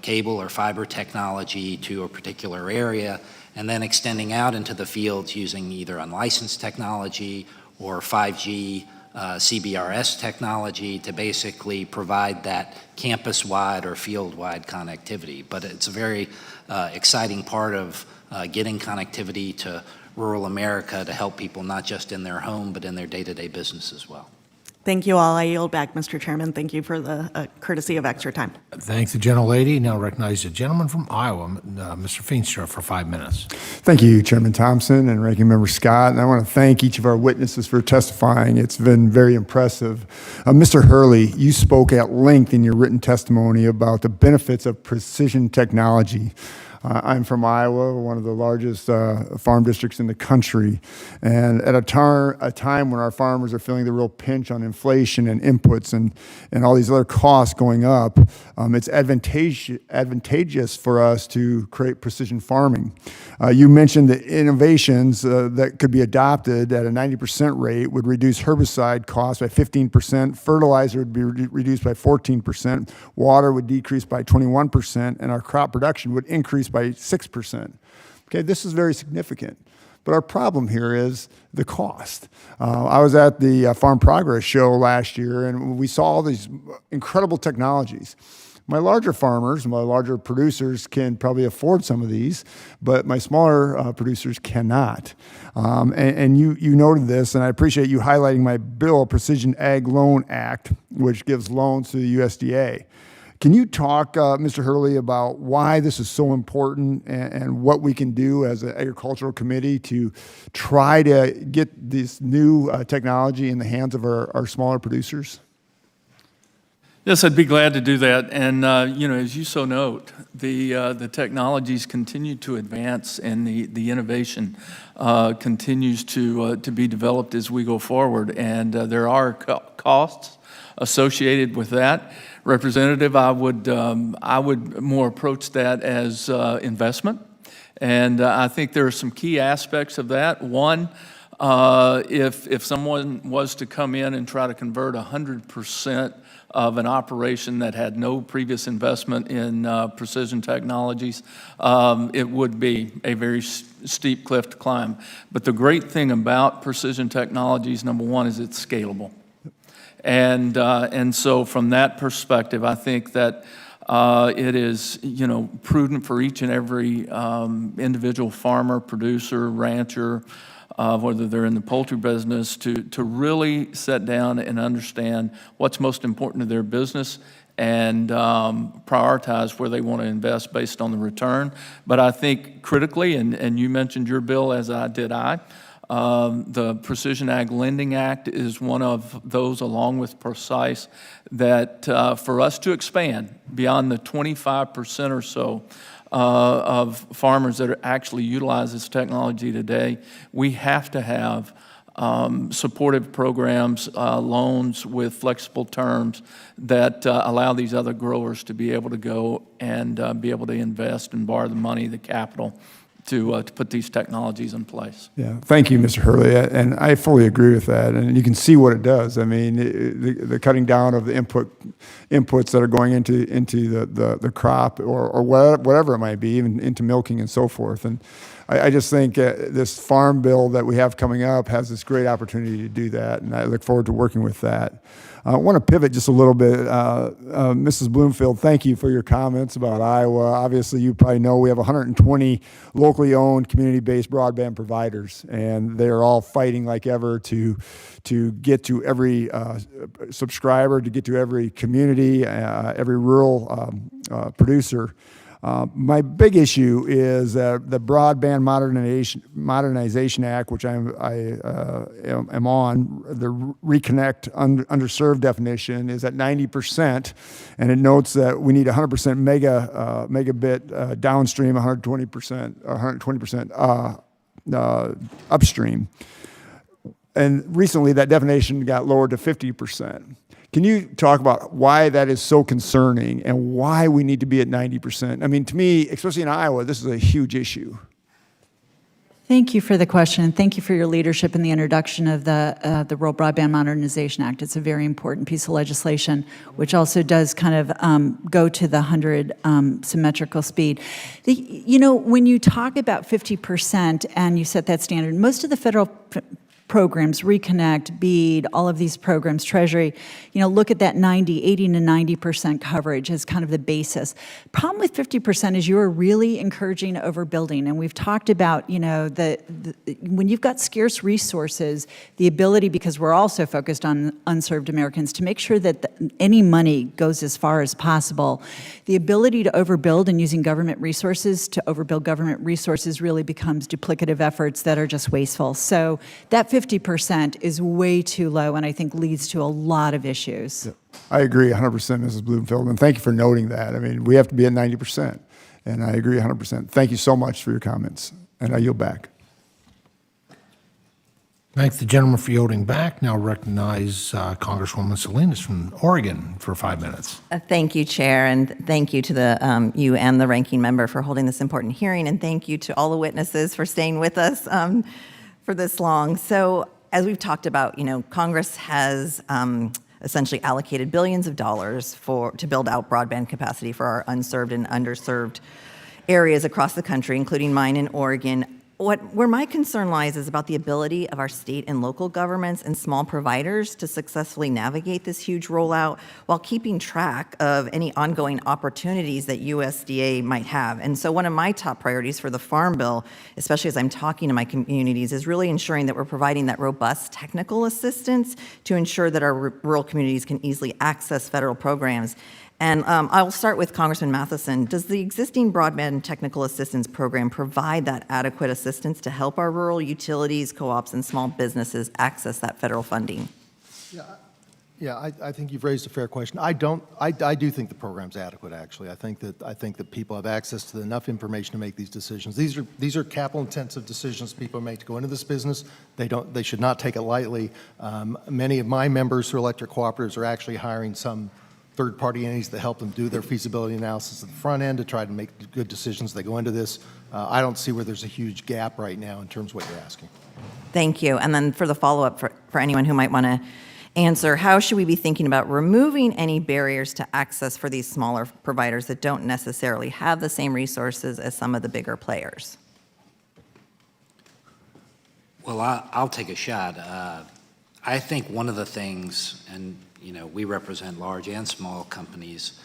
cable or fiber technology to a particular area, and then extending out into the fields using either unlicensed technology or 5G CBRS technology to basically provide that campus-wide or field-wide connectivity. But it's a very exciting part of getting connectivity to rural America to help people not just in their home, but in their day-to-day business as well. Thank you all. I yield back, Mr. Chairman. Thank you for the courtesy of extra time. Thank the gentlelady. Now recognize the gentleman from Iowa, Mr. Feenstra, for 5 minutes. Thank you, Chairman Thompson and Ranking Member Scott. And I want to thank each of our witnesses for testifying. It's been very impressive. Mr. Hurley, you spoke at length in your written testimony about the benefits of precision technology. I'm from Iowa, one of the largest farm districts in the country. And at a time when our farmers are feeling the real pinch on inflation and inputs and all these other costs going up, it's advantageous for us to create precision farming. You mentioned that innovations that could be adopted at a 90% rate would reduce herbicide costs by 15%, fertilizer would be reduced by 14%, water would decrease by 21%, and our crop production would increase by 6%. Okay, this is very significant. But our problem here is the cost. I was at the Farm Progress Show last year, and we saw all these incredible technologies. My larger farmers, my larger producers can probably afford some of these, but my smaller producers cannot. And you noted this, and I appreciate you highlighting my bill, Precision Ag Loan Act, which gives loans to the USDA. Can you talk, Mr. Hurley, about why this is so important and what we can do as an agricultural committee to try to get this new technology in the hands of our smaller producers? Yes, I'd be glad to do that. And, as you so note, the technologies continue to advance and the innovation continues to be developed as we go forward. And there are costs associated with that. Representative, I would more approach that as investment. And I think there are some key aspects of that. One, if someone was to come in and try to convert 100% of an operation that had no previous investment in precision technologies, it would be a very steep cliff to climb. But the great thing about precision technologies, number one, is it's scalable. And so from that perspective, I think that it is, prudent for each and every individual farmer, producer, rancher, whether they're in the poultry business, to really sit down and understand what's most important to their business and prioritize where they want to invest based on the return. But I think critically, and you mentioned your bill as did I, the Precision Ag Lending Act is one of those, along with Precise, that for us to expand beyond the 25% or so of farmers that actually utilize this technology today, we have to have supportive programs, loans with flexible terms that allow these other growers to be able to go and be able to invest and borrow the money, the capital, to put these technologies in place. Yeah, thank you, Mr. Hurley, and I fully agree with that. And you can see what it does. I mean, the cutting down of the inputs that are going into the crop or whatever it might be, even into milking and so forth. And I just think this farm bill that we have coming up has this great opportunity to do that, and I look forward to working with that. I want to pivot just a little bit. Mrs. Bloomfield, thank you for your comments about Iowa. Obviously, you probably know we have 120 locally owned, community-based broadband providers, and they're all fighting like ever to get to every subscriber, to get to every community, every rural producer. My big issue is the Broadband Modernization Act, which I am on. The Reconnect underserved definition is at 90%, and it notes that we need 100% megabit downstream, 120% upstream. And recently, that definition got lowered to 50%. Can you talk about why that is so concerning and why we need to be at 90%? I mean, to me, especially in Iowa, this is a huge issue. Thank you for the question, and thank you for your leadership in the introduction of the Rural Broadband Modernization Act. It's a very important piece of legislation, which also does kind of go to the 100 symmetrical speed. When you talk about 50% and you set that standard, most of the federal programs, Reconnect, BEAD, all of these programs, Treasury, look at that 80 to 90% coverage as kind of the basis. Problem with 50% is you are really encouraging overbuilding. And we've talked about, when you've got scarce resources, the ability, because we're also focused on unserved Americans, to make sure that any money goes as far as possible. The ability to overbuild and using government resources to overbuild government resources really becomes duplicative efforts that are just wasteful. So that 50% is way too low and I think leads to a lot of issues. Yeah, I agree 100%, Mrs. Bloomfield, and thank you for noting that. I mean, we have to be at 90%, and I agree 100%. Thank you so much for your comments, and I yield back. Thank the gentleman for yielding back. Now recognize Congresswoman Salinas from Oregon for 5 minutes. Thank you, Chair, and thank you to you and the ranking member for holding this important hearing, and thank you to all the witnesses for staying with us for this long. So, as we've talked about, Congress has essentially allocated billions of dollars to build out broadband capacity for our unserved and underserved areas across the country, including mine in Oregon. Where my concern lies is about the ability of our state and local governments and small providers to successfully navigate this huge rollout while keeping track of any ongoing opportunities that USDA might have. And so one of my top priorities for the Farm Bill, especially as I'm talking to my communities, is really ensuring that we're providing that robust technical assistance to ensure that our rural communities can easily access federal programs. And I will start with Congressman Matheson. Does the existing broadband technical assistance program provide that adequate assistance to help our rural utilities, co-ops, and small businesses access that federal funding? Yeah, I think you've raised a fair question. I do think the program's adequate, actually. I think that people have access to enough information to make these decisions. These are capital-intensive decisions people make to go into this business. They should not take it lightly. Many of my members who are electric cooperatives are actually hiring some third-party entities that help them do their feasibility analysis at the front end to try to make good decisions as they go into this. I don't see where there's a huge gap right now in terms of what you're asking. Thank you. And then for the follow-up, for anyone who might want to answer, how should we be thinking about removing any barriers to access for these smaller providers that don't necessarily have the same resources as some of the bigger players? Well, I'll take a shot. I think one of the things, and we represent large and small companies,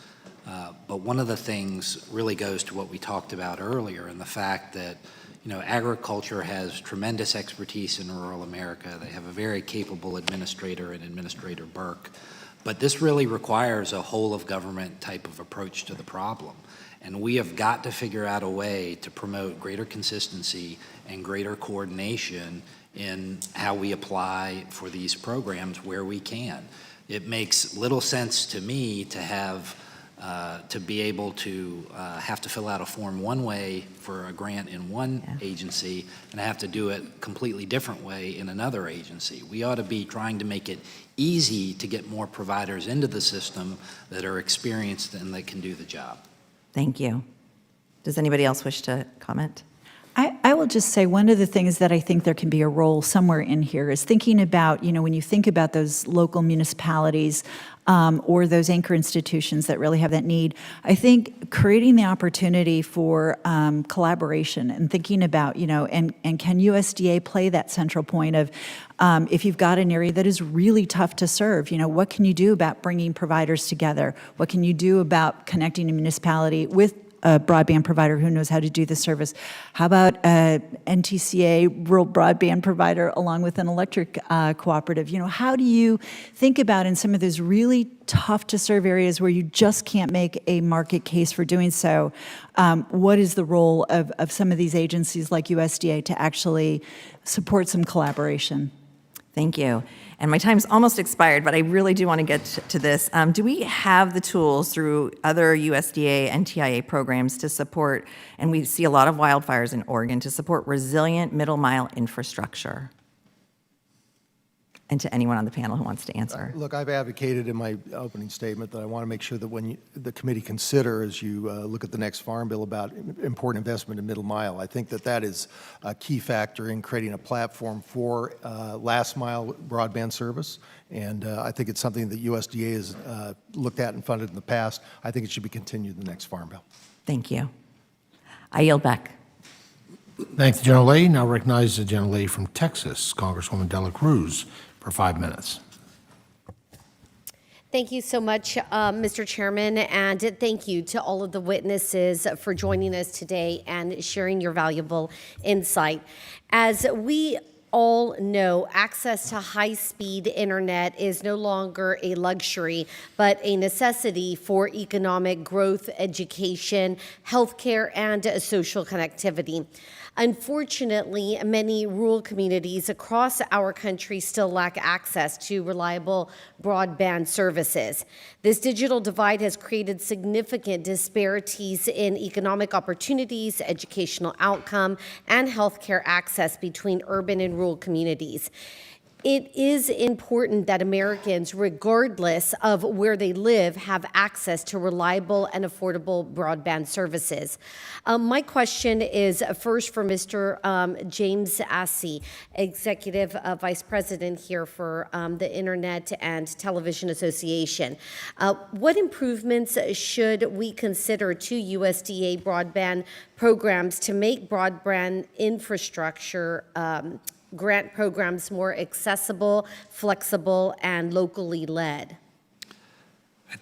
but one of the things really goes to what we talked about earlier, and the fact that agriculture has tremendous expertise in rural America. They have a very capable administrator in Administrator Burke, but this really requires a whole of government type of approach to the problem. And we have got to figure out a way to promote greater consistency and greater coordination in how we apply for these programs where we can. It makes little sense to me to have to be able to have to fill out a form one way for a grant in one agency and have to do it completely different way in another agency. We ought to be trying to make it easy to get more providers into the system that are experienced and that can do the job. Thank you. Does anybody else wish to comment? I will just say one of the things that I think there can be a role somewhere in here is thinking about, when you think about those local municipalities or those anchor institutions that really have that need, I think creating the opportunity for collaboration and thinking about, and can USDA play that central point of if you've got an area that is really tough to serve, what can you do about bringing providers together? What can you do about connecting a municipality with a broadband provider who knows how to do the service? How about a NTCA rural broadband provider along with an electric cooperative? How do you think about in some of those really tough to serve areas where you just can't make a market case for doing so? What is the role of some of these agencies like USDA to actually support some collaboration? Thank you. And my time's almost expired, but I really do want to get to this. Do we have the tools through other USDA and TIA programs to support, and we see a lot of wildfires in Oregon, to support resilient middle mile infrastructure? And to anyone on the panel who wants to answer. Look, I've advocated in my opening statement that I want to make sure that when the committee consider, as you look at the next Farm Bill, about important investment in middle mile. I think that is a key factor in creating a platform for last mile broadband service. And I think it's something that USDA has looked at and funded in the past. I think it should be continued in the next Farm Bill. Thank you. I yield back. Thank the gentlelady. Now recognize the gentlelady from Texas, Congresswoman Dela Cruz, for 5 minutes. Thank you so much, Mr. Chairman, and thank you to all of the witnesses for joining us today and sharing your valuable insight. As we all know, access to high-speed internet is no longer a luxury, but a necessity for economic growth, education, healthcare, and social connectivity. Unfortunately, many rural communities across our country still lack access to reliable broadband services. This digital divide has created significant disparities in economic opportunities, educational outcome, and healthcare access between urban and rural communities. It is important that Americans, regardless of where they live, have access to reliable and affordable broadband services. My question is first for Mr. James Assi, Executive Vice President here for the Internet and Television Association. What improvements should we consider to USDA broadband programs to make broadband infrastructure grant programs more accessible, flexible, and locally led?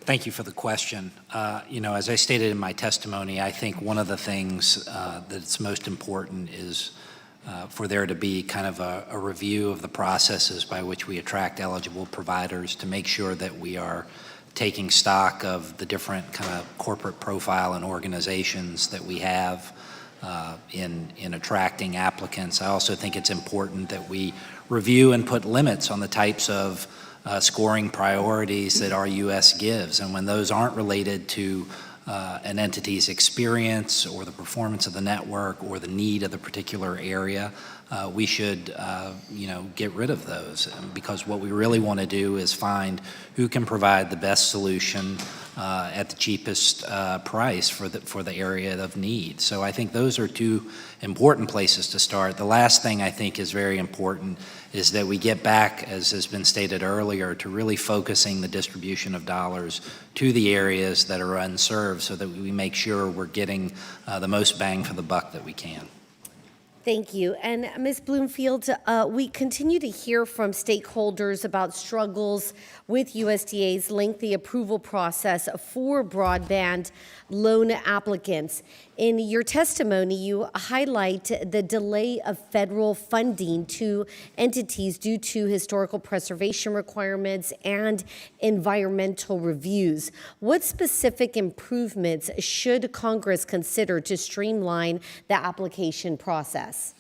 Thank you for the question. As I stated in my testimony, I think one of the things that's most important is for there to be kind of a review of the processes by which we attract eligible providers to make sure that we are taking stock of the different kind of corporate profile and organizations that we have in attracting applicants. I also think it's important that we review and put limits on the types of scoring priorities that our U.S. gives. And when those aren't related to an entity's experience or the performance of the network or the need of the particular area, we should get rid of those, because what we really want to do is find who can provide the best solution at the cheapest price for the area of need. So I think those are two important places to start. The last thing I think is very important is that we get back, as has been stated earlier, to really focusing the distribution of dollars to the areas that are unserved so that we make sure we're getting the most bang for the buck that we can. Thank you. And Ms. Bloomfield, we continue to hear from stakeholders about struggles with USDA's lengthy approval process for broadband loan applicants. In your testimony, you highlight the delay of federal funding to entities due to historical preservation requirements and environmental reviews. What specific improvements should Congress consider to streamline the application process?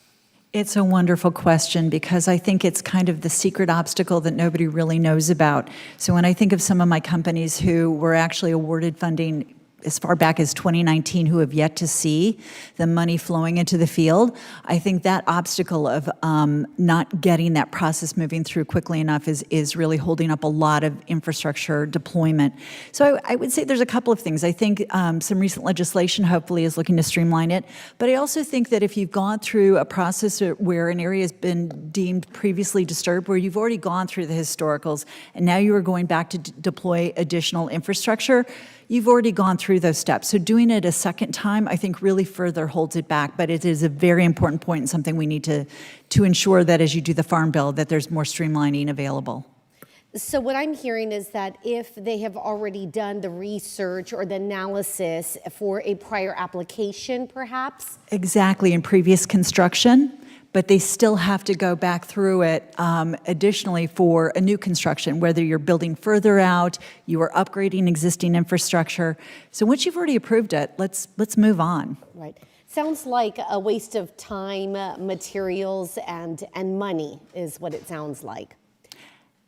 It's a wonderful question, because I think it's kind of the secret obstacle that nobody really knows about. So when I think of some of my companies who were actually awarded funding as far back as 2019 who have yet to see the money flowing into the field, I think that obstacle of not getting that process moving through quickly enough is really holding up a lot of infrastructure deployment. So I would say there's a couple of things. I think some recent legislation hopefully is looking to streamline it, but I also think that if you've gone through a process where an area has been deemed previously disturbed, where you've already gone through the historicals, and now you are going back to deploy additional infrastructure, you've already gone through those steps. So doing it a second time, I think, really further holds it back. But it is a very important point and something we need to ensure that as you do the Farm Bill, that there's more streamlining available. So what I'm hearing is that if they have already done the research or the analysis for a prior application, perhaps? Exactly, in previous construction, but they still have to go back through it additionally for a new construction, whether you're building further out, you are upgrading existing infrastructure. So once you've already approved it, let's move on. Right. Sounds like a waste of time, materials, and money is what it sounds like.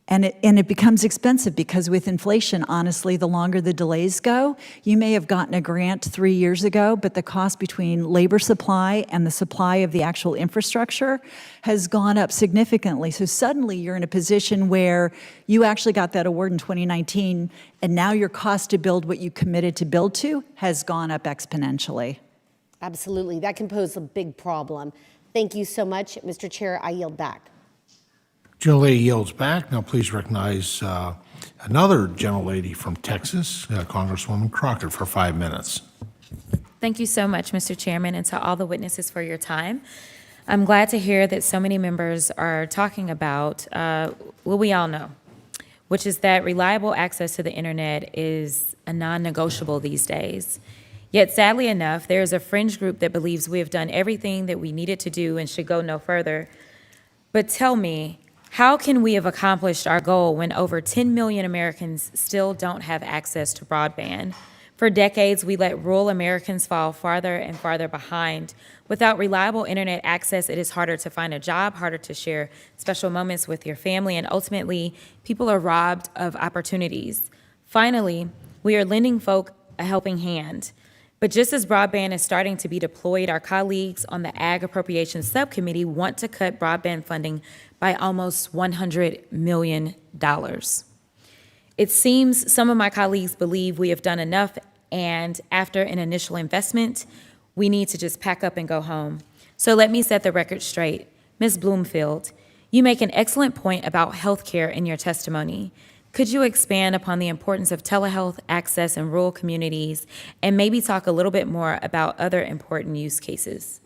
And it becomes expensive, because with inflation, honestly, the longer the delays go, you may have gotten a grant 3 years ago, but the cost between labor supply and the supply of the actual infrastructure has gone up significantly. So suddenly you're in a position where you actually got that award in 2019, and now your cost to build what you committed to build to has gone up exponentially. Absolutely. That can pose a big problem. Thank you so much. Mr. Chair, I yield back. Gentlelady yields back. Now please recognize another gentlelady from Texas, Congresswoman Crockett, for 5 minutes. Thank you so much, Mr. Chairman, and to all the witnesses for your time. I'm glad to hear that so many members are talking about what we all know, which is that reliable access to the internet is a non-negotiable these days. Yet sadly enough, there is a fringe group that believes we have done everything that we needed to do and should go no further. But tell me, how can we have accomplished our goal when over 10 million Americans still don't have access to broadband? For decades, we let rural Americans fall farther and farther behind. Without reliable internet access, it is harder to find a job, harder to share special moments with your family, and ultimately, people are robbed of opportunities. Finally, we are lending folk a helping hand. But just as broadband is starting to be deployed, our colleagues on the Ag Appropriations Subcommittee want to cut broadband funding by almost $100 million. It seems some of my colleagues believe we have done enough, and after an initial investment, we need to just pack up and go home. So let me set the record straight. Ms. Bloomfield, you make an excellent point about health care in your testimony. Could you expand upon the importance of telehealth access in rural communities and maybe talk a little bit more about other important use cases?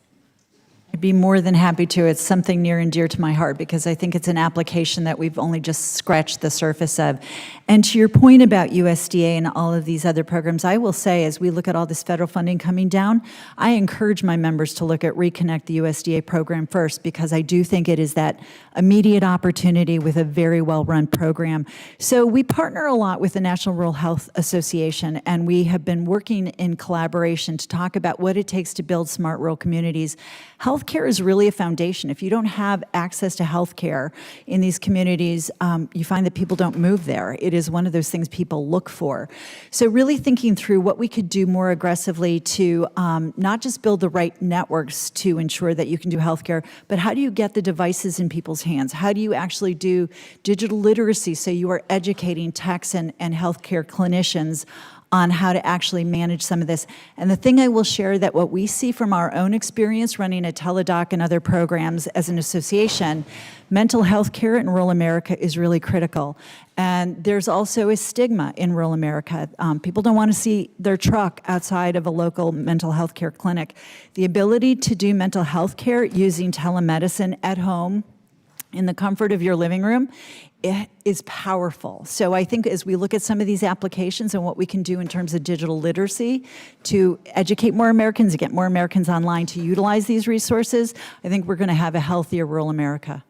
I'd be more than happy to. It's something near and dear to my heart because I think it's an application that we've only just scratched the surface of. And to your point about USDA and all of these other programs, I will say as we look at all this federal funding coming down, I encourage my members to look at Reconnect, the USDA program first, because I do think it is that immediate opportunity with a very well-run program. So we partner a lot with the National Rural Health Association, and we have been working in collaboration to talk about what it takes to build smart rural communities. Healthcare is really a foundation. If you don't have access to healthcare in these communities, you find that people don't move there. It is one of those things people look for. So really thinking through what we could do more aggressively to not just build the right networks to ensure that you can do healthcare, but how do you get the devices in people's hands? How do you actually do digital literacy so you are educating techs and healthcare clinicians on how to actually manage some of this. And the thing I will share that what we see from our own experience running a teledoc and other programs as an association, mental health care in rural America is really critical. And there's also a stigma in rural America. People don't want to see their truck outside of a local mental health care clinic. The ability to do mental health care using telemedicine at home in the comfort of your living room, it is powerful. So I think as we look at some of these applications and what we can do in terms of digital literacy to educate more Americans, to get more Americans online to utilize these resources, I think we're going to have a healthier rural America.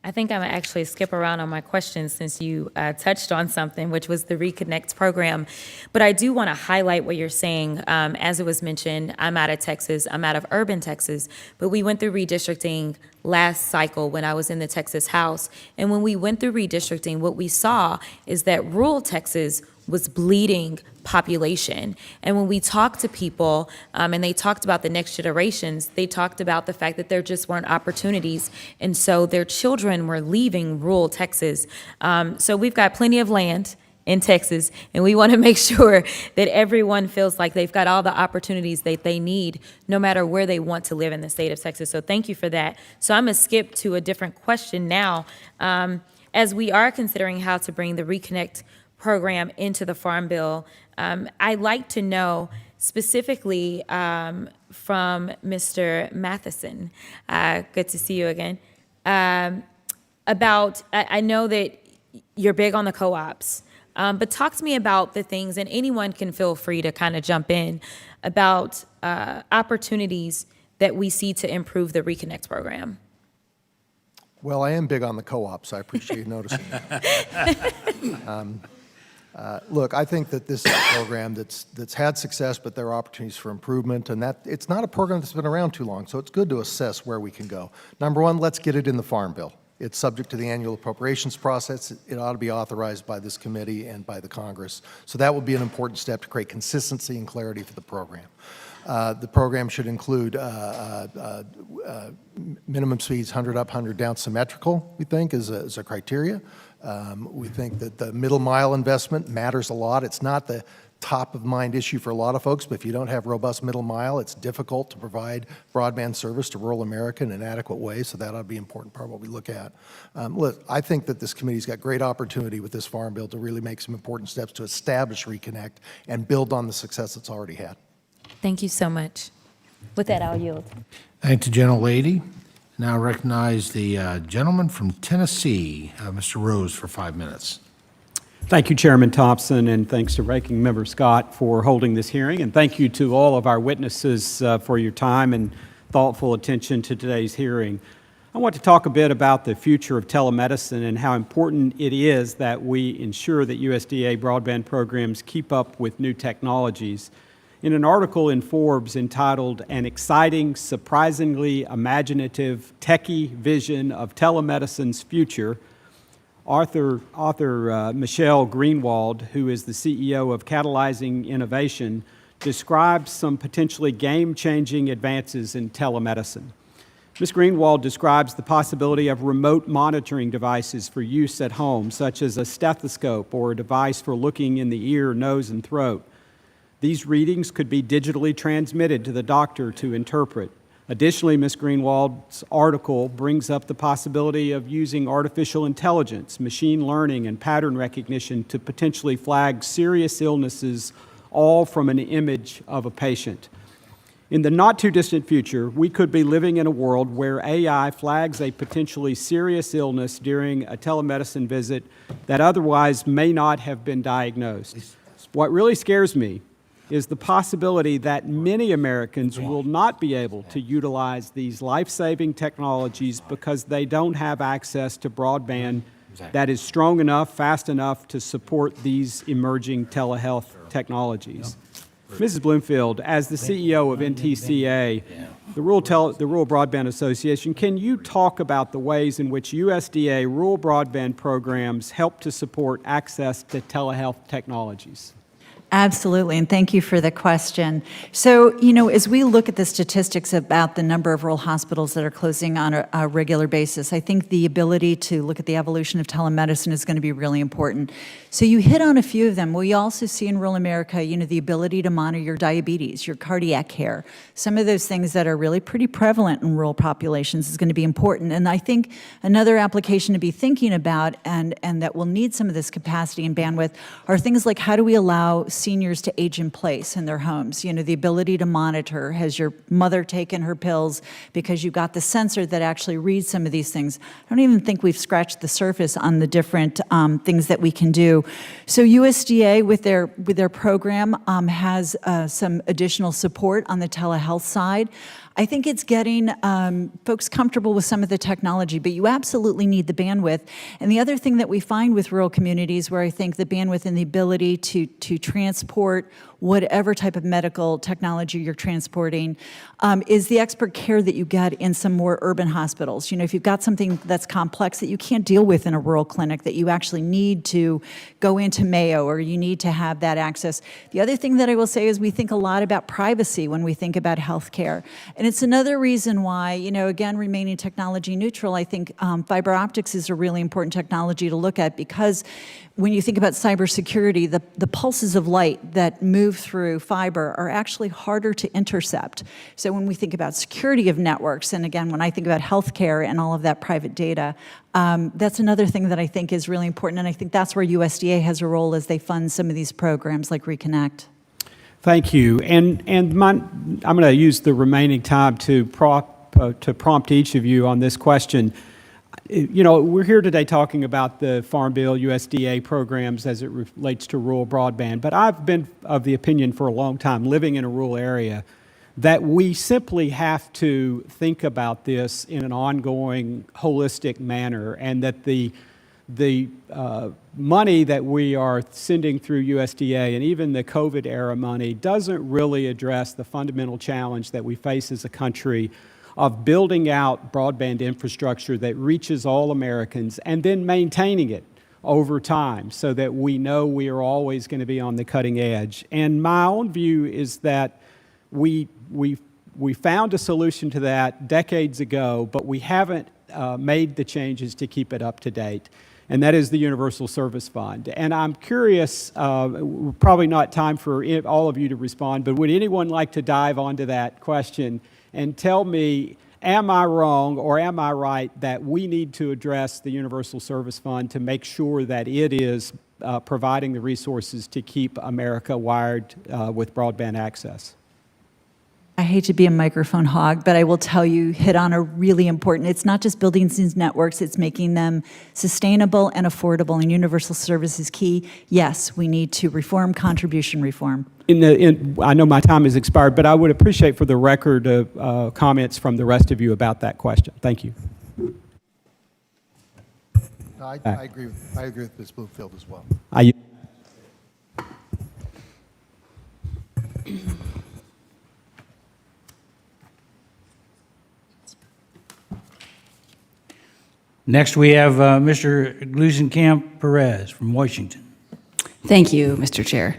I think I'm gonna actually skip around on my questions since you touched on something, which was the Reconnect program. But I do want to highlight what you're saying. As it was mentioned, I'm out of Texas. I'm out of urban Texas. But we went through redistricting last cycle when I was in the Texas House. And when we went through redistricting, what we saw is that rural Texas was bleeding population. And when we talked to people and they talked about the next generations, they talked about the fact that there just weren't opportunities. And so their children were leaving rural Texas. So we've got plenty of land in Texas, and we want to make sure that everyone feels like they've got all the opportunities that they need, no matter where they want to live in the state of Texas. So thank you for that. So I'm going to skip to a different question now. As we are considering how to bring the Reconnect program into the Farm Bill, I'd like to know specifically from Mr. Matheson, good to see you again, about, I know that you're big on the co-ops, but talk to me about the things, and anyone can feel free to kind of jump in, about opportunities that we see to improve the Reconnect program. Well, I am big on the co-ops. I appreciate you noticing that. Look, I think that this is a program that's had success, but there are opportunities for improvement, and that it's not a program that's been around too long, so it's good to assess where we can go. Number one, let's get it in the Farm Bill. It's subject to the annual appropriations process. It ought to be authorized by this committee and by the Congress. So that will be an important step to create consistency and clarity for the program. The program should include minimum speeds 100 up, 100 down symmetrical, we think, is a criteria. We think that the middle mile investment matters a lot. It's not the top of mind issue for a lot of folks, but if you don't have robust middle mile, it's difficult to provide broadband service to rural America in an adequate way, so that ought to be an important part of what we look at. Look, I think that this committee's got great opportunity with this Farm Bill to really make some important steps to establish Reconnect and build on the success it's already had. Thank you so much. With that, I'll yield. Thank the gentlelady. Now recognize the gentleman from Tennessee, Mr. Rose, for 5 minutes. Thank you, Chairman Thompson, and thanks to Ranking Member Scott for holding this hearing, and thank you to all of our witnesses for your time and thoughtful attention to today's hearing. I want to talk a bit about the future of telemedicine and how important it is that we ensure that USDA broadband programs keep up with new technologies. In an article in Forbes entitled "An Exciting, Surprisingly Imaginative Techie Vision of Telemedicine's Future," author Michelle Greenwald, who is the CEO of Catalyzing Innovation, describes some potentially game-changing advances in telemedicine. Ms. Greenwald describes the possibility of remote monitoring devices for use at home, such as a stethoscope or a device for looking in the ear, nose, and throat. These readings could be digitally transmitted to the doctor to interpret. Additionally, Ms. Greenwald's article brings up the possibility of using artificial intelligence, machine learning, and pattern recognition to potentially flag serious illnesses, all from an image of a patient. In the not-too-distant future, we could be living in a world where AI flags a potentially serious illness during a telemedicine visit that otherwise may not have been diagnosed. What really scares me is the possibility that many Americans will not be able to utilize these life-saving technologies because they don't have access to broadband that is strong enough, fast enough to support these emerging telehealth technologies. Mrs. Bloomfield, as the CEO of NTCA, the Rural Broadband Association, can you talk about the ways in which USDA rural broadband programs help to support access to telehealth technologies? Absolutely, and thank you for the question. So, as we look at the statistics about the number of rural hospitals that are closing on a regular basis, I think the ability to look at the evolution of telemedicine is going to be really important. So you hit on a few of them. We also see in rural America, the ability to monitor your diabetes, your cardiac care. Some of those things that are really pretty prevalent in rural populations is going to be important. And I think another application to be thinking about and that will need some of this capacity and bandwidth are things like how do we allow seniors to age in place in their homes? The ability to monitor, has your mother taken her pills, because you've got the sensor that actually reads some of these things. I don't even think we've scratched the surface on the different things that we can do. So USDA with their program has some additional support on the telehealth side. I think it's getting folks comfortable with some of the technology, but you absolutely need the bandwidth. And the other thing that we find with rural communities where I think the bandwidth and the ability to transport whatever type of medical technology you're transporting is the expert care that you get in some more urban hospitals. If you've got something that's complex that you can't deal with in a rural clinic, that you actually need to go into Mayo or you need to have that access. The other thing that I will say is we think a lot about privacy when we think about healthcare. And it's another reason why, again, remaining technology neutral, I think fiber optics is a really important technology to look at, because when you think about cybersecurity, the pulses of light that move through fiber are actually harder to intercept. So when we think about security of networks, and again, when I think about healthcare and all of that private data, that's another thing that I think is really important, and I think that's where USDA has a role as they fund some of these programs like Reconnect. Thank you. And I'm going to use the remaining time to prompt each of you on this question. We're here today talking about the Farm Bill, USDA programs as it relates to rural broadband, but I've been of the opinion for a long time, living in a rural area, that we simply have to think about this in an ongoing, holistic manner, and that the money that we are sending through USDA and even the COVID-era money doesn't really address the fundamental challenge that we face as a country of building out broadband infrastructure that reaches all Americans and then maintaining it over time so that we know we are always going to be on the cutting edge. And my own view is that we found a solution to that decades ago, but we haven't made the changes to keep it up to date, and that is the Universal Service Fund. And I'm curious, probably not time for all of you to respond, but would anyone like to dive onto that question and tell me, am I wrong or am I right that we need to address the Universal Service Fund to make sure that it is providing the resources to keep America wired with broadband access? I hate to be a microphone hog, but I will tell you, hit on a really important, it's not just building these networks, it's making them sustainable and affordable, and universal service is key. Yes, we need to reform contribution reform. I know my time has expired, but I would appreciate for the record comments from the rest of you about that question. Thank you. I agree with Ms. Bloomfield as well. Next, we have Mr. Glusenkamp Perez from Washington. Thank you, Mr. Chair.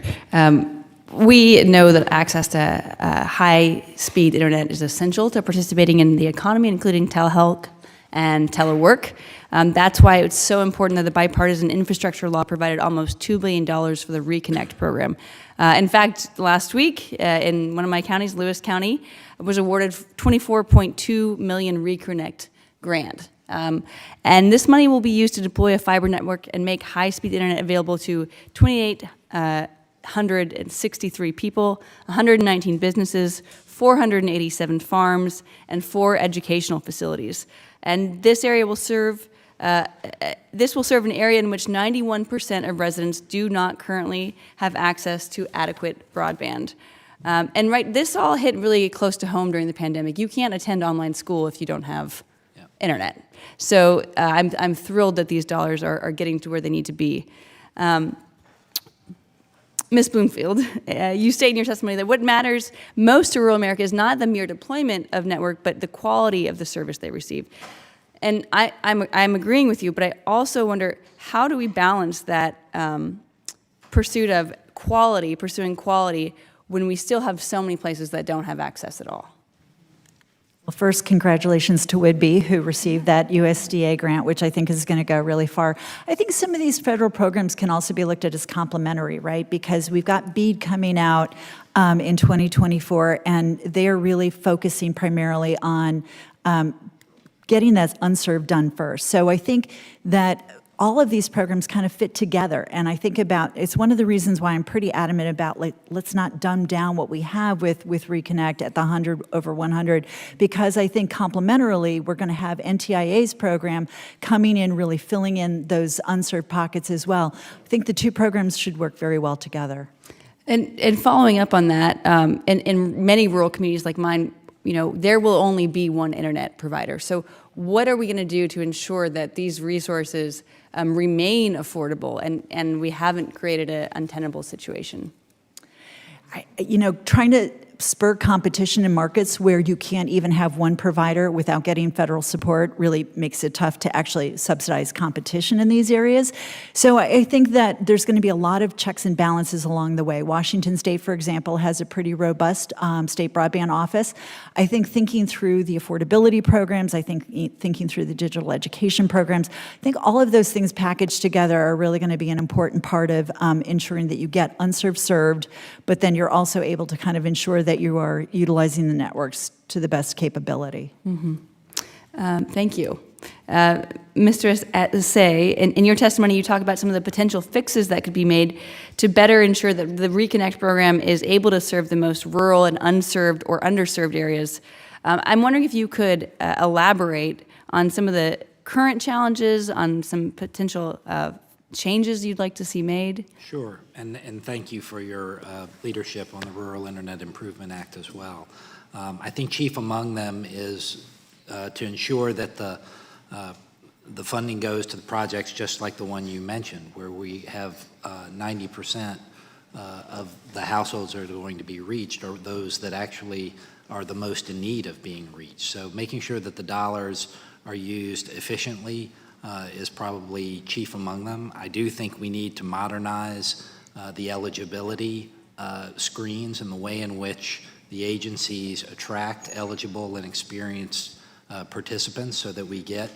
We know that access to high-speed internet is essential to participating in the economy, including telehealth and telework. That's why it's so important that the bipartisan infrastructure law provided almost $2 billion for the Reconnect program. In fact, last week in one of my counties, Lewis County, was awarded $24.2 million Reconnect grant. And this money will be used to deploy a fiber network and make high-speed internet available to 2,863 people, 119 businesses, 487 farms, and 4 educational facilities. And this area will serve an area in which 91% of residents do not currently have access to adequate broadband. And this all hit really close to home during the pandemic. You can't attend online school if you don't have internet. So I'm thrilled that these dollars are getting to where they need to be. Ms. Bloomfield, you state in your testimony that what matters most to rural America is not the mere deployment of network, but the quality of the service they receive. And I'm agreeing with you, but I also wonder, how do we balance that pursuing quality, when we still have so many places that don't have access at all? Well, first, congratulations to Whidbey, who received that USDA grant, which I think is going to go really far. I think some of these federal programs can also be looked at as complementary, right? Because we've got BEAD coming out in 2024, and they're really focusing primarily on getting that unserved done first. So I think that all of these programs kind of fit together. And I think it's one of the reasons why I'm pretty adamant about, let's not dumb down what we have with Reconnect at the 100 over 100, because I think complementarily, we're going to have NTIA's program coming in, really filling in those unserved pockets as well. I think the two programs should work very well together. And following up on that, in many rural communities like mine, there will only be one internet provider. So what are we going to do to ensure that these resources remain affordable and we haven't created an untenable situation? Trying to spur competition in markets where you can't even have one provider without getting federal support really makes it tough to actually subsidize competition in these areas. So I think that there's going to be a lot of checks and balances along the way. Washington State, for example, has a pretty robust state broadband office. I think thinking through the affordability programs, I think thinking through the digital education programs, I think all of those things packaged together are really going to be an important part of ensuring that you get unserved served, but then you're also able to kind of ensure that you are utilizing the networks to the best capability. Mm-hmm. Thank you. Mr. Say, in your testimony, you talk about some of the potential fixes that could be made to better ensure that the Reconnect program is able to serve the most rural and unserved or underserved areas. I'm wondering if you could elaborate on some of the current challenges, on some potential changes you'd like to see made? Sure, and thank you for your leadership on the Rural Internet Improvement Act as well. I think chief among them is to ensure that the funding goes to the projects just like the one you mentioned, where we have 90% of the households that are going to be reached are those that actually are the most in need of being reached. So making sure that the dollars are used efficiently is probably chief among them. I do think we need to modernize the eligibility screens and the way in which the agencies attract eligible and experienced participants so that we get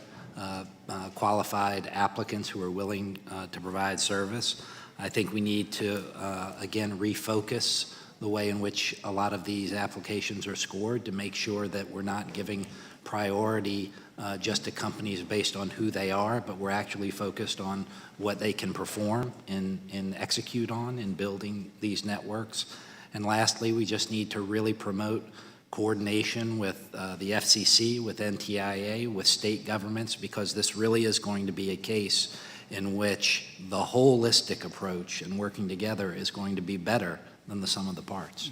qualified applicants who are willing to provide service. I think we need to, again, refocus the way in which a lot of these applications are scored to make sure that we're not giving priority just to companies based on who they are, but we're actually focused on what they can perform and execute on in building these networks. And lastly, we just need to really promote coordination with the FCC, with NTIA, with state governments, because this really is going to be a case in which the holistic approach and working together is going to be better than the sum of the parts.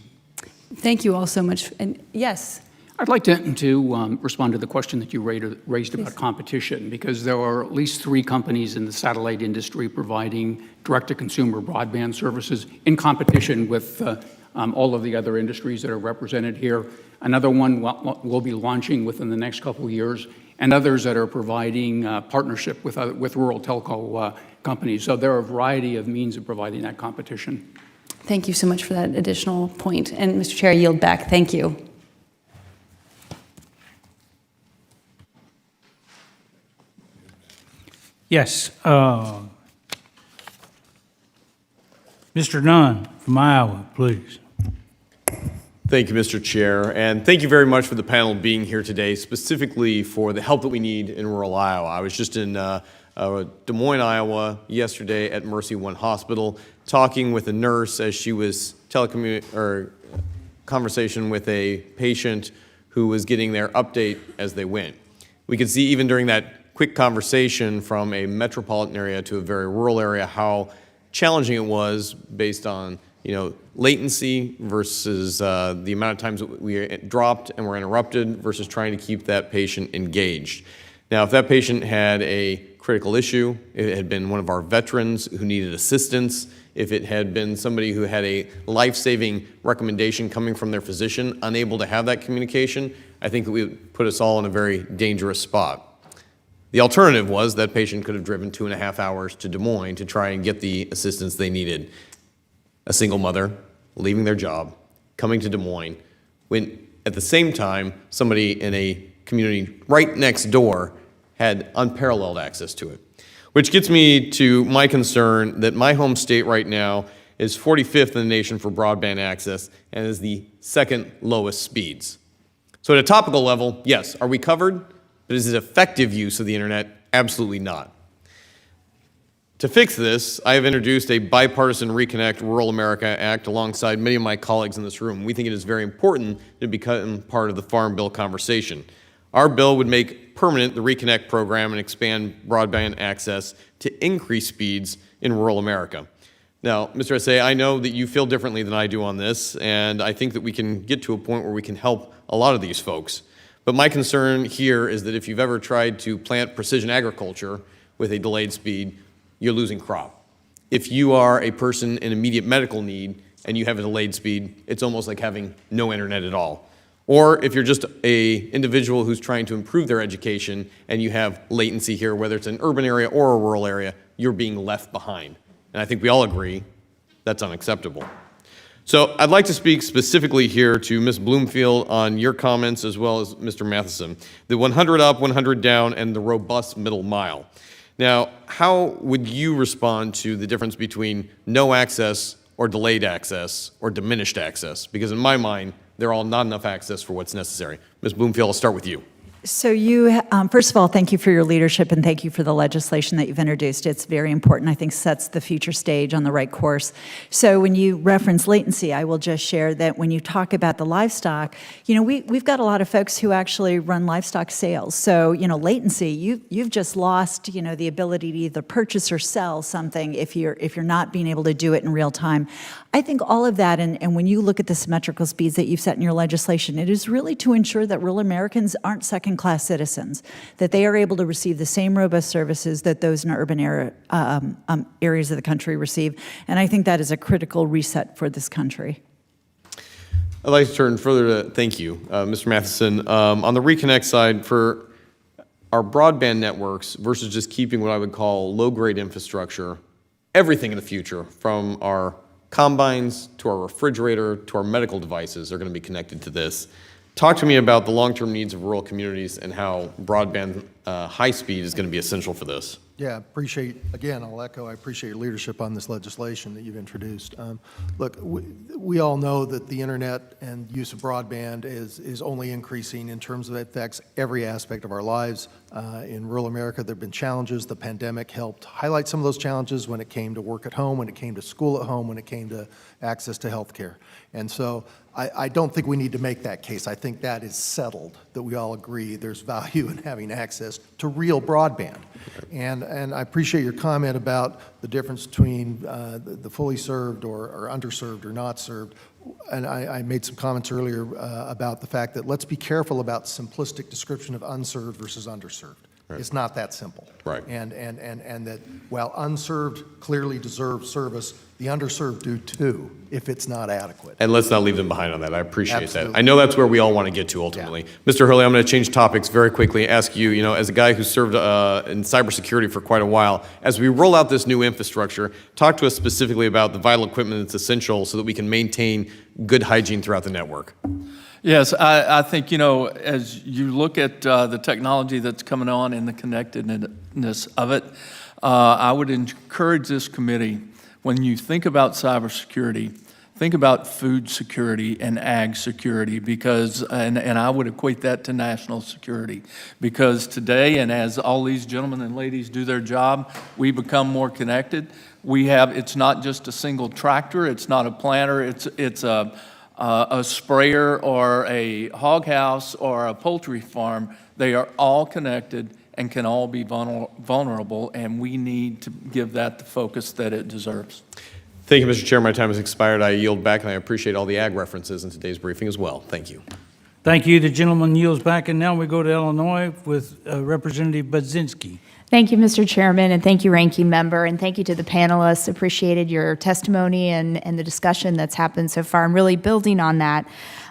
Thank you all so much. And yes. I'd like to respond to the question that you raised about competition, because there are at least 3 companies in the satellite industry providing direct-to-consumer broadband services in competition with all of the other industries that are represented here. Another one will be launching within the next couple of years, and others that are providing partnership with rural telco companies. So there are a variety of means of providing that competition. Thank you so much for that additional point. And Mr. Chair, I yield back. Thank you. Yes. Mr. Nunn from Iowa, please. Thank you, Mr. Chair, and thank you very much for the panel being here today, specifically for the help that we need in rural Iowa. I was just in Des Moines, Iowa yesterday at Mercy One Hospital, talking with a nurse as she was conversation with a patient who was getting their update as they went. We could see even during that quick conversation from a metropolitan area to a very rural area how challenging it was based on latency versus the amount of times that we dropped and were interrupted versus trying to keep that patient engaged. Now, if that patient had a critical issue, it had been one of our veterans who needed assistance, if it had been somebody who had a life-saving recommendation coming from their physician, unable to have that communication, I think that we would put us all in a very dangerous spot. The alternative was that patient could have driven 2.5 hours to Des Moines to try and get the assistance they needed. A single mother leaving their job, coming to Des Moines, when at the same time somebody in a community right next door had unparalleled access to it. Which gets me to my concern that my home state right now is 45th in the nation for broadband access and is the second lowest speeds. So at a topical level, yes, are we covered? But is it effective use of the internet? Absolutely not. To fix this, I have introduced a bipartisan Reconnect Rural America Act alongside many of my colleagues in this room. We think it is very important to become part of the Farm Bill conversation. Our bill would make permanent the Reconnect program and expand broadband access to increase speeds in rural America. Now, Mr. Essay, I know that you feel differently than I do on this, and I think that we can get to a point where we can help a lot of these folks. But my concern here is that if you've ever tried to plant precision agriculture with a delayed speed, you're losing crop. If you are a person in immediate medical need and you have a delayed speed, it's almost like having no internet at all. Or if you're just an individual who's trying to improve their education and you have latency here, whether it's an urban area or a rural area, you're being left behind. And I think we all agree that's unacceptable. So I'd like to speak specifically here to Ms. Bloomfield on your comments as well as Mr. Matheson, the 100 up, 100 down, and the robust middle mile. Now, how would you respond to the difference between no access or delayed access or diminished access? Because in my mind, they're all not enough access for what's necessary. Ms. Bloomfield, I'll start with you. So you, first of all, thank you for your leadership and thank you for the legislation that you've introduced. It's very important, I think sets the future stage on the right course. So when you reference latency, I will just share that when you talk about the livestock, we've got a lot of folks who actually run livestock sales. So, latency, you've just lost, the ability to either purchase or sell something if you're not being able to do it in real time. I think all of that, and when you look at the symmetrical speeds that you've set in your legislation, it is really to ensure that rural Americans aren't second-class citizens, that they are able to receive the same robust services that those in urban areas of the country receive. And I think that is a critical reset for this country. I'd like to turn further to, thank you, Mr. Matheson. On the Reconnect side, for our broadband networks versus just keeping what I would call low-grade infrastructure, everything in the future, from our combines to our refrigerator to our medical devices, are going to be connected to this. Talk to me about the long-term needs of rural communities and how broadband high speed is going to be essential for this. Yeah, I'll echo, I appreciate your leadership on this legislation that you've introduced. Look, we all know that the internet and use of broadband is only increasing in terms of it affects every aspect of our lives. In rural America, there have been challenges. The pandemic helped highlight some of those challenges when it came to work at home, when it came to school at home, when it came to access to health care. And so I don't think we need to make that case. I think that is settled, that we all agree there's value in having access to real broadband. And I appreciate your comment about the difference between the fully served or underserved or not served. And I made some comments earlier about the fact that let's be careful about simplistic description of unserved versus underserved. Right. It's not that simple. Right. And that while unserved clearly deserve service, the underserved do too, if it's not adequate. And let's not leave them behind on that. I appreciate Absolutely. that. I know that's where we all want to get to ultimately. Yeah. Mr. Hurley, I'm going to change topics very quickly and ask you, as a guy who served in cybersecurity for quite a while, as we roll out this new infrastructure, talk to us specifically about the vital equipment that's essential so that we can maintain good hygiene throughout the network. Yes, I think, as you look at the technology that's coming on and the connectedness of it, I would encourage this committee, when you think about cybersecurity, think about food security and ag security because, and I would equate that to national security, because today, and as all these gentlemen and ladies do their job, we become more connected. It's not just a single tractor, it's not a planter, it's a sprayer or a hog house or a poultry farm. They are all connected and can all be vulnerable, and we need to give that the focus that it deserves. Thank you, Mr. Chair. My time has expired. I yield back, and I appreciate all the ag references in today's briefing as well. Thank you. Thank you. The gentleman yields back, and now we go to Illinois with Representative Budzinski. Thank you, Mr. Chairman, and thank you, Ranking Member, and thank you to the panelists. Appreciated your testimony and the discussion that's happened so far. I'm really building on that.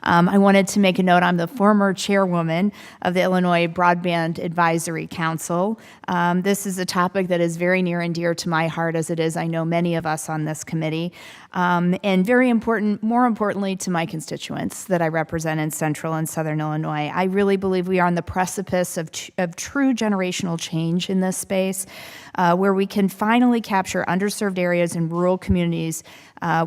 I wanted to make a note. I'm the former chairwoman of the Illinois Broadband Advisory Council. This is a topic that is very near and dear to my heart, as it is, I know, many of us on this committee, and very important, more importantly, to my constituents that I represent in Central and Southern Illinois. I really believe we are on the precipice of true generational change in this space, where we can finally capture underserved areas and rural communities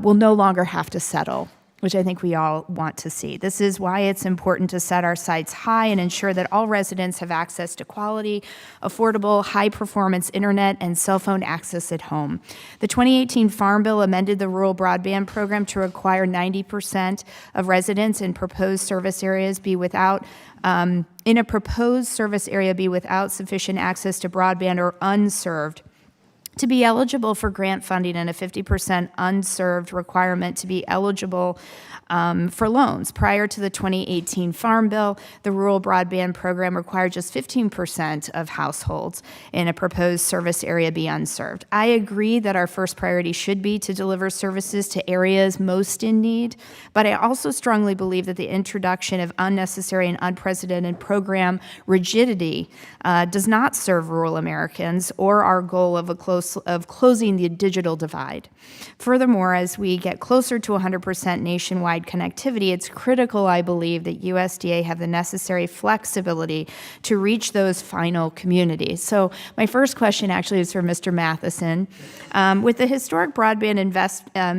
will no longer have to settle, which I think we all want to see. This is why it's important to set our sights high and ensure that all residents have access to quality, affordable, high-performance internet and cell phone access at home. The 2018 Farm Bill amended the rural broadband program to require 90% of residents in proposed service areas be without sufficient access to broadband or unserved to be eligible for grant funding, and a 50% unserved requirement to be eligible for loans. Prior to the 2018 Farm Bill, the rural broadband program required just 15% of households in a proposed service area be unserved. I agree that our first priority should be to deliver services to areas most in need, but I also strongly believe that the introduction of unnecessary and unprecedented program rigidity does not serve rural Americans or our goal of closing the digital divide. Furthermore, as we get closer to 100% nationwide connectivity, it's critical, I believe, that USDA have the necessary flexibility to reach those final communities. So my first question actually is for Mr. Matheson. With the historic broadband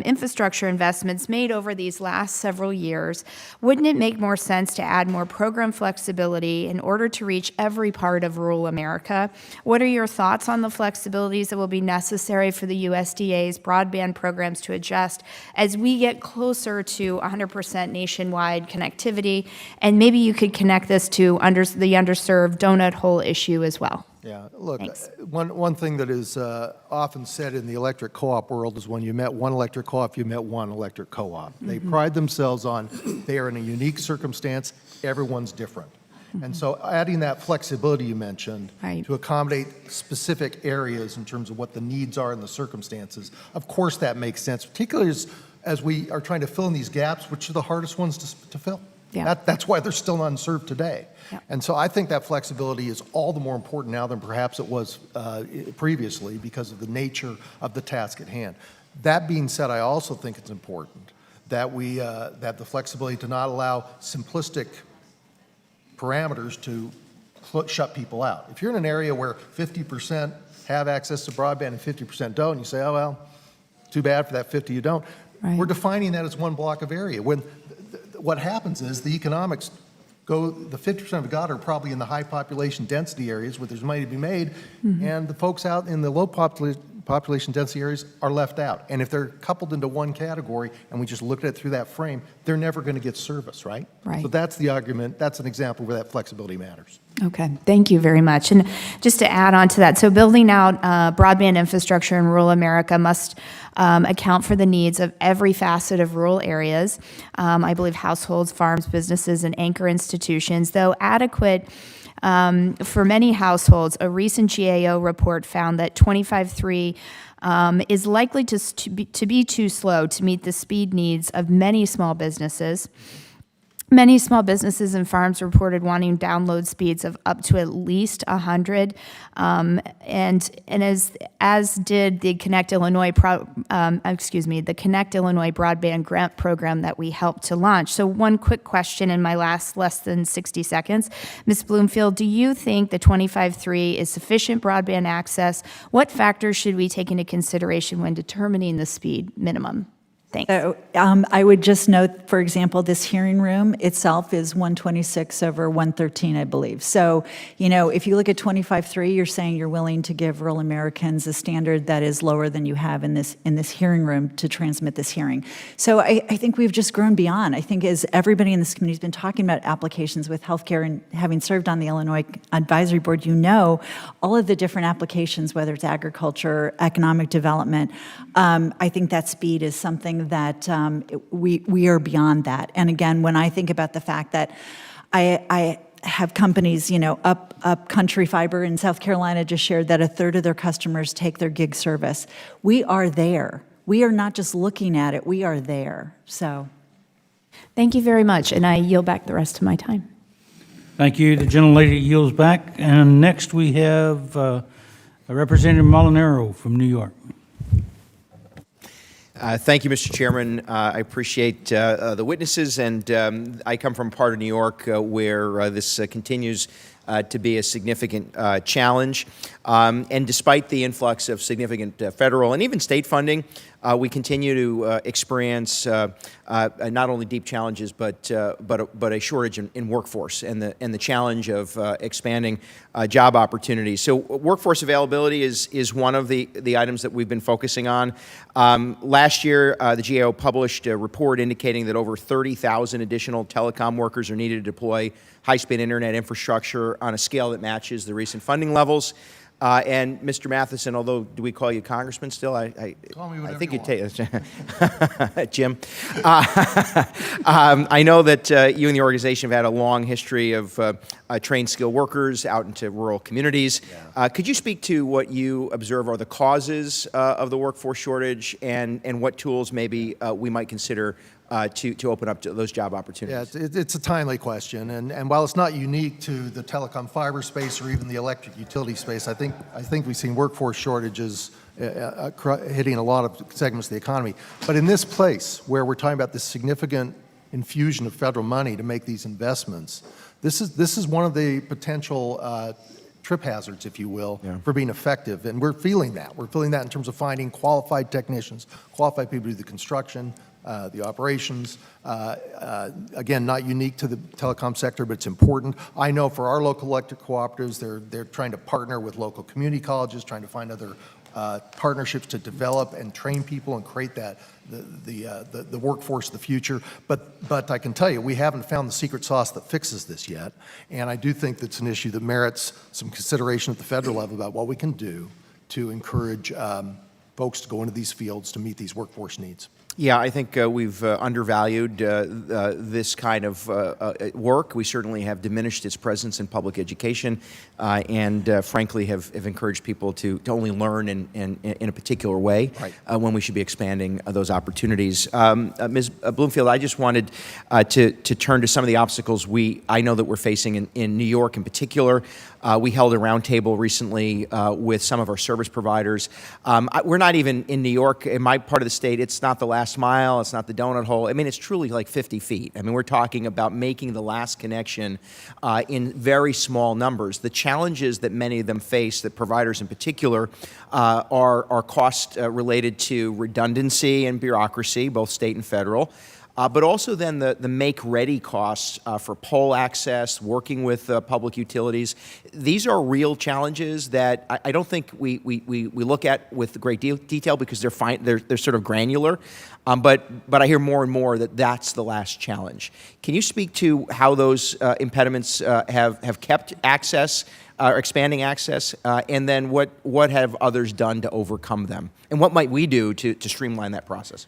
infrastructure investments made over these last several years, wouldn't it make more sense to add more program flexibility in order to reach every part of rural America? What are your thoughts on the flexibilities that will be necessary for the USDA's broadband programs to adjust as we get closer to 100% nationwide connectivity? And maybe you could connect this to the underserved donut hole issue as well. Yeah, look, one thing that is often said in the electric co-op world is when you met one electric co-op, you met one electric co-op. They pride themselves on they are in a unique circumstance, everyone's different. And so adding that flexibility you mentioned to accommodate specific areas in terms of what the needs are and the circumstances, of course that makes sense, particularly as we are trying to fill in these gaps, which are the hardest ones to fill. Yeah. That's why they're still unserved today. Yeah. And so I think that flexibility is all the more important now than perhaps it was previously because of the nature of the task at hand. That being said, I also think it's important that that the flexibility to not allow simplistic parameters to shut people out. If you're in an area where 50% have access to broadband and 50% don't, and you say, oh, well, too bad for that 50 you don't. Right. We're defining that as one block of area. When what happens is the economics go, the 50% of God are probably in the high population density areas where there's money to be made, and the folks out in the low population density areas are left out. And if they're coupled into one category and we just look at it through that frame, they're never going to get service, right? Right. So that's the argument. That's an example where that flexibility matters. Okay, thank you very much. And just to add on to that, so building out broadband infrastructure in rural America must account for the needs of every facet of rural areas. I believe households, farms, businesses, and anchor institutions, though adequate for many households. A recent GAO report found that 25.3 is likely to be too slow to meet the speed needs of many small businesses. Many small businesses and farms reported wanting download speeds of up to at least 100, and as did the Connect Illinois the Connect Illinois Broadband Grant Program that we helped to launch. So one quick question in my less than 60 seconds, Ms. Bloomfield, do you think the 25.3 is sufficient broadband access? What factors should we take into consideration when determining the speed minimum? Thanks. So, I would just note, for example, this hearing room itself is 126 over 113, I believe. So, if you look at 25.3, you're saying you're willing to give rural Americans a standard that is lower than you have in this hearing room to transmit this hearing. So I think we've just grown beyond. I think as everybody in this community has been talking about applications with healthcare and having served on the Illinois Advisory Board, all of the different applications, whether it's agriculture, economic development, I think that speed is something that we are beyond that. And again, when I think about the fact that I have companies, Up Country Fiber in South Carolina just shared that a third of their customers take their gig service. We are there. We are not just looking at it, we are there. So, Thank you very much, and I yield back the rest of my time. Thank you. The gentlelady yields back. And next we have Representative Molinaro from New York. Thank you, Mr. Chairman. I appreciate the witnesses, and I come from a part of New York where this continues to be a significant challenge. And despite the influx of significant federal and even state funding, we continue to experience not only deep challenges, but a shortage in workforce and the challenge of expanding job opportunities. So workforce availability is one of the items that we've been focusing on. Last year, the GAO published a report indicating that over 30,000 additional telecom workers are needed to deploy high-speed internet infrastructure on a scale that matches the recent funding levels. And Mr. Matheson, although do we call you Congressman still? Call me whatever think you take Jim. I know that you and the organization have had a long history of trained skilled workers out into rural communities. Yeah. Could you speak to what you observe are the causes of the workforce shortage and what tools maybe we might consider to open up to those job opportunities? Yeah, it's a timely question, and while it's not unique to the telecom fiber space or even the electric utility space, I think we've seen workforce shortages hitting a lot of segments of the economy. But in this place, where we're talking about this significant infusion of federal money to make these investments, this is one of the potential trip hazards, if you will, for being effective, and we're feeling that. We're feeling that in terms of finding qualified technicians, qualified people to do the construction, the operations. Again, not unique to the telecom sector, but it's important. I know for our local electric cooperatives, they're trying to partner with local community colleges, trying to find other partnerships to develop and train people and create that the workforce of the future. But I can tell you, we haven't found the secret sauce that fixes this yet. And I do think that's an issue that merits some consideration at the federal level about what we can do to encourage folks to go into these fields to meet these workforce needs. Yeah, I think we've undervalued this kind of work. We certainly have diminished its presence in public education and frankly have encouraged people to only learn in a particular way when we should be expanding those opportunities. Ms. Bloomfield, I just wanted to turn to some of the obstacles I know that we're facing in New York in particular. We held a roundtable recently with some of our service providers. We're not even in New York. In my part of the state, it's not the last last mile, it's not the donut hole. I mean, it's truly like 50 feet. I mean, we're talking about making the last connection in very small numbers. The challenges that many of them face, that providers in particular, are cost related to redundancy and bureaucracy, both state and federal. But also then the make-ready costs for pole access, working with public utilities. These are real challenges that I don't think we look at with great detail because they're sort of granular. But I hear more and more that that's the last challenge. Can you speak to how those impediments have kept access, or expanding access, and then what have others done to overcome them? And what might we do to streamline that process?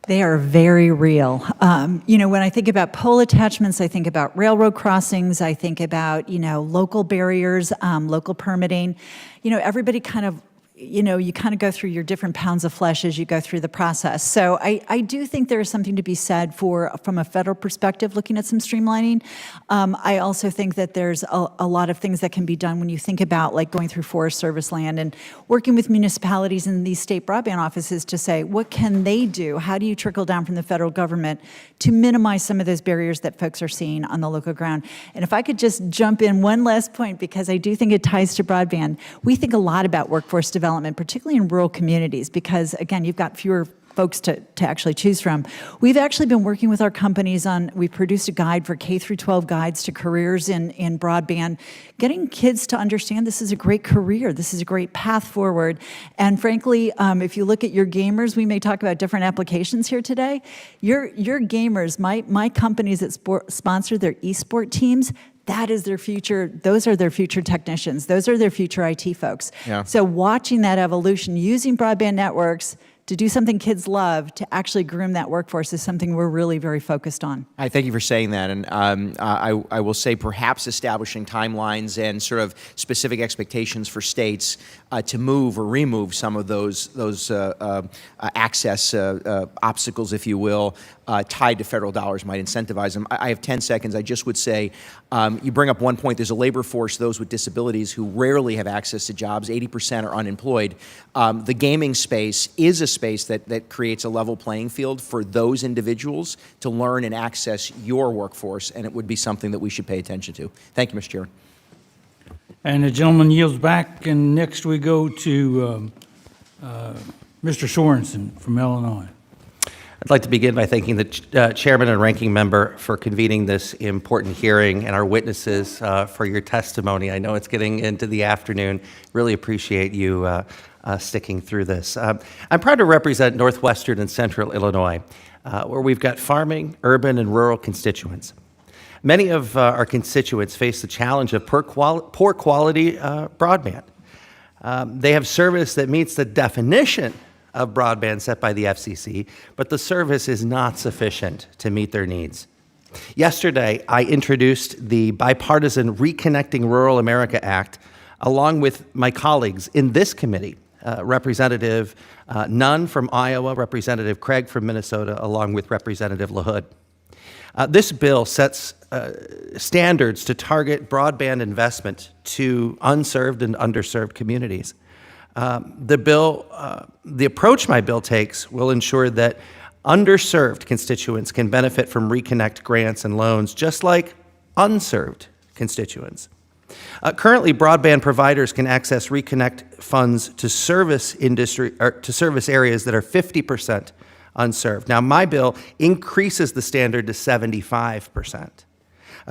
They are very real. When I think about pole attachments, I think about railroad crossings, I think about, local barriers, local permitting. Everybody kind of, you kind of go through your different pounds of flesh as you go through the process. So I do think there is something to be said from a federal perspective, looking at some streamlining. I also think that there's a lot of things that can be done when you think about like going through Forest Service land and working with municipalities and these state broadband offices to say, what can they do? How do you trickle down from the federal government to minimize some of those barriers that folks are seeing on the local ground? And if I could just jump in one last point, because I do think it ties to broadband, we think a lot about workforce development, particularly in rural communities, because again, you've got fewer folks to actually choose from. We've actually been working with our companies we've produced a guide for K-12 guides to careers in broadband, getting kids to understand this is a great career, this is a great path forward. And frankly, if you look at your gamers, we may talk about different applications here today. Your gamers, my companies that sponsor their esport teams, that is their future. Those are their future technicians. Those are their future IT folks. Yeah. So watching that evolution, using broadband networks to do something kids love, to actually groom that workforce is something we're really very focused on. I thank you for saying that, and I will say perhaps establishing timelines and sort of specific expectations for states to move or remove some of those access obstacles, if you will, tied to federal dollars might incentivize them. I have 10 seconds. I just would say, you bring up one point, there's a labor force, those with disabilities, who rarely have access to jobs. 80% are unemployed. The gaming space is a space that creates a level playing field for those individuals to learn and access your workforce, and it would be something that we should pay attention to. Thank you, Mr. Chairman. And the gentleman yields back, and next we go to Mr. Sorensen from Illinois. I'd like to begin by thanking the chairman and ranking member for convening this important hearing and our witnesses for your testimony. I know it's getting into the afternoon. Really appreciate you sticking through this. I'm proud to represent Northwestern and Central Illinois, where we've got farming, urban, and rural constituents. Many of our constituents face the challenge of poor quality broadband. They have service that meets the definition of broadband set by the FCC, but the service is not sufficient to meet their needs. Yesterday, I introduced the bipartisan Reconnecting Rural America Act along with my colleagues in this committee, Representative Nunn from Iowa, Representative Craig from Minnesota, along with Representative LaHood. This bill sets standards to target broadband investment to unserved and underserved communities. The approach my bill takes will ensure that underserved constituents can benefit from Reconnect grants and loans, just like unserved constituents. Currently, broadband providers can access Reconnect funds to service areas that are 50% unserved. Now, my bill increases the standard to 75%,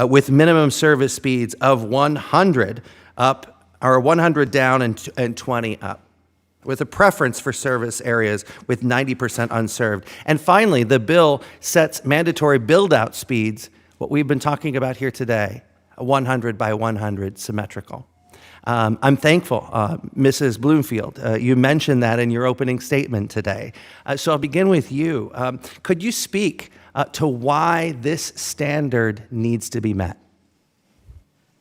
with minimum service speeds of 100 up, or 100 down and 20 up, with a preference for service areas with 90% unserved. And finally, the bill sets mandatory build-out speeds, what we've been talking about here today, 100 by 100 symmetrical. I'm thankful, Mrs. Bloomfield, you mentioned that in your opening statement today. So I'll begin with you. Could you speak to why this standard needs to be met?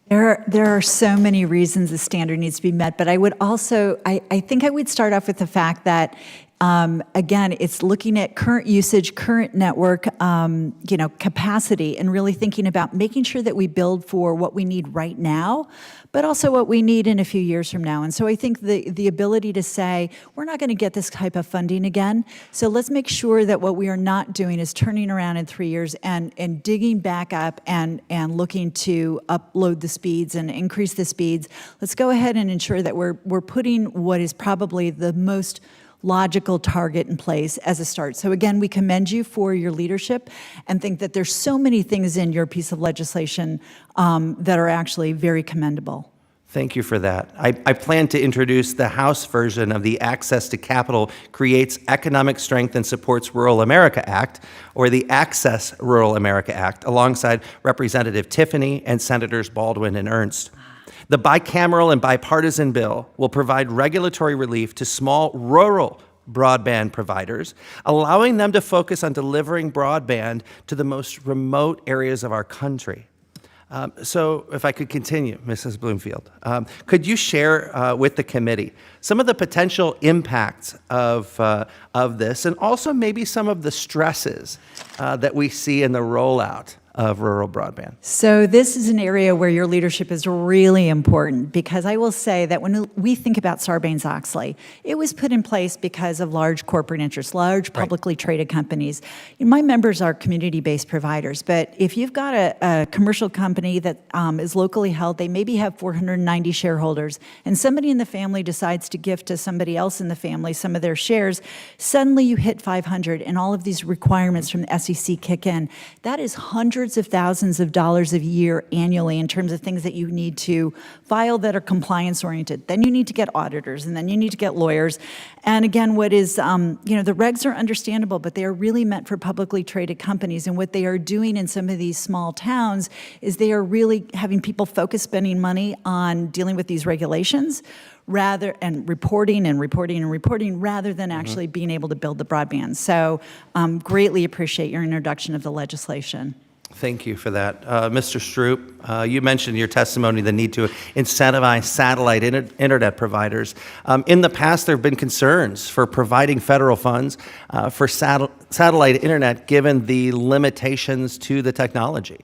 There are so many reasons the standard needs to be met, but I would also, I think I would start off with the fact that Again, it's looking at current usage, current network, capacity, and really thinking about making sure that we build for what we need right now, but also what we need in a few years from now. And so I think the ability to say, we're not going to get this type of funding again, so let's make sure that what we are not doing is turning around in 3 years and digging back up and looking to upload the speeds and increase the speeds. Let's go ahead and ensure that we're putting what is probably the most logical target in place as a start. So again, we commend you for your leadership and think that there's so many things in your piece of legislation that are actually very commendable. Thank you for that. I plan to introduce the House version of the Access to Capital Creates Economic Strength and Supports Rural America Act, or the Access Rural America Act, alongside Representative Tiffany and Senators Baldwin and Ernst. The bicameral and bipartisan bill will provide regulatory relief to small rural broadband providers, allowing them to focus on delivering broadband to the most remote areas of our country. So if I could continue, Mrs. Bloomfield, could you share with the committee some of the potential impacts of this, and also maybe some of the stresses that we see in the rollout of rural broadband? So this is an area where your leadership is really important, because I will say that when we think about Sarbanes-Oxley, it was put in place because of large corporate interests, large publicly traded companies. My members are community-based providers, but if you've got a commercial company that is locally held, they maybe have 490 shareholders, and somebody in the family decides to gift to somebody else in the family some of their shares, suddenly you hit 500, and all of these requirements from the SEC kick in. That is hundreds of thousands of dollars a year annually in terms of things that you need to file that are compliance oriented. Then you need to get auditors, and then you need to get lawyers. And again, what is, the regs are understandable, but they are really meant for publicly traded companies. And what they are doing in some of these small towns is they are really having people focus spending money on dealing with these regulations and reporting rather than actually being able to build the broadband. So greatly appreciate your introduction of the legislation. Thank you for that. Mr. Stroop, you mentioned in your testimony the need to incentivize satellite internet providers. In the past, there have been concerns for providing federal funds for satellite internet given the limitations to the technology.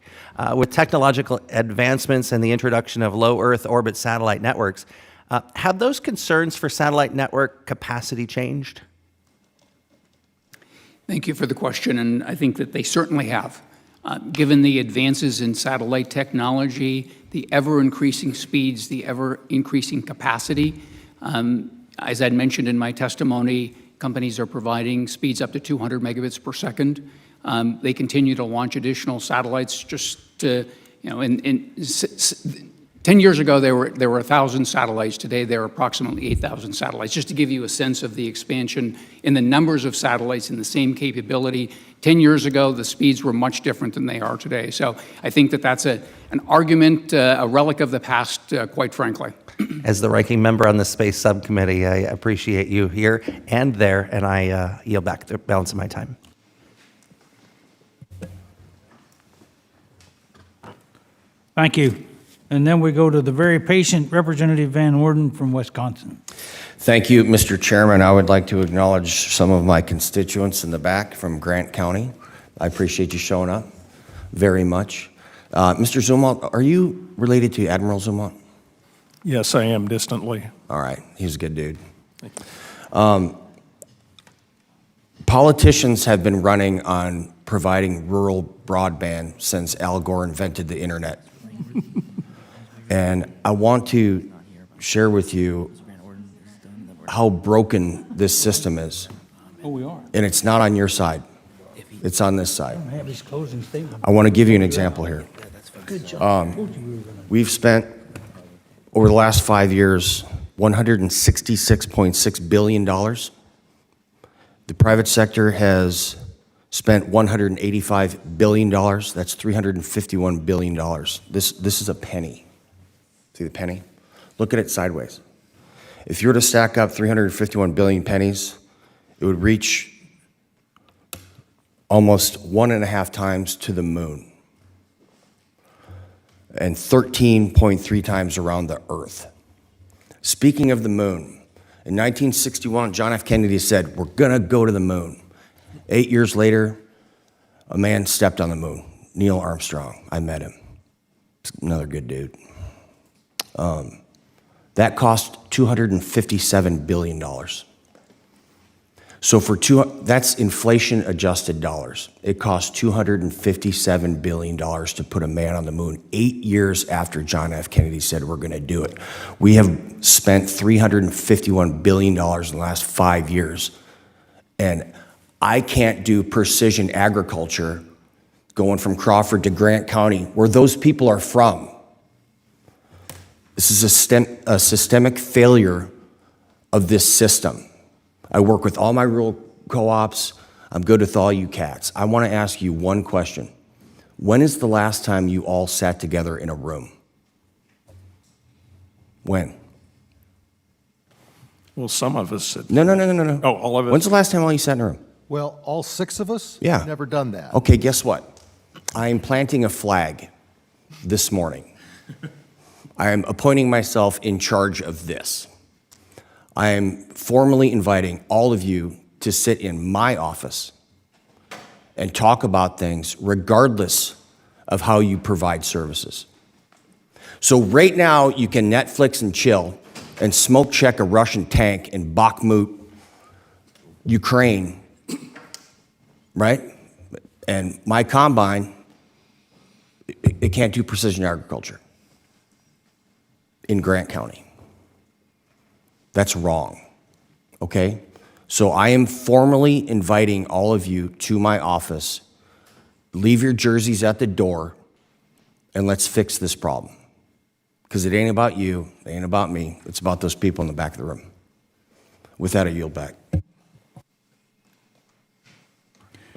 With technological advancements and the introduction of low Earth orbit satellite networks, have those concerns for satellite network capacity changed? Thank you for the question, and I think that they certainly have. Given the advances in satellite technology, the ever-increasing speeds, the ever-increasing capacity, as I'd mentioned in my testimony, companies are providing speeds up to 200 megabits per second. They continue to launch additional satellites. Just to, 10 years ago, there were 1,000 satellites. Today, there are approximately 8,000 satellites. Just to give you a sense of the expansion in the numbers of satellites in the same capability. 10 years ago, the speeds were much different than they are today. So I think that that's an argument, a relic of the past, quite frankly. As the ranking member on the Space Subcommittee, I appreciate you here and there, and I yield back the balance of my time. Thank you. And then we go to the very patient Representative Van Orden from Wisconsin. Thank you, Mr. Chairman. I would like to acknowledge some of my constituents in the back from Grant County. I appreciate you showing up very much. Mr. Zumwalt, are you related to Admiral Zumwalt? Yes, I am, distantly. All right, he's a good dude. Politicians have been running on providing rural broadband since Al Gore invented the internet. And I want to share with you how broken this system is. Oh, we are. And it's not on your side. It's on this side. I don't have his closing statement. I want to give you an example here. Good job. We've spent, over the last 5 years, $166.6 billion. The private sector has spent $185 billion. That's $351 billion. This is a penny. See the penny? Look at it sideways. If you were to stack up 351 billion pennies, it would reach almost 1.5 times to the moon and 13.3 times around the Earth. Speaking of the moon, In 1961, John F. Kennedy said, we're going to go to the moon. 8 years later, a man stepped on the moon, Neil Armstrong. I met him. Another good dude. That cost $257 billion. So that's inflation-adjusted dollars. It cost $257 billion to put a man on the moon 8 years after John F. Kennedy said we're going to do it. We have spent $351 billion in the last 5 years. And I can't do precision agriculture going from Crawford to Grant County, where those people are from. This is a systemic failure of this system. I work with all my rural co-ops. I'm good with all you cats. I want to ask you one question. When is the last time you all sat together in a room? When? Well, some of us said. No. Oh, all of us? When's the last time all you sat in a room? Well, all 6 of us? Yeah. We've never done that. Okay, guess what? I am planting a flag this morning. I am appointing myself in charge of this. I am formally inviting all of you to sit in my office and talk about things regardless of how you provide services. So right now, you can Netflix and chill and smoke check a Russian tank in Bakhmut, Ukraine, right? And my combine, it can't do precision agriculture in Grant County. That's wrong, okay? So I am formally inviting all of you to my office. Leave your jerseys at the door, and let's fix this problem. Because it ain't about you, it ain't about me, it's about those people in the back of the room. With that, I yield back.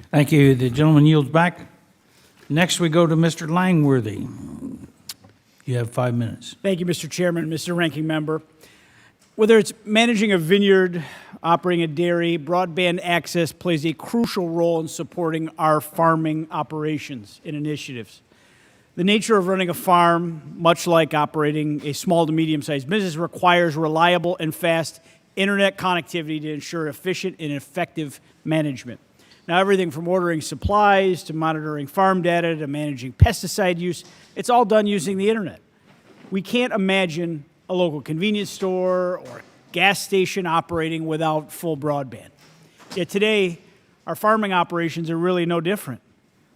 Thank you. The gentleman yields back. Next, we go to Mr. Langworthy. You have 5 minutes. Thank you, Mr. Chairman, Mr. Ranking Member. Whether it's managing a vineyard, operating a dairy, broadband access plays a crucial role in supporting our farming operations and initiatives. The nature of running a farm, much like operating a small to medium-sized business, requires reliable and fast internet connectivity to ensure efficient and effective management. Now, everything from ordering supplies to monitoring farm data to managing pesticide use, it's all done using the internet. We can't imagine a local convenience store or gas station operating without full broadband. Yet today, our farming operations are really no different.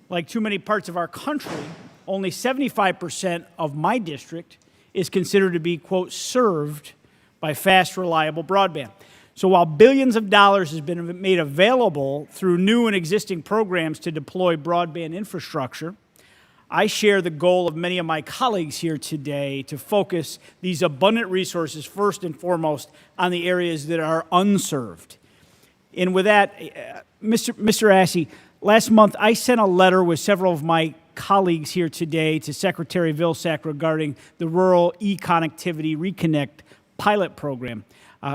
Like too many parts of our country, only 75% of my district is considered to be, quote, served by fast, reliable broadband. So while billions of dollars has been made available through new and existing programs to deploy broadband infrastructure, I share the goal of many of my colleagues here today to focus these abundant resources first and foremost on the areas that are unserved. And with that, Mr. Assey, last month I sent a letter with several of my colleagues here today to Secretary Vilsack regarding the Rural E-Connectivity Reconnect pilot program.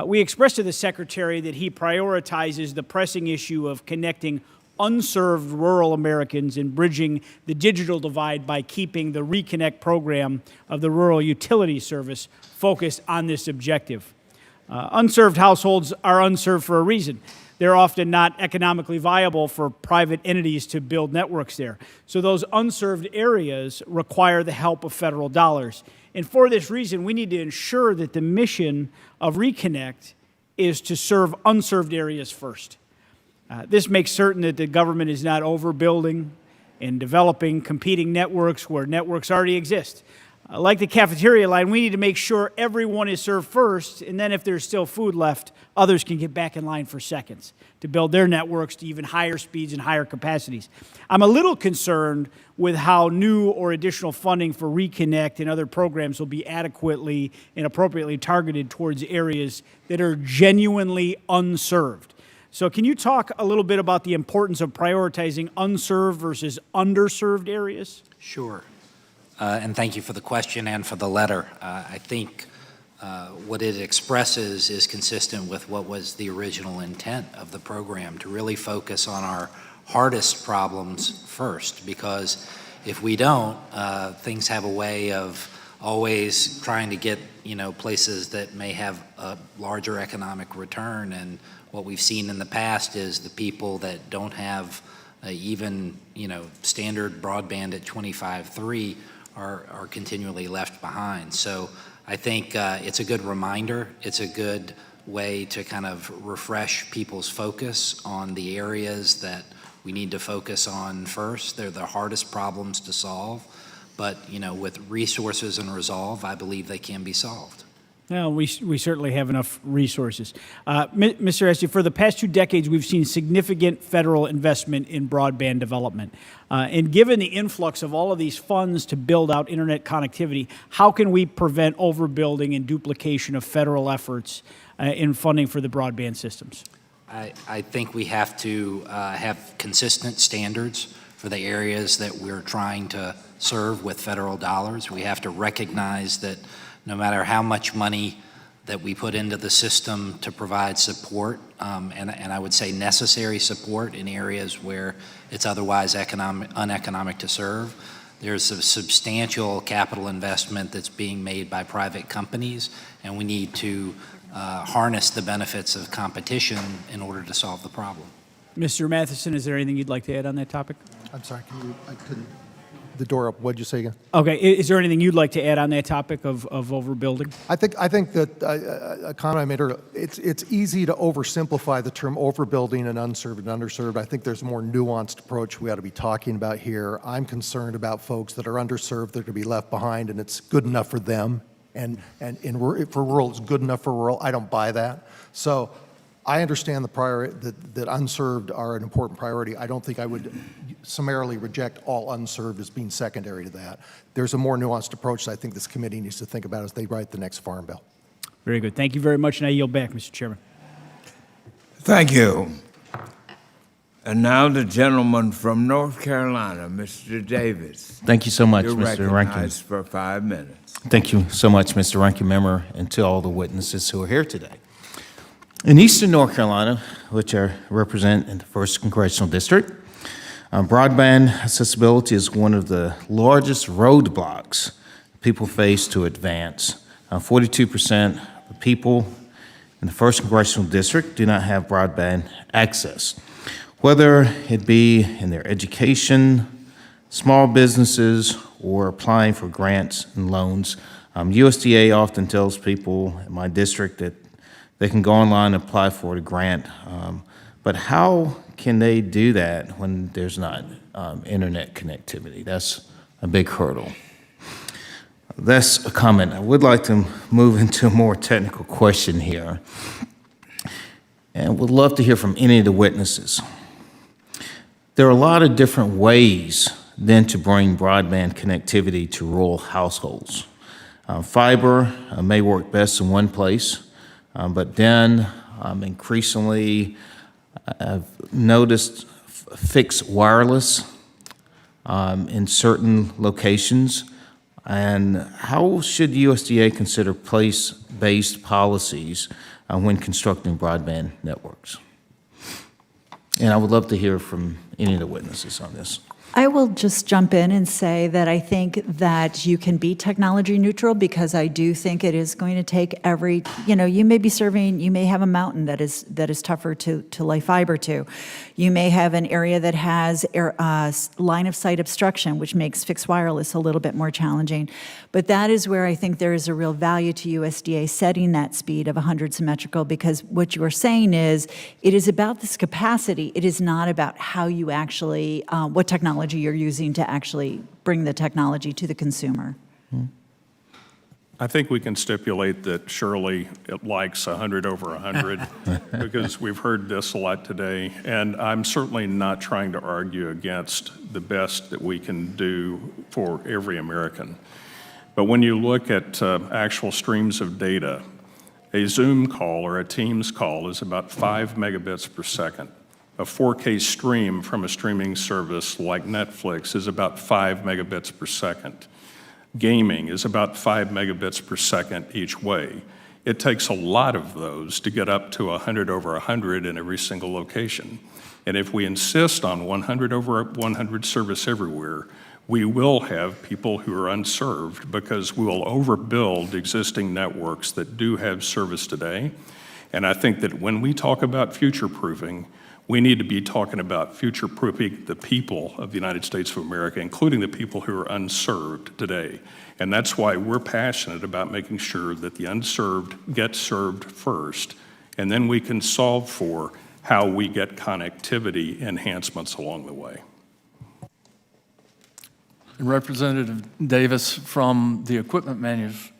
We expressed to the Secretary that he prioritizes the pressing issue of connecting unserved rural Americans and bridging the digital divide by keeping the Reconnect program of the Rural Utility Service focused on this objective. Unserved households are unserved for a reason. They're often not economically viable for private entities to build networks there. So those unserved areas require the help of federal dollars. And for this reason, we need to ensure that the mission of Reconnect is to serve unserved areas first. This makes certain that the government is not overbuilding and developing competing networks where networks already exist. Like the cafeteria line, we need to make sure everyone is served first, and then if there's still food left, others can get back in line for seconds to build their networks to even higher speeds and higher capacities. I'm a little concerned with how new or additional funding for Reconnect and other programs will be adequately and appropriately targeted towards areas that are genuinely unserved. So can you talk a little bit about the importance of prioritizing unserved versus underserved areas? Sure. And thank you for the question and for the letter. I think what it expresses is consistent with what was the original intent of the program, to really focus on our hardest problems first, because if we don't, things have a way of always trying to get, places that may have a larger economic return. And what we've seen in the past is the people that don't have even, standard broadband at 25.3 are continually left behind. So I think it's a good reminder. It's a good way to kind of refresh people's focus on the areas that we need to focus on first. They're the hardest problems to solve, but with resources and resolve, I believe they can be solved. Well, we certainly have enough resources. Mr. Esty, for the past 2 decades, we've seen significant federal investment in broadband development. And given the influx of all of these funds to build out internet connectivity, how can we prevent overbuilding and duplication of federal efforts in funding for the broadband systems? I think we have to have consistent standards for the areas that we're trying to serve with federal dollars. We have to recognize that no matter how much money that we put into the system to provide support, and I would say necessary support in areas where it's otherwise uneconomic to serve, there's a substantial capital investment that's being made by private companies, and we need to harness the benefits of competition in order to solve the problem. Mr. Matheson, is there anything you'd like to add on that topic? I'm sorry, I couldn't, the door up, what'd you say again? Okay, is there anything you'd like to add on that topic of overbuilding? I think that a comment I made earlier, it's easy to oversimplify the term overbuilding and unserved and underserved. I think there's a more nuanced approach we ought to be talking about here. I'm concerned about folks that are underserved, that are going to be left behind, and it's good enough for them. And for rural, it's good enough for rural. I don't buy that. So I understand that unserved are an important priority. I don't think I would summarily reject all unserved as being secondary to that. There's a more nuanced approach that I think this committee needs to think about as they write the next Farm Bill. Very good. Thank you very much, and I yield back, Mr. Chairman. Thank you. And now the gentleman from North Carolina, Mr. Davis. Thank you so much, You're Mr. Rankin. recognized for 5 minutes. Thank you so much, Mr. Ranking Member, and to all the witnesses who are here today. In eastern North Carolina, which I represent in the 1st Congressional District, broadband accessibility is one of the largest roadblocks people face to advance. 42% of people in the 1st Congressional District do not have broadband access, whether it be in their education, small businesses, or applying for grants and loans. USDA often tells people in my district that they can go online and apply for the grant, but how can they do that when there's not internet connectivity? That's a big hurdle. That's a comment. I would like to move into a more technical question here, and would love to hear from any of the witnesses. There are a lot of different ways then to bring broadband connectivity to rural households. Fiber may work best in one place, but then increasingly I've noticed fixed wireless in certain locations. And how should USDA consider place-based policies when constructing broadband networks? And I would love to hear from any of the witnesses on this. I will just jump in and say that I think that you can be technology neutral, because I do think it is going to take you may be serving, you may have a mountain that is tougher to lay fiber to. You may have an area that has line of sight obstruction, which makes fixed wireless a little bit more challenging. But that is where I think there is a real value to USDA setting that speed of 100 symmetrical, because what you are saying is it is about this capacity. It is not about how you actually, what technology you're using to actually bring the technology to the consumer. I think we can stipulate that Shirley likes 100 over 100 because we've heard this a lot today, and I'm certainly not trying to argue against the best that we can do for every American. But when you look at actual streams of data, a Zoom call or a Teams call is about 5 megabits per second. A 4K stream from a streaming service like Netflix is about 5 megabits per second. Gaming is about 5 megabits per second each way. It takes a lot of those to get up to 100 over 100 in every single location. And if we insist on 100 over 100 service everywhere, we will have people who are unserved because we will overbuild existing networks that do have service today. And I think that when we talk about future-proofing, we need to be talking about future-proofing the people of the United States of America, including the people who are unserved today. And that's why we're passionate about making sure that the unserved get served first, and then we can solve for how we get connectivity enhancements along the way. Representative Davis, from the equipment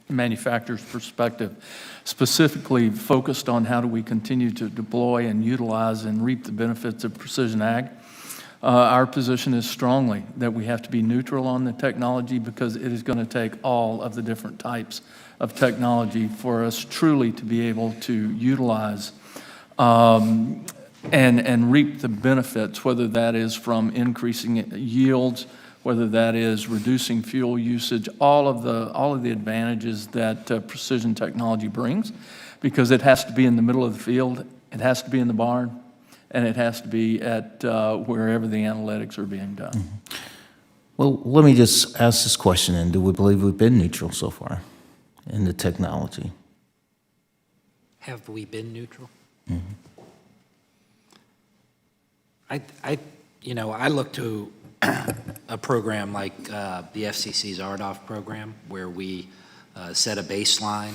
manufacturer's perspective, specifically focused on how do we continue to deploy and utilize and reap the benefits of precision ag. Our position is strongly that we have to be neutral on the technology because it is going to take all of the different types of technology for us truly to be able to utilize and reap the benefits, whether that is from increasing yields, whether that is reducing fuel usage, all of the advantages that precision technology brings, because it has to be in the middle of the field, it has to be in the barn, and it has to be at wherever the analytics are being done. Mm-hmm. Well, let me just ask this question, and do we believe we've been neutral so far in the technology? Have we been neutral? Mm-hmm. I look to a program like the FCC's RDOF program, where we set a baseline.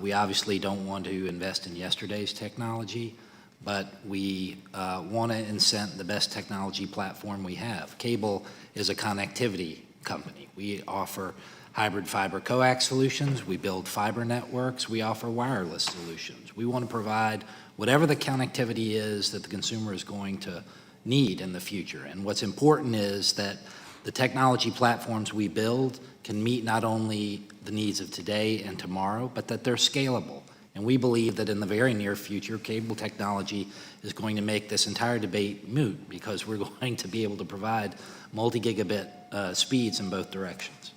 We obviously don't want to invest in yesterday's technology, but we want to incent the best technology platform we have. Cable is a connectivity company. We offer hybrid fiber coax solutions. We build fiber networks. We offer wireless solutions. We want to provide whatever the connectivity is that the consumer is going to need in the future. And what's important is that the technology platforms we build can meet not only the needs of today and tomorrow, but that they're scalable. And we believe that in the very near future, cable technology is going to make this entire debate moot, because we're going to be able to provide multi-gigabit speeds in both directions.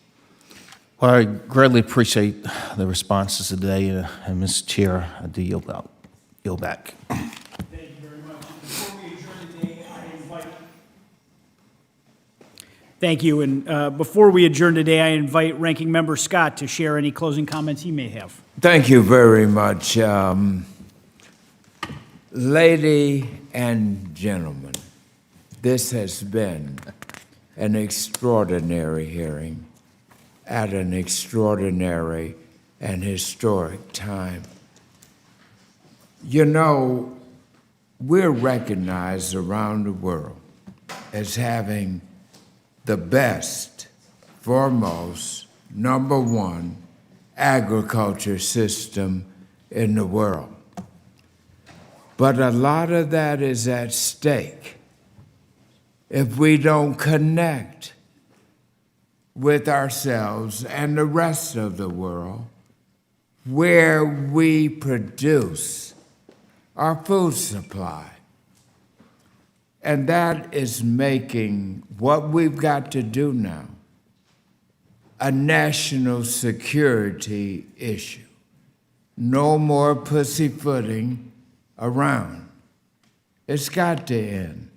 Well, I greatly appreciate the responses today, and Mr. Chair, I do yield back. Thank you very much. Before we adjourn today, I invite... Thank you. And before we adjourn today, I invite Ranking Member Scott to share any closing comments he may have. Thank you very much. Lady and gentlemen, this has been an extraordinary hearing at an extraordinary and historic time. You know, we're recognized around the world as having the best, foremost, number one agriculture system in the world. But a lot of that is at stake if we don't connect with ourselves and the rest of the world where we produce our food supply. And that is making what we've got to do now a national security issue. No more pussyfooting around. It's got to end.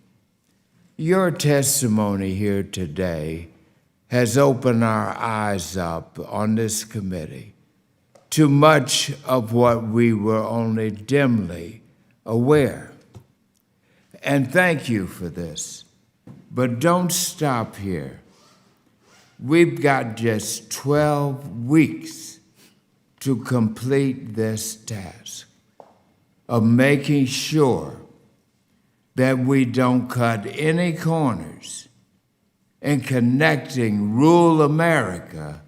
Your testimony here today has opened our eyes up on this committee to much of what we were only dimly aware. And thank you for this. But don't stop here. We've got just 12 weeks to complete this task of making sure that we don't cut any corners in connecting rural America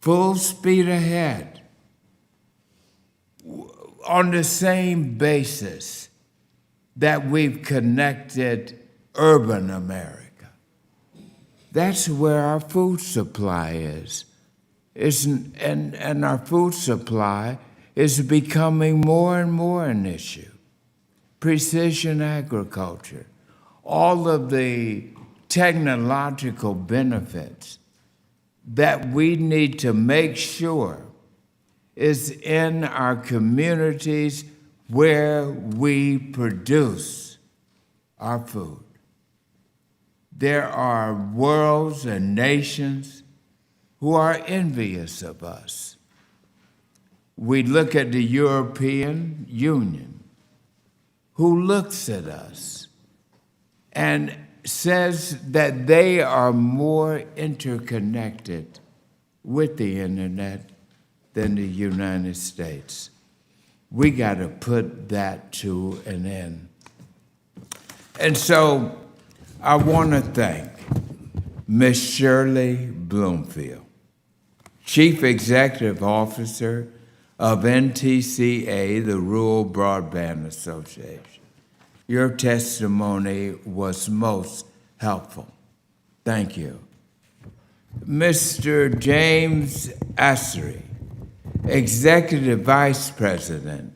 full speed ahead on the same basis that we've connected urban America. That's where our food supply is. And our food supply is becoming more and more an issue. Precision agriculture, all of the technological benefits that we need to make sure is in our communities where we produce our food. there are worlds and nations who are envious of us. We look at the European Union, who looks at us and says that they are more interconnected with the internet than the United States. We got to put that to an end. And so I want to thank Ms. Shirley Bloomfield, Chief Executive Officer of NTCA, the Rural Broadband Association. Your testimony was most helpful. Thank you. Mr. James Assery, Executive Vice President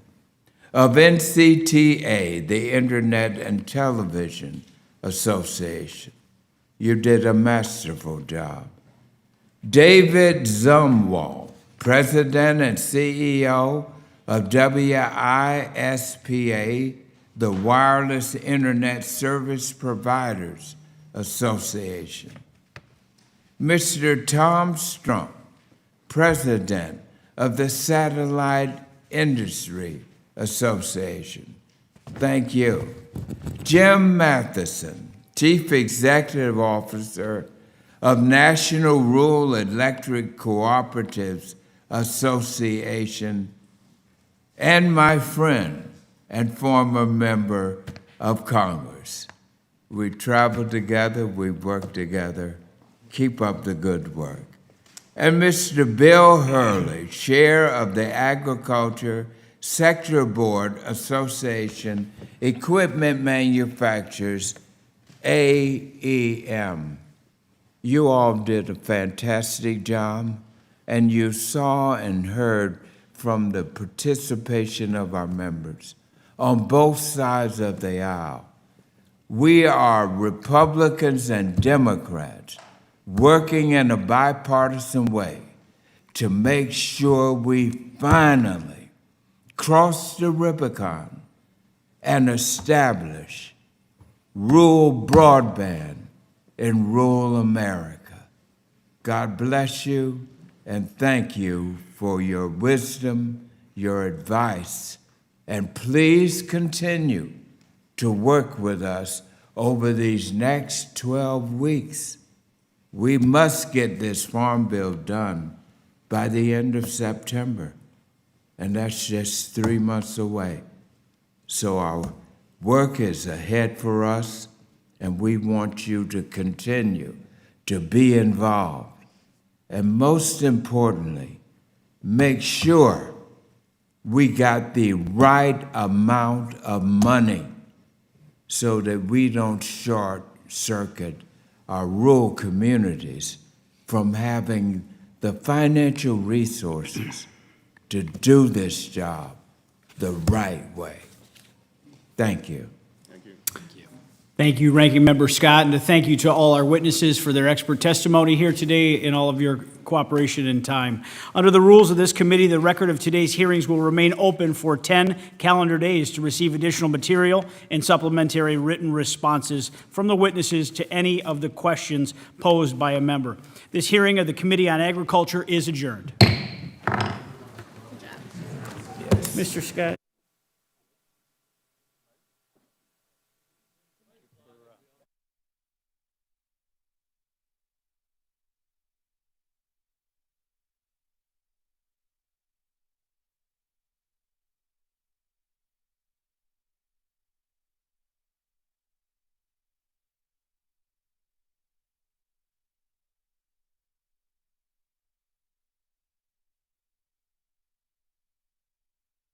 of NCTA, the Internet and Television Association. You did a masterful job. David Zumwalt, President and CEO of WISPA, the Wireless Internet Service Providers Association. Mr. Tom Strump, President of the Satellite Industry Association. Thank you. Jim Matheson, Chief Executive Officer of National Rural Electric Cooperatives Association, and my friend and former member of Congress. We travel together, we work together. Keep up the good work. And Mr. Bill Hurley, Chair of the Agriculture Sector Board Association, Equipment Manufacturers, AEM. You all did a fantastic job, and you saw and heard from the participation of our members on both sides of the aisle. We are Republicans and Democrats working in a bipartisan way to make sure we finally cross the Rubicon and establish rural broadband in rural America. God bless you, and thank you for your wisdom, your advice, and please continue to work with us over these next 12 weeks. We must get this farm bill done by the end of September, and that's just 3 months away. So our work is ahead for us, and we want you to continue to be involved. And most importantly, make sure we got the right amount of money so that we don't short circuit our rural communities from having the financial resources to do this job the right way. Thank you. Thank you, Ranking Member Scott, and thank you to all our witnesses for their expert testimony here today and all of your cooperation and time. Under the rules of this committee, the record of today's hearings will remain open for 10 calendar days to receive additional material and supplementary written responses from the witnesses to any of the questions posed by a member. This hearing of the Committee on Agriculture is adjourned. Mr. Scott.